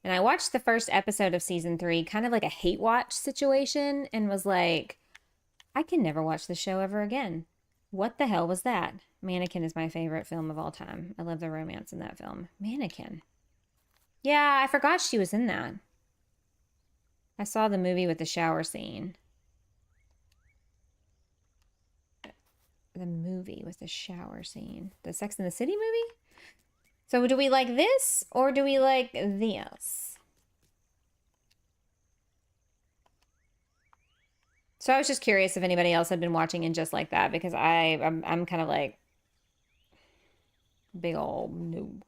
And I watched the first episode of season 3, kind of like a hate watch situation, and was like, I can never watch this show ever again. What the hell was that? Mannequin is my favorite film of all time. I love the romance in that film. Mannequin. Yeah, I forgot she was in that. I saw the movie with the shower scene. The movie with the shower scene. The Sex and the City movie? So do we like this or do we like this? So I was just curious if anybody else had been watching and Just Like That, because I'm kind of like big old noob.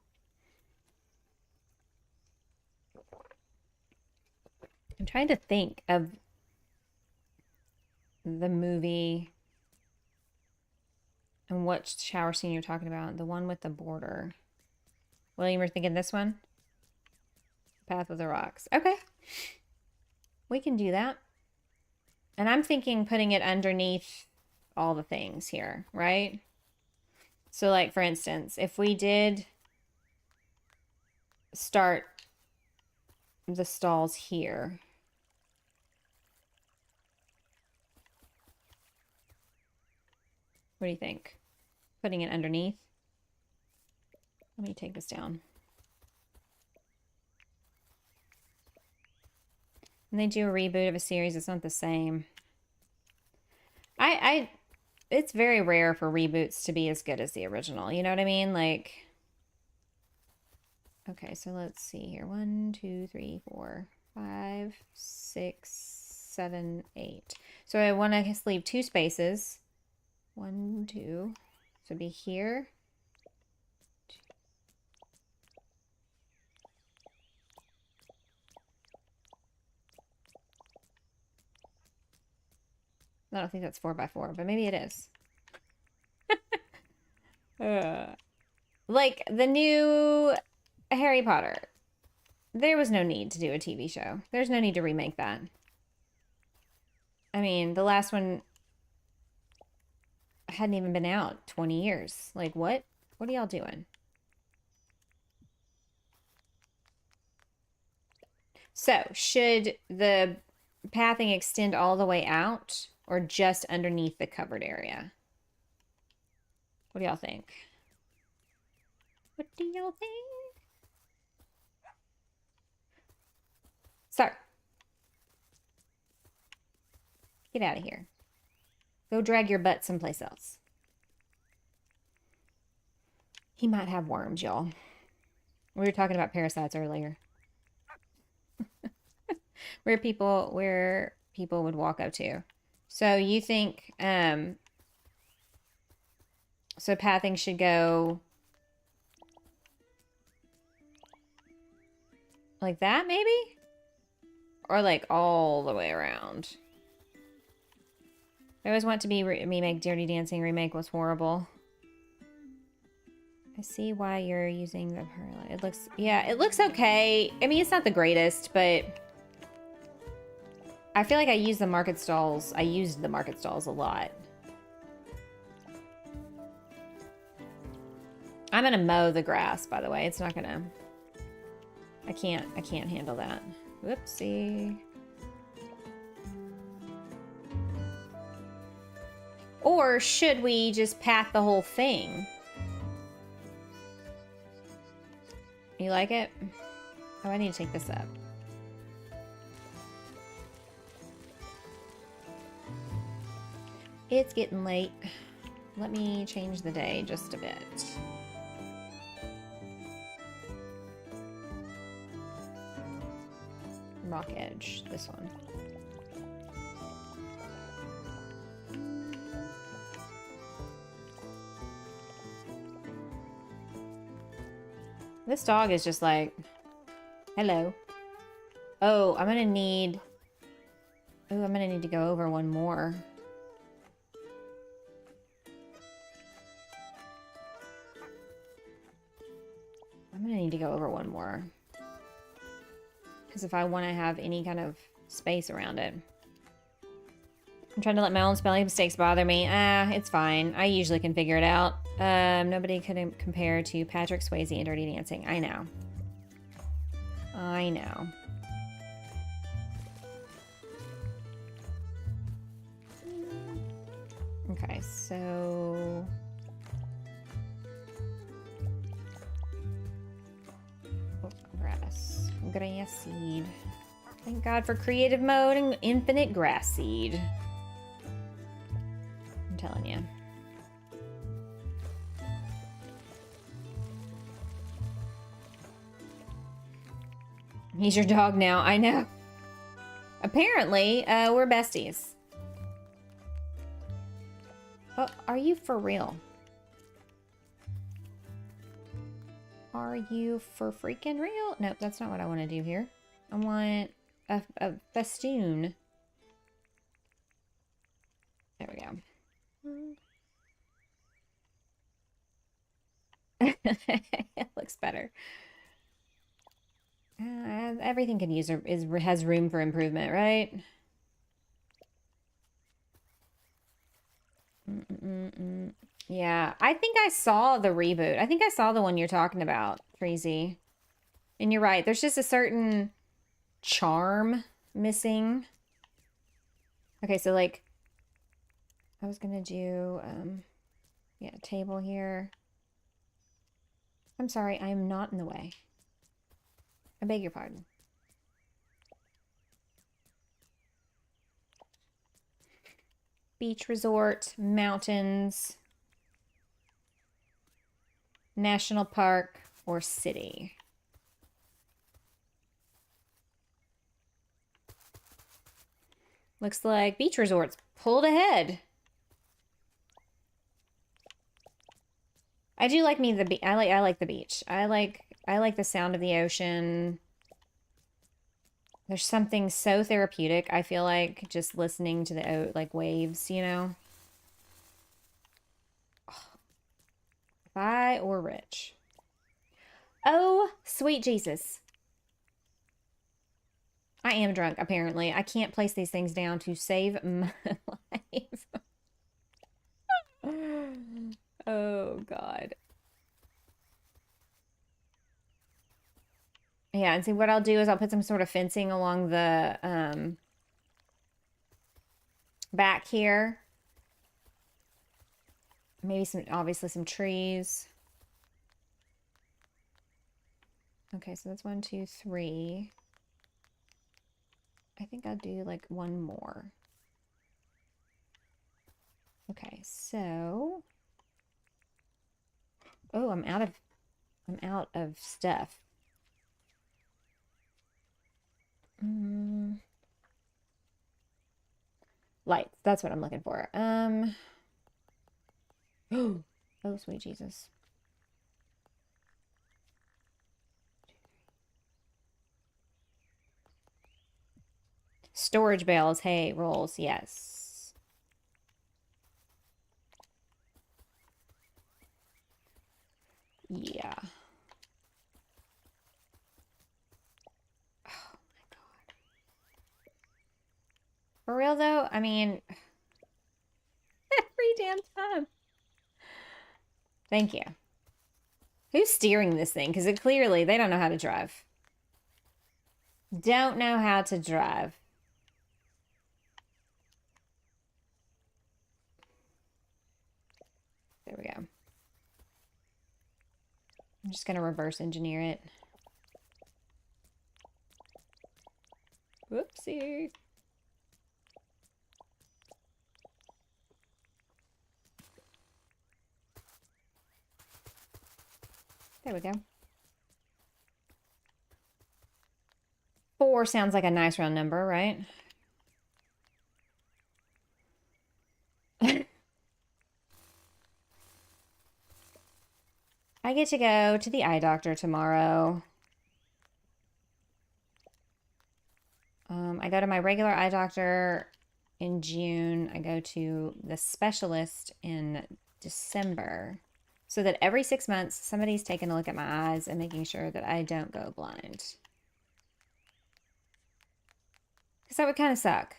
I'm trying to think of the movie and what shower scene you're talking about. The one with the border. William, you're thinking this one? Path of the Rocks. Okay. We can do that. And I'm thinking putting it underneath all the things here, right? So like, for instance, if we did start the stalls here. What do you think? Putting it underneath? Let me take this down. And they do a reboot of a series. It's not the same. It's very rare for reboots to be as good as the original. You know what I mean? Like, okay, so let's see here. 1, 2, 3, 4, 5, 6, 7, 8. So I want to leave 2 spaces. 1, 2. So it'd be here. I don't think that's 4 by 4, but maybe it is. Like the new Harry Potter. There was no need to do a TV show. There's no need to remake that. I mean, the last one hadn't even been out 20 years. Like, what? What are y'all doing? So, should the pathing extend all the way out or just underneath the covered area? What do y'all think? What do y'all think? Sir. Get out of here. Go drag your butt someplace else. He might have worms, y'all. We were talking about parasites earlier. where people would walk up to. So you think so pathing should go like that maybe? Or like all the way around. I always want to be remake Dirty Dancing remake was horrible. I see why you're using the perla. It looks, yeah, it looks okay. I mean, it's not the greatest, but I feel like I use the market stalls. I used the market stalls a lot. I'm gonna mow the grass, by the way. It's not gonna, I can't handle that. Whoopsie. Or should we just pat the whole thing? You like it? Oh, I need to take this up. It's getting late. Let me change the day just a bit. Rock edge, this one. This dog is just like, hello. Oh, I'm gonna need to go over one more. I'm gonna need to go over one more. Because if I want to have any kind of space around it. I'm trying to let my own spelling mistakes bother me. It's fine. I usually can figure it out. Nobody could compare to Patrick Swayze in Dirty Dancing. I know. I know. Okay, so... Oh, grass. Grass seed. Thank God for creative mode and infinite grass seed. I'm telling you. He's your dog now. I know. Apparently, we're besties. Oh, are you for real? Are you for freaking real? Nope, that's not what I want to do here. I want a festoon. There we go. It looks better. Everything can use has room for improvement, right? Yeah, I think I saw the reboot. I think I saw the one you're talking about, Crazy. And you're right. There's just a certain charm missing. Okay, so like, I was gonna do, yeah, table here. I'm sorry, I am not in the way. I beg your pardon. Beach resort, mountains, national park, or city. Looks like beach resorts pulled ahead. I do like I like the beach. I like the sound of the ocean. There's something so therapeutic, I feel like, just listening to the like waves, you know? Oh, if I were rich. Oh, sweet Jesus. I am drunk, apparently. I can't place these things down to save my life. Oh, God. Yeah, and see, what I'll do is I'll put some sort of fencing along the back here. Maybe obviously some trees. Okay, so that's 1, 2, 3. I think I'll do like one more. Okay, so... Oh, I'm out of stuff. Lights, that's what I'm looking for. Oh, sweet Jesus. Storage bales, hay, rolls, yes. Yeah. Oh my God. For real though, I mean, every damn time. Thank you. Who's steering this thing? Because clearly they don't know how to drive. Don't know how to drive. There we go. I'm just going to reverse engineer it. Whoopsie. There we go. 4 sounds like a nice round number, right? I get to go to the eye doctor tomorrow. I go to my regular eye doctor in June. I go to the specialist in December. So that every 6 months, somebody's taking a look at my eyes and making sure that I don't go blind. Because that would kind of suck.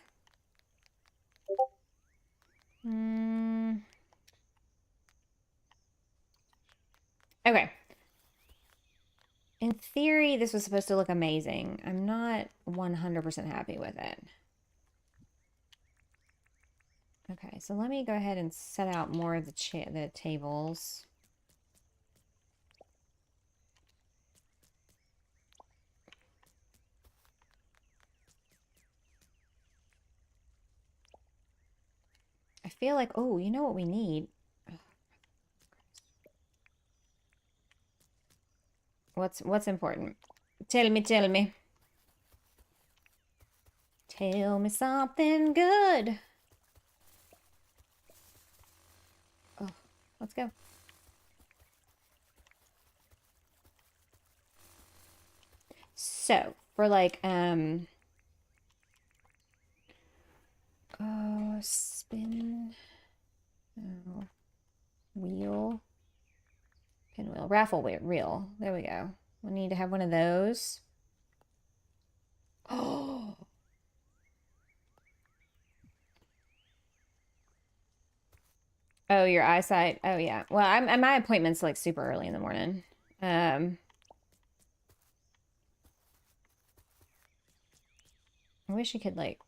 Okay. In theory, this was supposed to look amazing. I'm not 100% happy with it. Okay, so let me go ahead and set out more of the tables. I feel like, oh, you know what we need? What's important? Tell me. Tell me something good. Oh, let's go. So, for like, oh, spin, oh, wheel, pinwheel, raffle reel. There we go. We need to have one of those. Oh. Oh, your eyesight. Oh, yeah. Well, my appointment's like super early in the morning. I wish you could like,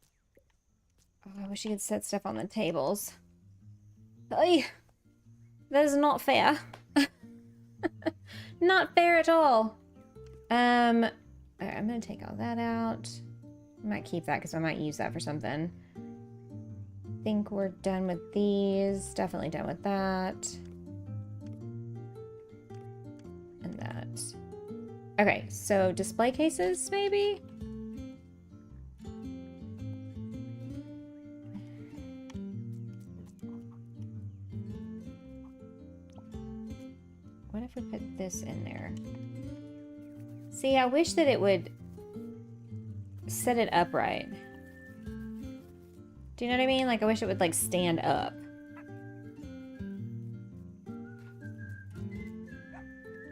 oh, I wish you could set stuff on the tables. Oy, that is not fair. Not fair at all. Okay, I'm gonna take all that out. I might keep that because I might use that for something. Think we're done with these. Definitely done with that. And that. Okay, so display cases, maybe? What if we put this in there? See, I wish that it would set it upright. Do you know what I mean? Like, I wish it would, like, stand up.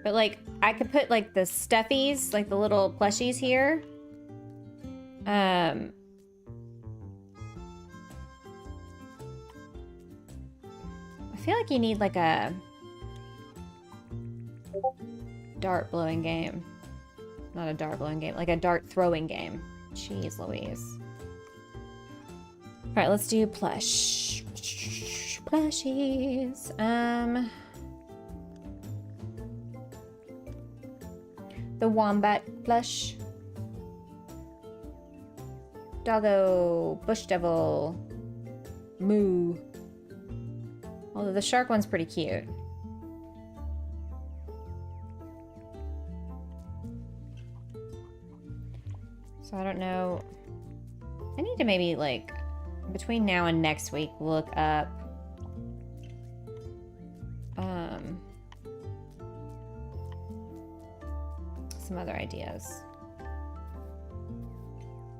But, like, I could put, like, the stuffies, like, the little plushies here. I feel like you need, like, a dart blowing game. Not a dart blowing game, like a dart throwing game. Jeez Louise. All right, let's do plush. Plushies. The wombat plush. Doggo, bush devil, moo. Although the shark one's pretty cute. So I don't know. I need to maybe like between now and next week look up some other ideas.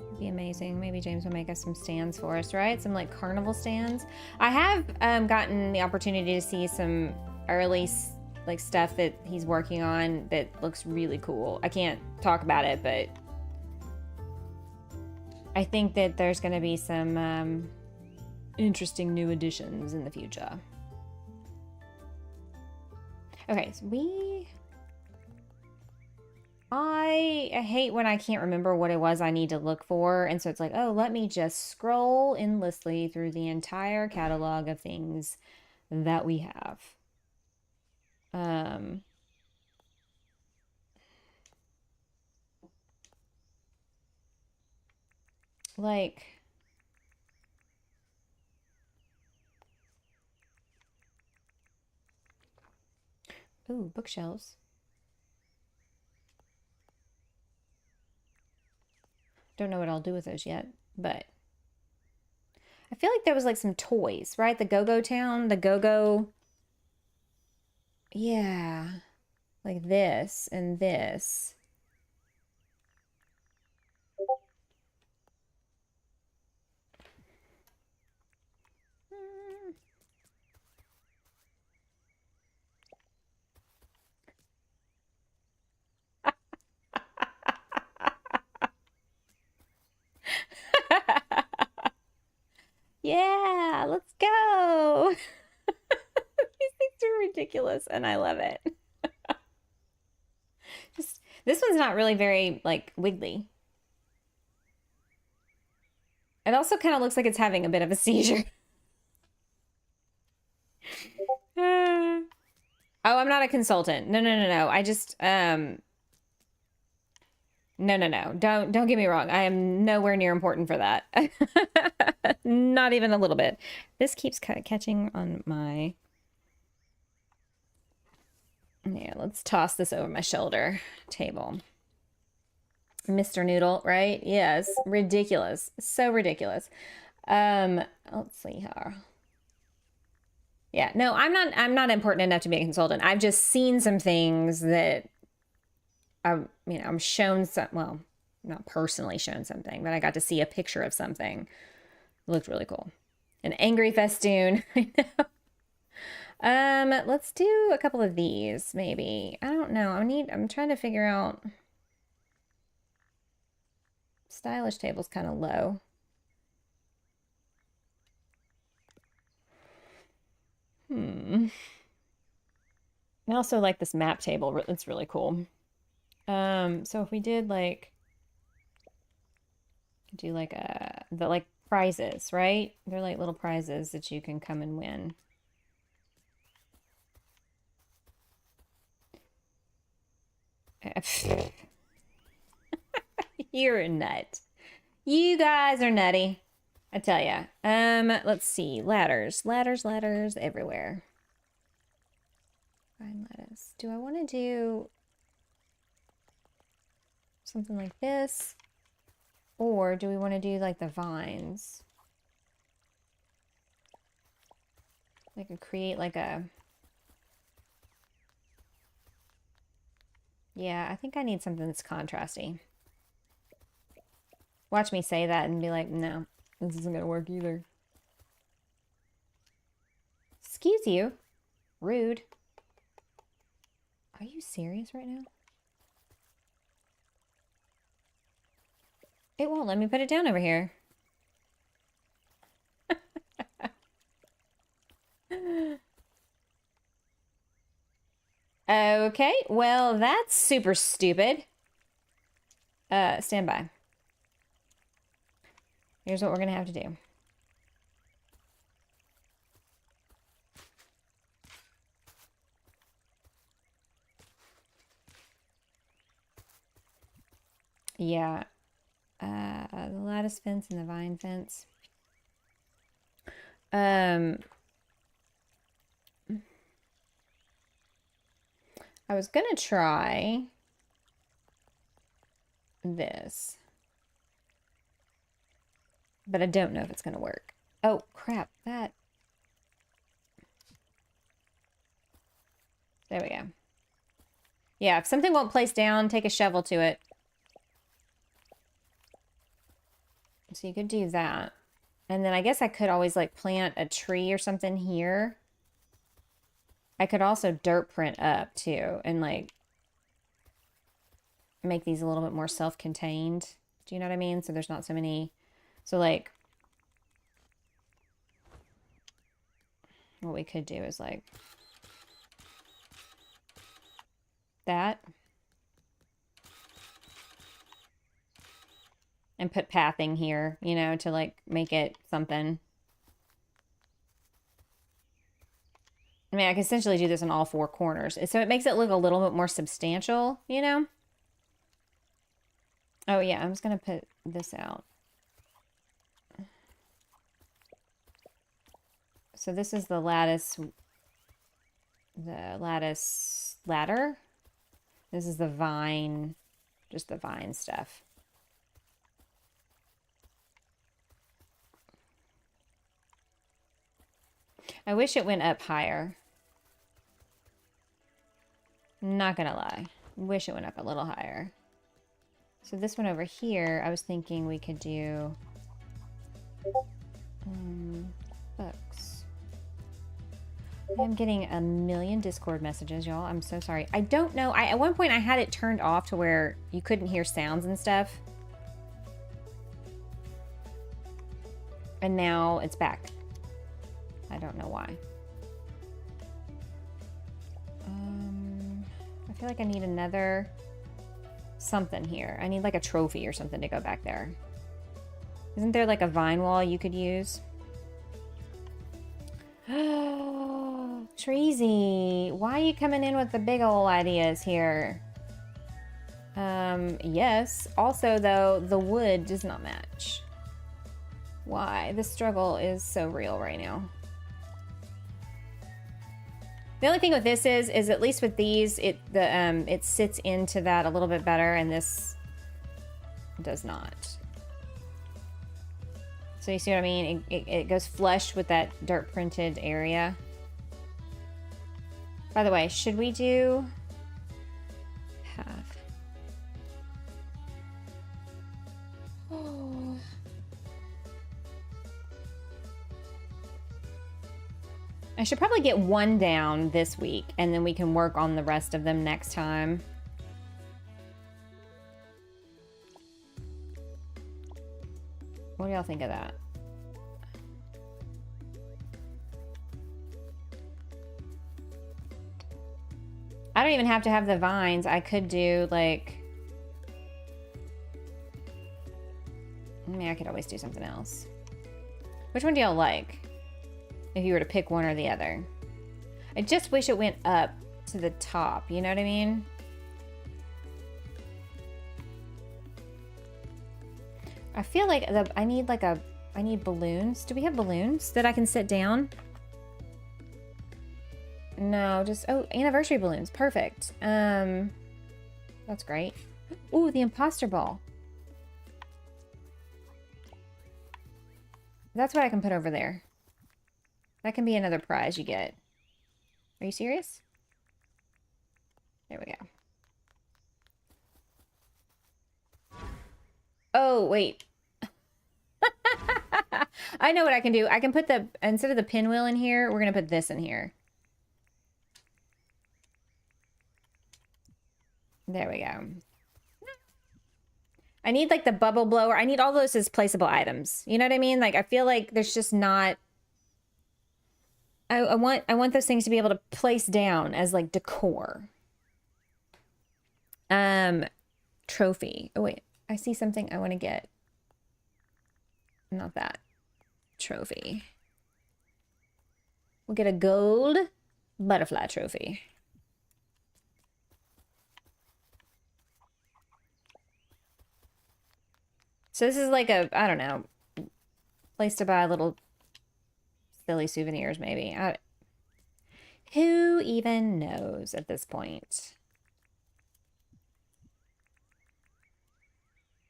It'd be amazing. Maybe James will make us some stands for us, right? Some like carnival stands. I have gotten the opportunity to see some early like stuff that he's working on that looks really cool. I can't talk about it, but I think that there's going to be some interesting new additions in the future. Okay, so I hate when I can't remember what it was I need to look for, and so it's like, oh, let me just scroll endlessly through the entire catalog of things that we have. Like, ooh, bookshelves. Don't know what I'll do with those yet, but I feel like there was like some toys, right? The Go-Go Town, the Go-Go. Yeah, like this and this. Yeah, let's go. These things are ridiculous and I love it. Just this one's not really very like wiggly. It also kind of looks like it's having a bit of a seizure. Oh, I'm not a consultant. No. I just no. Don't get me wrong. I am nowhere near important for that. Not even a little bit. This keeps catching on my... Yeah, let's toss this over my shoulder table. Mr. Noodle, right? Yes, ridiculous. So ridiculous. Let's see here. Yeah, no, I'm not important enough to be a consultant. I've just seen some things that I'm shown some, well, not personally shown something, but I got to see a picture of something. It looked really cool. An angry festoon. I know. Let's do a couple of these, maybe. I don't know. I'm trying to figure out. Stylish table's kind of low. I also like this map table. It's really cool. So if we did like do like the like prizes, right? They're like little prizes that you can come and win. You're a nut. You guys are nutty. I tell ya. Let's see. Ladders everywhere. Fine lettuce. Do I want to do something like this? Or do we want to do like the vines? I could create like a... Yeah, I think I need something that's contrasty. Watch me say that and be like, no, this isn't gonna work either. Excuse you. Rude. Are you serious right now? It won't let me put it down over here. Okay, well, that's super stupid. Stand by. Here's what we're gonna have to do. Yeah. The lattice fence and the vine fence. I was gonna try this, but I don't know if it's gonna work. Oh, crap, that. There we go. Yeah, if something won't place down, take a shovel to it. So you could do that. And then I guess I could always like plant a tree or something here. I could also dirt print up too and like make these a little bit more self-contained. Do you know what I mean? So there's not so many. So like what we could do is like that. And put pathing here, you know, to like make it something. I mean, I can essentially do this on all four corners. So it makes it look a little bit more substantial, you know? Oh yeah, I'm just gonna put this out. So this is the lattice ladder. This is the vine, just the vine stuff. I wish it went up higher. Not gonna lie. Wish it went up a little higher. So this one over here, I was thinking we could do books. I'm getting a million Discord messages, y'all. I'm so sorry. I don't know. At one point I had it turned off to where you couldn't hear sounds and stuff. And now it's back. I don't know why. I feel like I need another something here. I need like a trophy or something to go back there. Isn't there like a vine wall you could use? Treasy, why are you coming in with the big ol' ideas here? Yes. Also, though, the wood does not match. Why? The struggle is so real right now. The only thing with this is at least with these, it sits into that a little bit better, and this does not. So you see what I mean? It goes flush with that dirt printed area. By the way, should we do half? Oh. I should probably get one down this week, and then we can work on the rest of them next time. What do y'all think of that? I don't even have to have the vines. I could do like... I mean, I could always do something else. Which one do y'all like? If you were to pick one or the other. I just wish it went up to the top. You know what I mean? I feel like I need balloons. Do we have balloons that I can sit down? No, just, oh, anniversary balloons. Perfect. That's great. Ooh, the imposter ball. That's what I can put over there. That can be another prize you get. Are you serious? There we go. Oh, wait. I know what I can do. I can put the, instead of the pinwheel in here, we're going to put this in here. There we go. I need like the bubble blower. I need all those as placeable items. You know what I mean? Like, I feel like there's just not... I want those things to be able to place down as like decor. Trophy. Oh wait, I see something I want to get. Not that. Trophy. We'll get a gold butterfly trophy. So this is like a, I don't know, place to buy little silly souvenirs maybe. Who even knows at this point?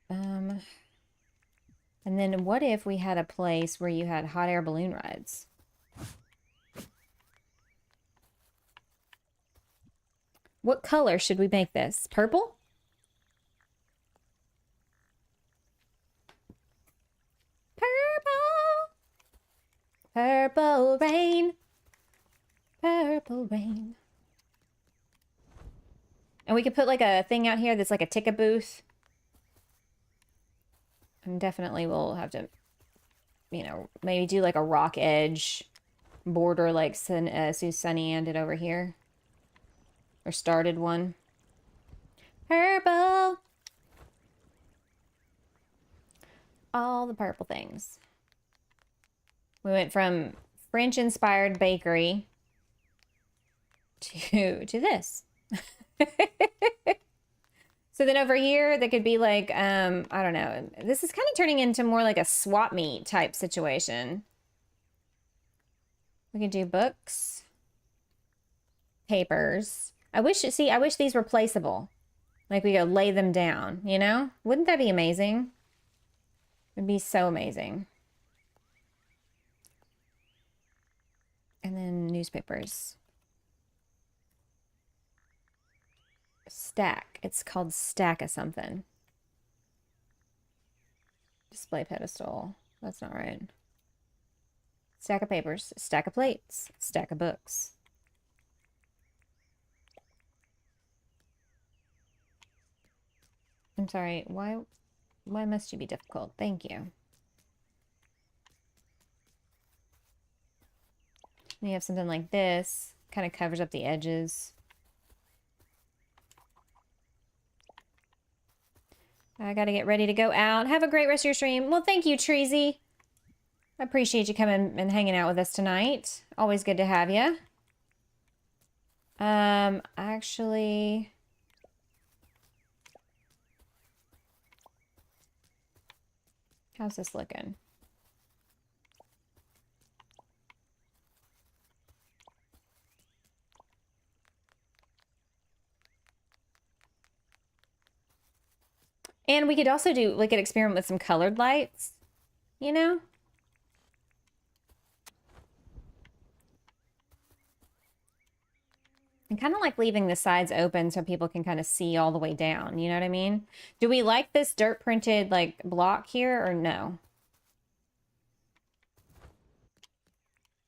And then what if we had a place where you had hot air balloon rides? What color should we make this? Purple? Purple. Purple rain. Purple rain. And we could put like a thing out here that's like a ticket booth. And definitely we'll have to, you know, maybe do like a rock edge border like SunnyAnn did over here. Or started one. Purple. All the purple things. We went from French-inspired bakery to this. So then over here, that could be like, I don't know. This is kind of turning into more like a swap meet type situation. We can do books, papers. I wish these were placeable. Like we could lay them down, you know? Wouldn't that be amazing? It'd be so amazing. And then newspapers. Stack. It's called stack of something. Display pedestal. That's not right. Stack of papers. Stack of plates. Stack of books. I'm sorry. Why must you be difficult? Thank you. We have something like this. Kind of covers up the edges. I gotta get ready to go out. Have a great rest of your stream. Well, thank you, Treasy. I appreciate you coming and hanging out with us tonight. Always good to have you. Actually... how's this looking? And we could also do, we could experiment with some colored lights, you know? And kind of like leaving the sides open so people can kind of see all the way down, you know what I mean? Do we like this dirt printed like block here or no?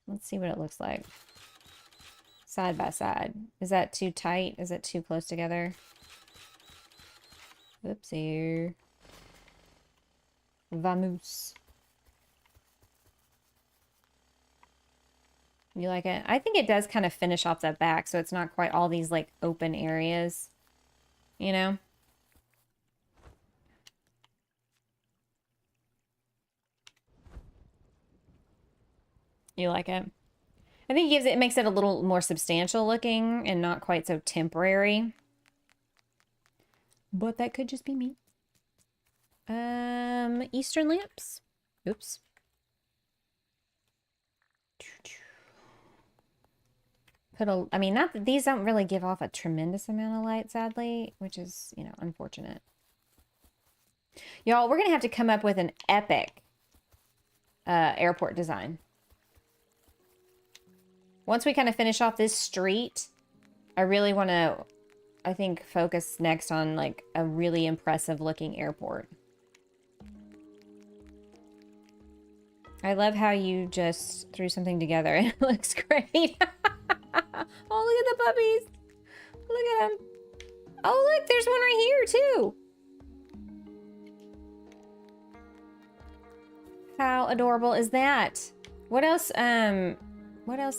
Let's see what it looks like. Side by side. Is that too tight? Is it too close together? Oopsie. Vamoose. You like it? I think it does kind of finish off that back, so it's not quite all these like open areas, you know? You like it? I think it makes it a little more substantial looking and not quite so temporary. But that could just be me. Eastern lamps. Oops. I mean, not that these don't really give off a tremendous amount of light, sadly, which is, you know, unfortunate. Y'all, we're going to have to come up with an epic airport design. Once we kind of finish off this street, I really want to, I think, focus next on, like, a really impressive looking airport. I love how you just threw something together and it looks great. Oh, look at the puppies. Look at them. Oh, look, there's one right here, too. How adorable is that? What else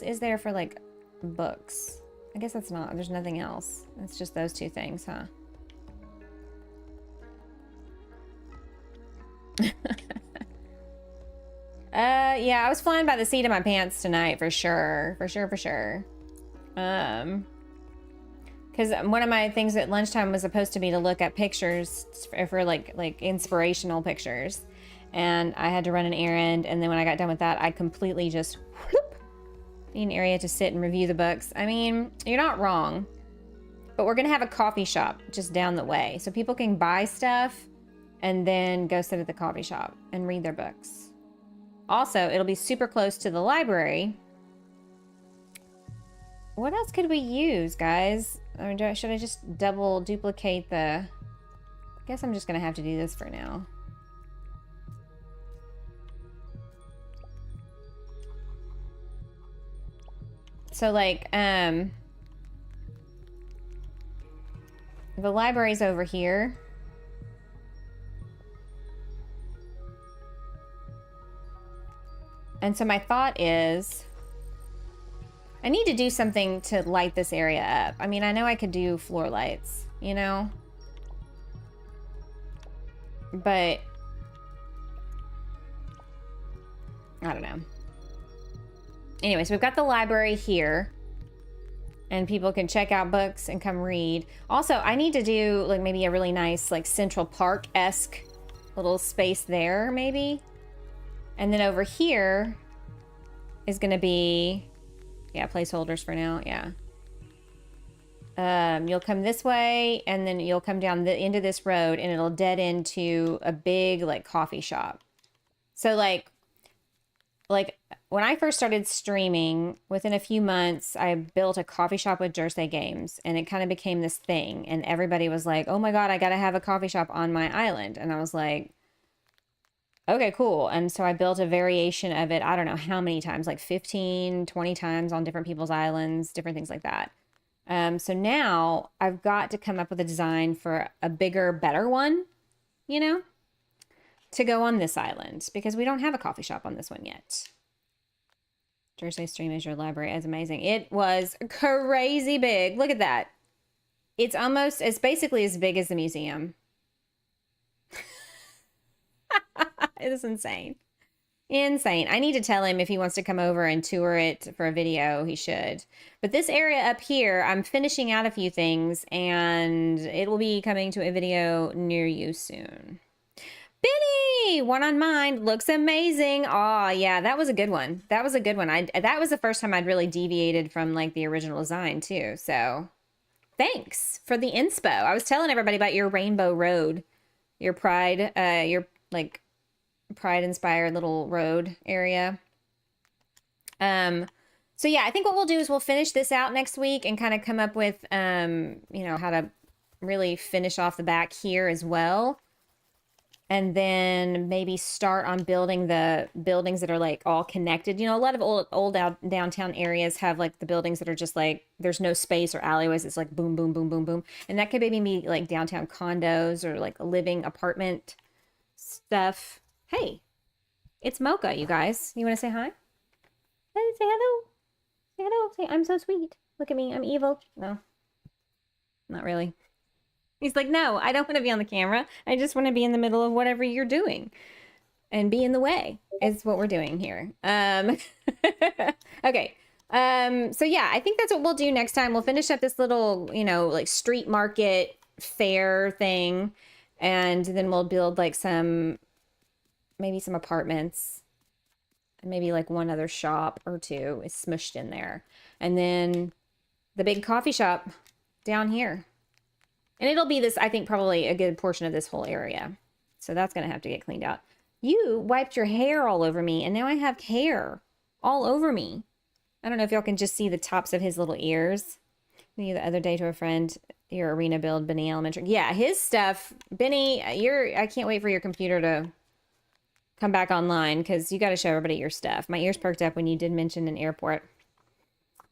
is there for, like, books? I guess that's not, there's nothing else. It's just those two things, huh? Yeah, I was flying by the seat of my pants tonight, for sure. For sure. Because one of my things at lunchtime was supposed to be to look at pictures for like inspirational pictures. And I had to run an errand, and then when I got done with that, I completely just whoop, need an area to sit and review the books. I mean, you're not wrong. But we're gonna have a coffee shop just down the way. So people can buy stuff and then go sit at the coffee shop and read their books. Also, it'll be super close to the library. What else could we use, guys? Or should I just double duplicate the... I guess I'm just gonna have to do this for now. So like, the library's over here. And so my thought is, I need to do something to light this area up. I mean, I know I could do floor lights, you know? But I don't know. Anyway, so we've got the library here. And people can check out books and come read. Also, I need to do like maybe a really nice like Central Park-esque little space there, maybe. And then over here is gonna be, yeah, placeholders for now, yeah. You'll come this way, and then you'll come down the end of this road, and it'll dead into a big like coffee shop. So like when I first started streaming, within a few months, I built a coffee shop with Jersey Games, and it kind of became this thing. And everybody was like, oh my God, I gotta have a coffee shop on my island. And I was like, okay, cool. And so I built a variation of it. I don't know how many times, like 15, 20 times on different people's islands, different things like that. So now I've got to come up with a design for a bigger, better one, you know, to go on this island, because we don't have a coffee shop on this one yet. Jersey Stream is your library. It's amazing. It was crazy big. Look at that. It's basically as big as the museum. It is insane. Insane. I need to tell him if he wants to come over and tour it for a video, he should. But this area up here, I'm finishing out a few things, and it will be coming to a video near you soon. Benny, one on mine, looks amazing. Oh yeah, that was a good one. That was a good one. That was the first time I'd really deviated from like the original design too. So thanks for the inspo. I was telling everybody about your Rainbow Road, your pride, your like pride inspired little road area. So yeah, I think what we'll do is we'll finish this out next week and kind of come up with you know, how to really finish off the back here as well. And then maybe start on building the buildings that are like all connected. You know, a lot of old downtown areas have like the buildings that are just like, there's no space or alleyways. It's like boom, boom, boom, boom, boom. And that could maybe be like downtown condos or like living apartment stuff. Hey, it's Mocha, you guys. You want to say hi? Hey, say hello. Say hello. Say, I'm so sweet. Look at me. I'm evil. No, not really. He's like, no, I don't want to be on the camera. I just want to be in the middle of whatever you're doing and be in the way is what we're doing here. Okay. So yeah, I think that's what we'll do next time. We'll finish up this little, you know, like street market fair thing. And then we'll build like maybe some apartments and maybe like one other shop or two is smushed in there. And then the big coffee shop down here. And it'll be this, I think, probably a good portion of this whole area. So that's going to have to get cleaned out. You wiped your hair all over me, and now I have hair all over me. I don't know if y'all can just see the tops of his little ears. The other day to a friend, your arena build, Benny Elementary. Yeah, his stuff. Benny, I can't wait for your computer to come back online, because you got to show everybody your stuff. My ears perked up when you did mention an airport.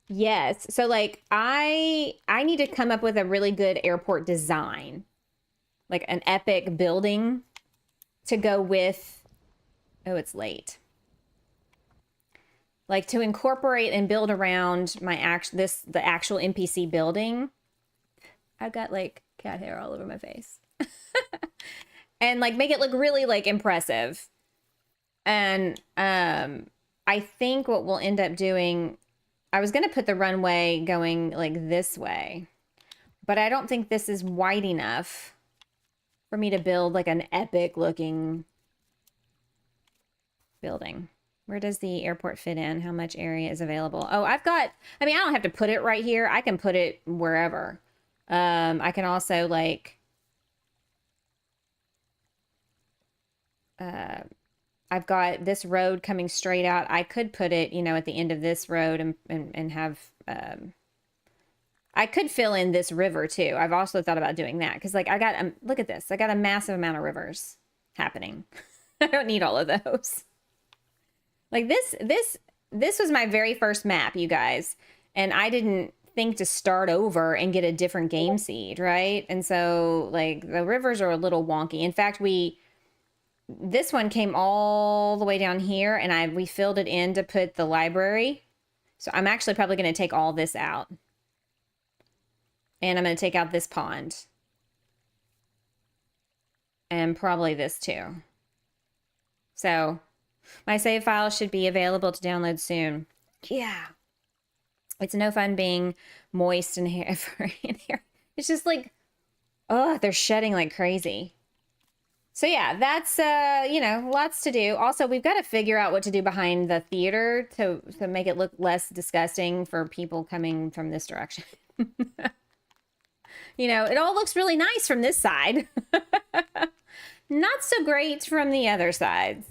Yes. So like I need to come up with a really good airport design, like an epic building to go with. Oh, it's late. Like to incorporate and build around the actual NPC building. I've got like cat hair all over my face. And like make it look really like impressive. And I think what we'll end up doing, I was going to put the runway going like this way, but I don't think this is wide enough for me to build like an epic looking building. Where does the airport fit in? How much area is available? Oh, I don't have to put it right here. I can put it wherever. I can also like, I've got this road coming straight out. I could put it, you know, at the end of this road and have, I could fill in this river too. I've also thought about doing that. Cause like look at this. I got a massive amount of rivers happening. I don't need all of those. Like this was my very first map, you guys. and I didn't think to start over and get a different game seed, right? And so like the rivers are a little wonky. In fact, this one came all the way down here, and we filled it in to put the library. So I'm actually probably going to take all this out. And I'm going to take out this pond. And probably this too. So my save file should be available to download soon. Yeah. It's no fun being moist in here. It's just like, oh, they're shedding like crazy. So yeah, that's, you know, lots to do. Also, we've got to figure out what to do behind the theater to make it look less disgusting for people coming from this direction. You know, it all looks really nice from this side. Not so great from the other sides.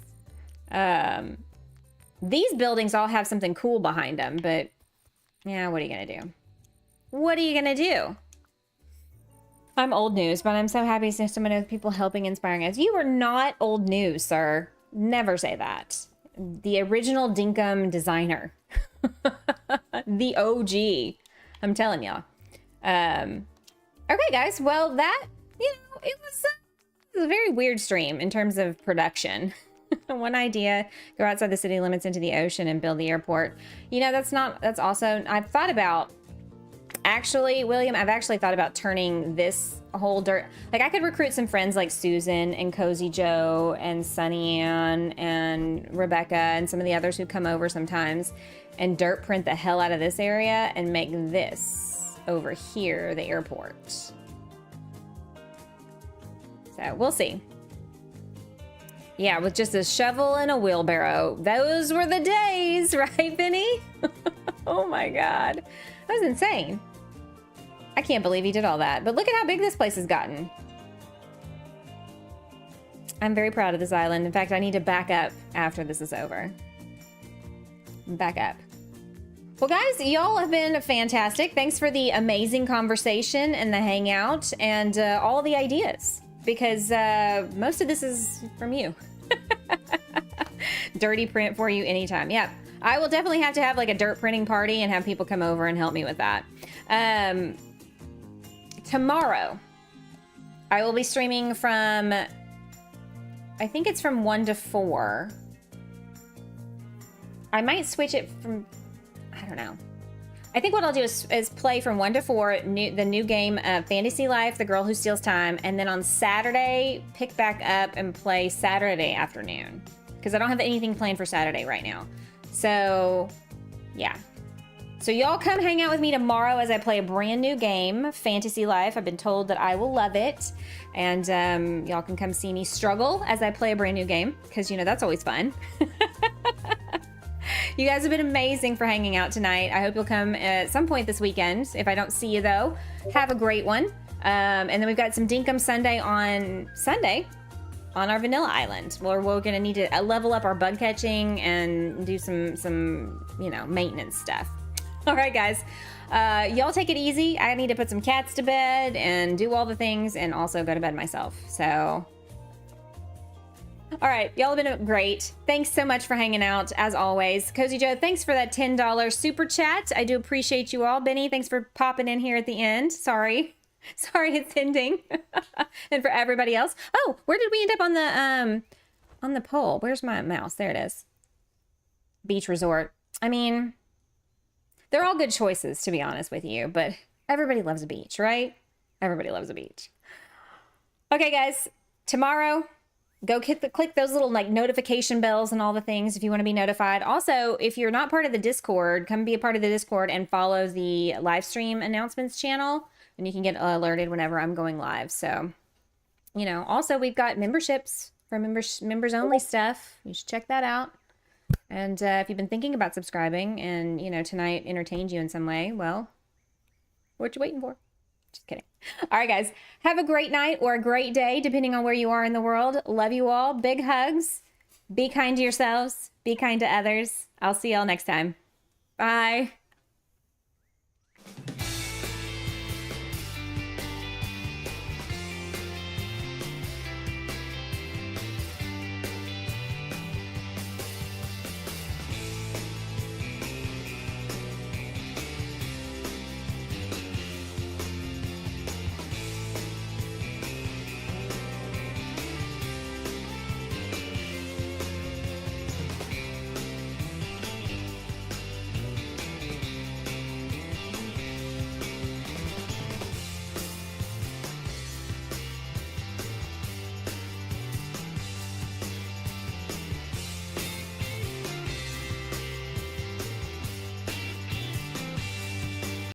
These buildings all have something cool behind them, but yeah, what are you going to do? What are you going to do? I'm old news, but I'm so happy to see so many people helping, inspiring us. You are not old news, sir. Never say that. The original Dinkum designer. The OG. I'm telling y'all. Okay, guys. Well, that, you know, it was a very weird stream in terms of production. One idea, go outside the city limits into the ocean and build the airport. You know, that's also, I've thought about, actually, William, I've actually thought about turning this whole dirt, like I could recruit some friends like Susan and Cozy Joe and SunnyAnn and Rebecca and some of the others who come over sometimes and dirt print the hell out of this area and make this over here the airport. So we'll see. Yeah, with just a shovel and a wheelbarrow. Those were the days, right, Benny? Oh my God. That was insane. I can't believe he did all that. But look at how big this place has gotten. I'm very proud of this island. In fact, I need to back up after this is over. Back up. Well, guys, y'all have been fantastic. Thanks for the amazing conversation and the hangout and all the ideas, because most of this is from you. Dirty print for you anytime. Yeah, I will definitely have to have like a dirt printing party and have people come over and help me with that. Tomorrow, I will be streaming from, I think it's from 1 to 4. I might switch it from, I don't know. I think what I'll do is play from 1 to 4, the new game, Fantasy Life, The Girl Who Steals Time, and then on Saturday, pick back up and play Saturday afternoon, because I don't have anything planned for Saturday right now. So, yeah. So y'all come hang out with me tomorrow as I play a brand new game, Fantasy Life. I've been told that I will love it, and y'all can come see me struggle as I play a brand new game, because, you know, that's always fun. You guys have been amazing for hanging out tonight. I hope you'll come at some point this weekend. If I don't see you, though, have a great one. And then we've got some Dinkum Sunday on Sunday on our Vanilla Island, where we're going to need to level up our bug catching and do some you know, maintenance stuff. All right, guys. Y'all take it easy. I need to put some cats to bed and do all the things and also go to bed myself. So... all right, y'all have been great. Thanks so much for hanging out, as always. Cozy Joe, thanks for that $10 super chat. I do appreciate you all. Benny, thanks for popping in here at the end. Sorry it's ending. And for everybody else. Oh, where did we end up on the poll? Where's my mouse? There it is. Beach resort. I mean, they're all good choices, to be honest with you, but everybody loves a beach, right? Everybody loves a beach. Okay, guys, tomorrow, go click those little like notification bells and all the things if you want to be notified. Also, if you're not part of the Discord, come be a part of the Discord and follow the live stream announcements channel, and you can get alerted whenever I'm going live. So, you know, also we've got memberships for members only stuff. You should check that out. And if you've been thinking about subscribing and, you know, tonight entertained you in some way, well, what you waiting for? Just kidding. All right, guys. Have a great night or a great day, depending on where you are in the world. Love you all. Big hugs. Be kind to yourselves. Be kind to others. I'll see y'all next time. Bye.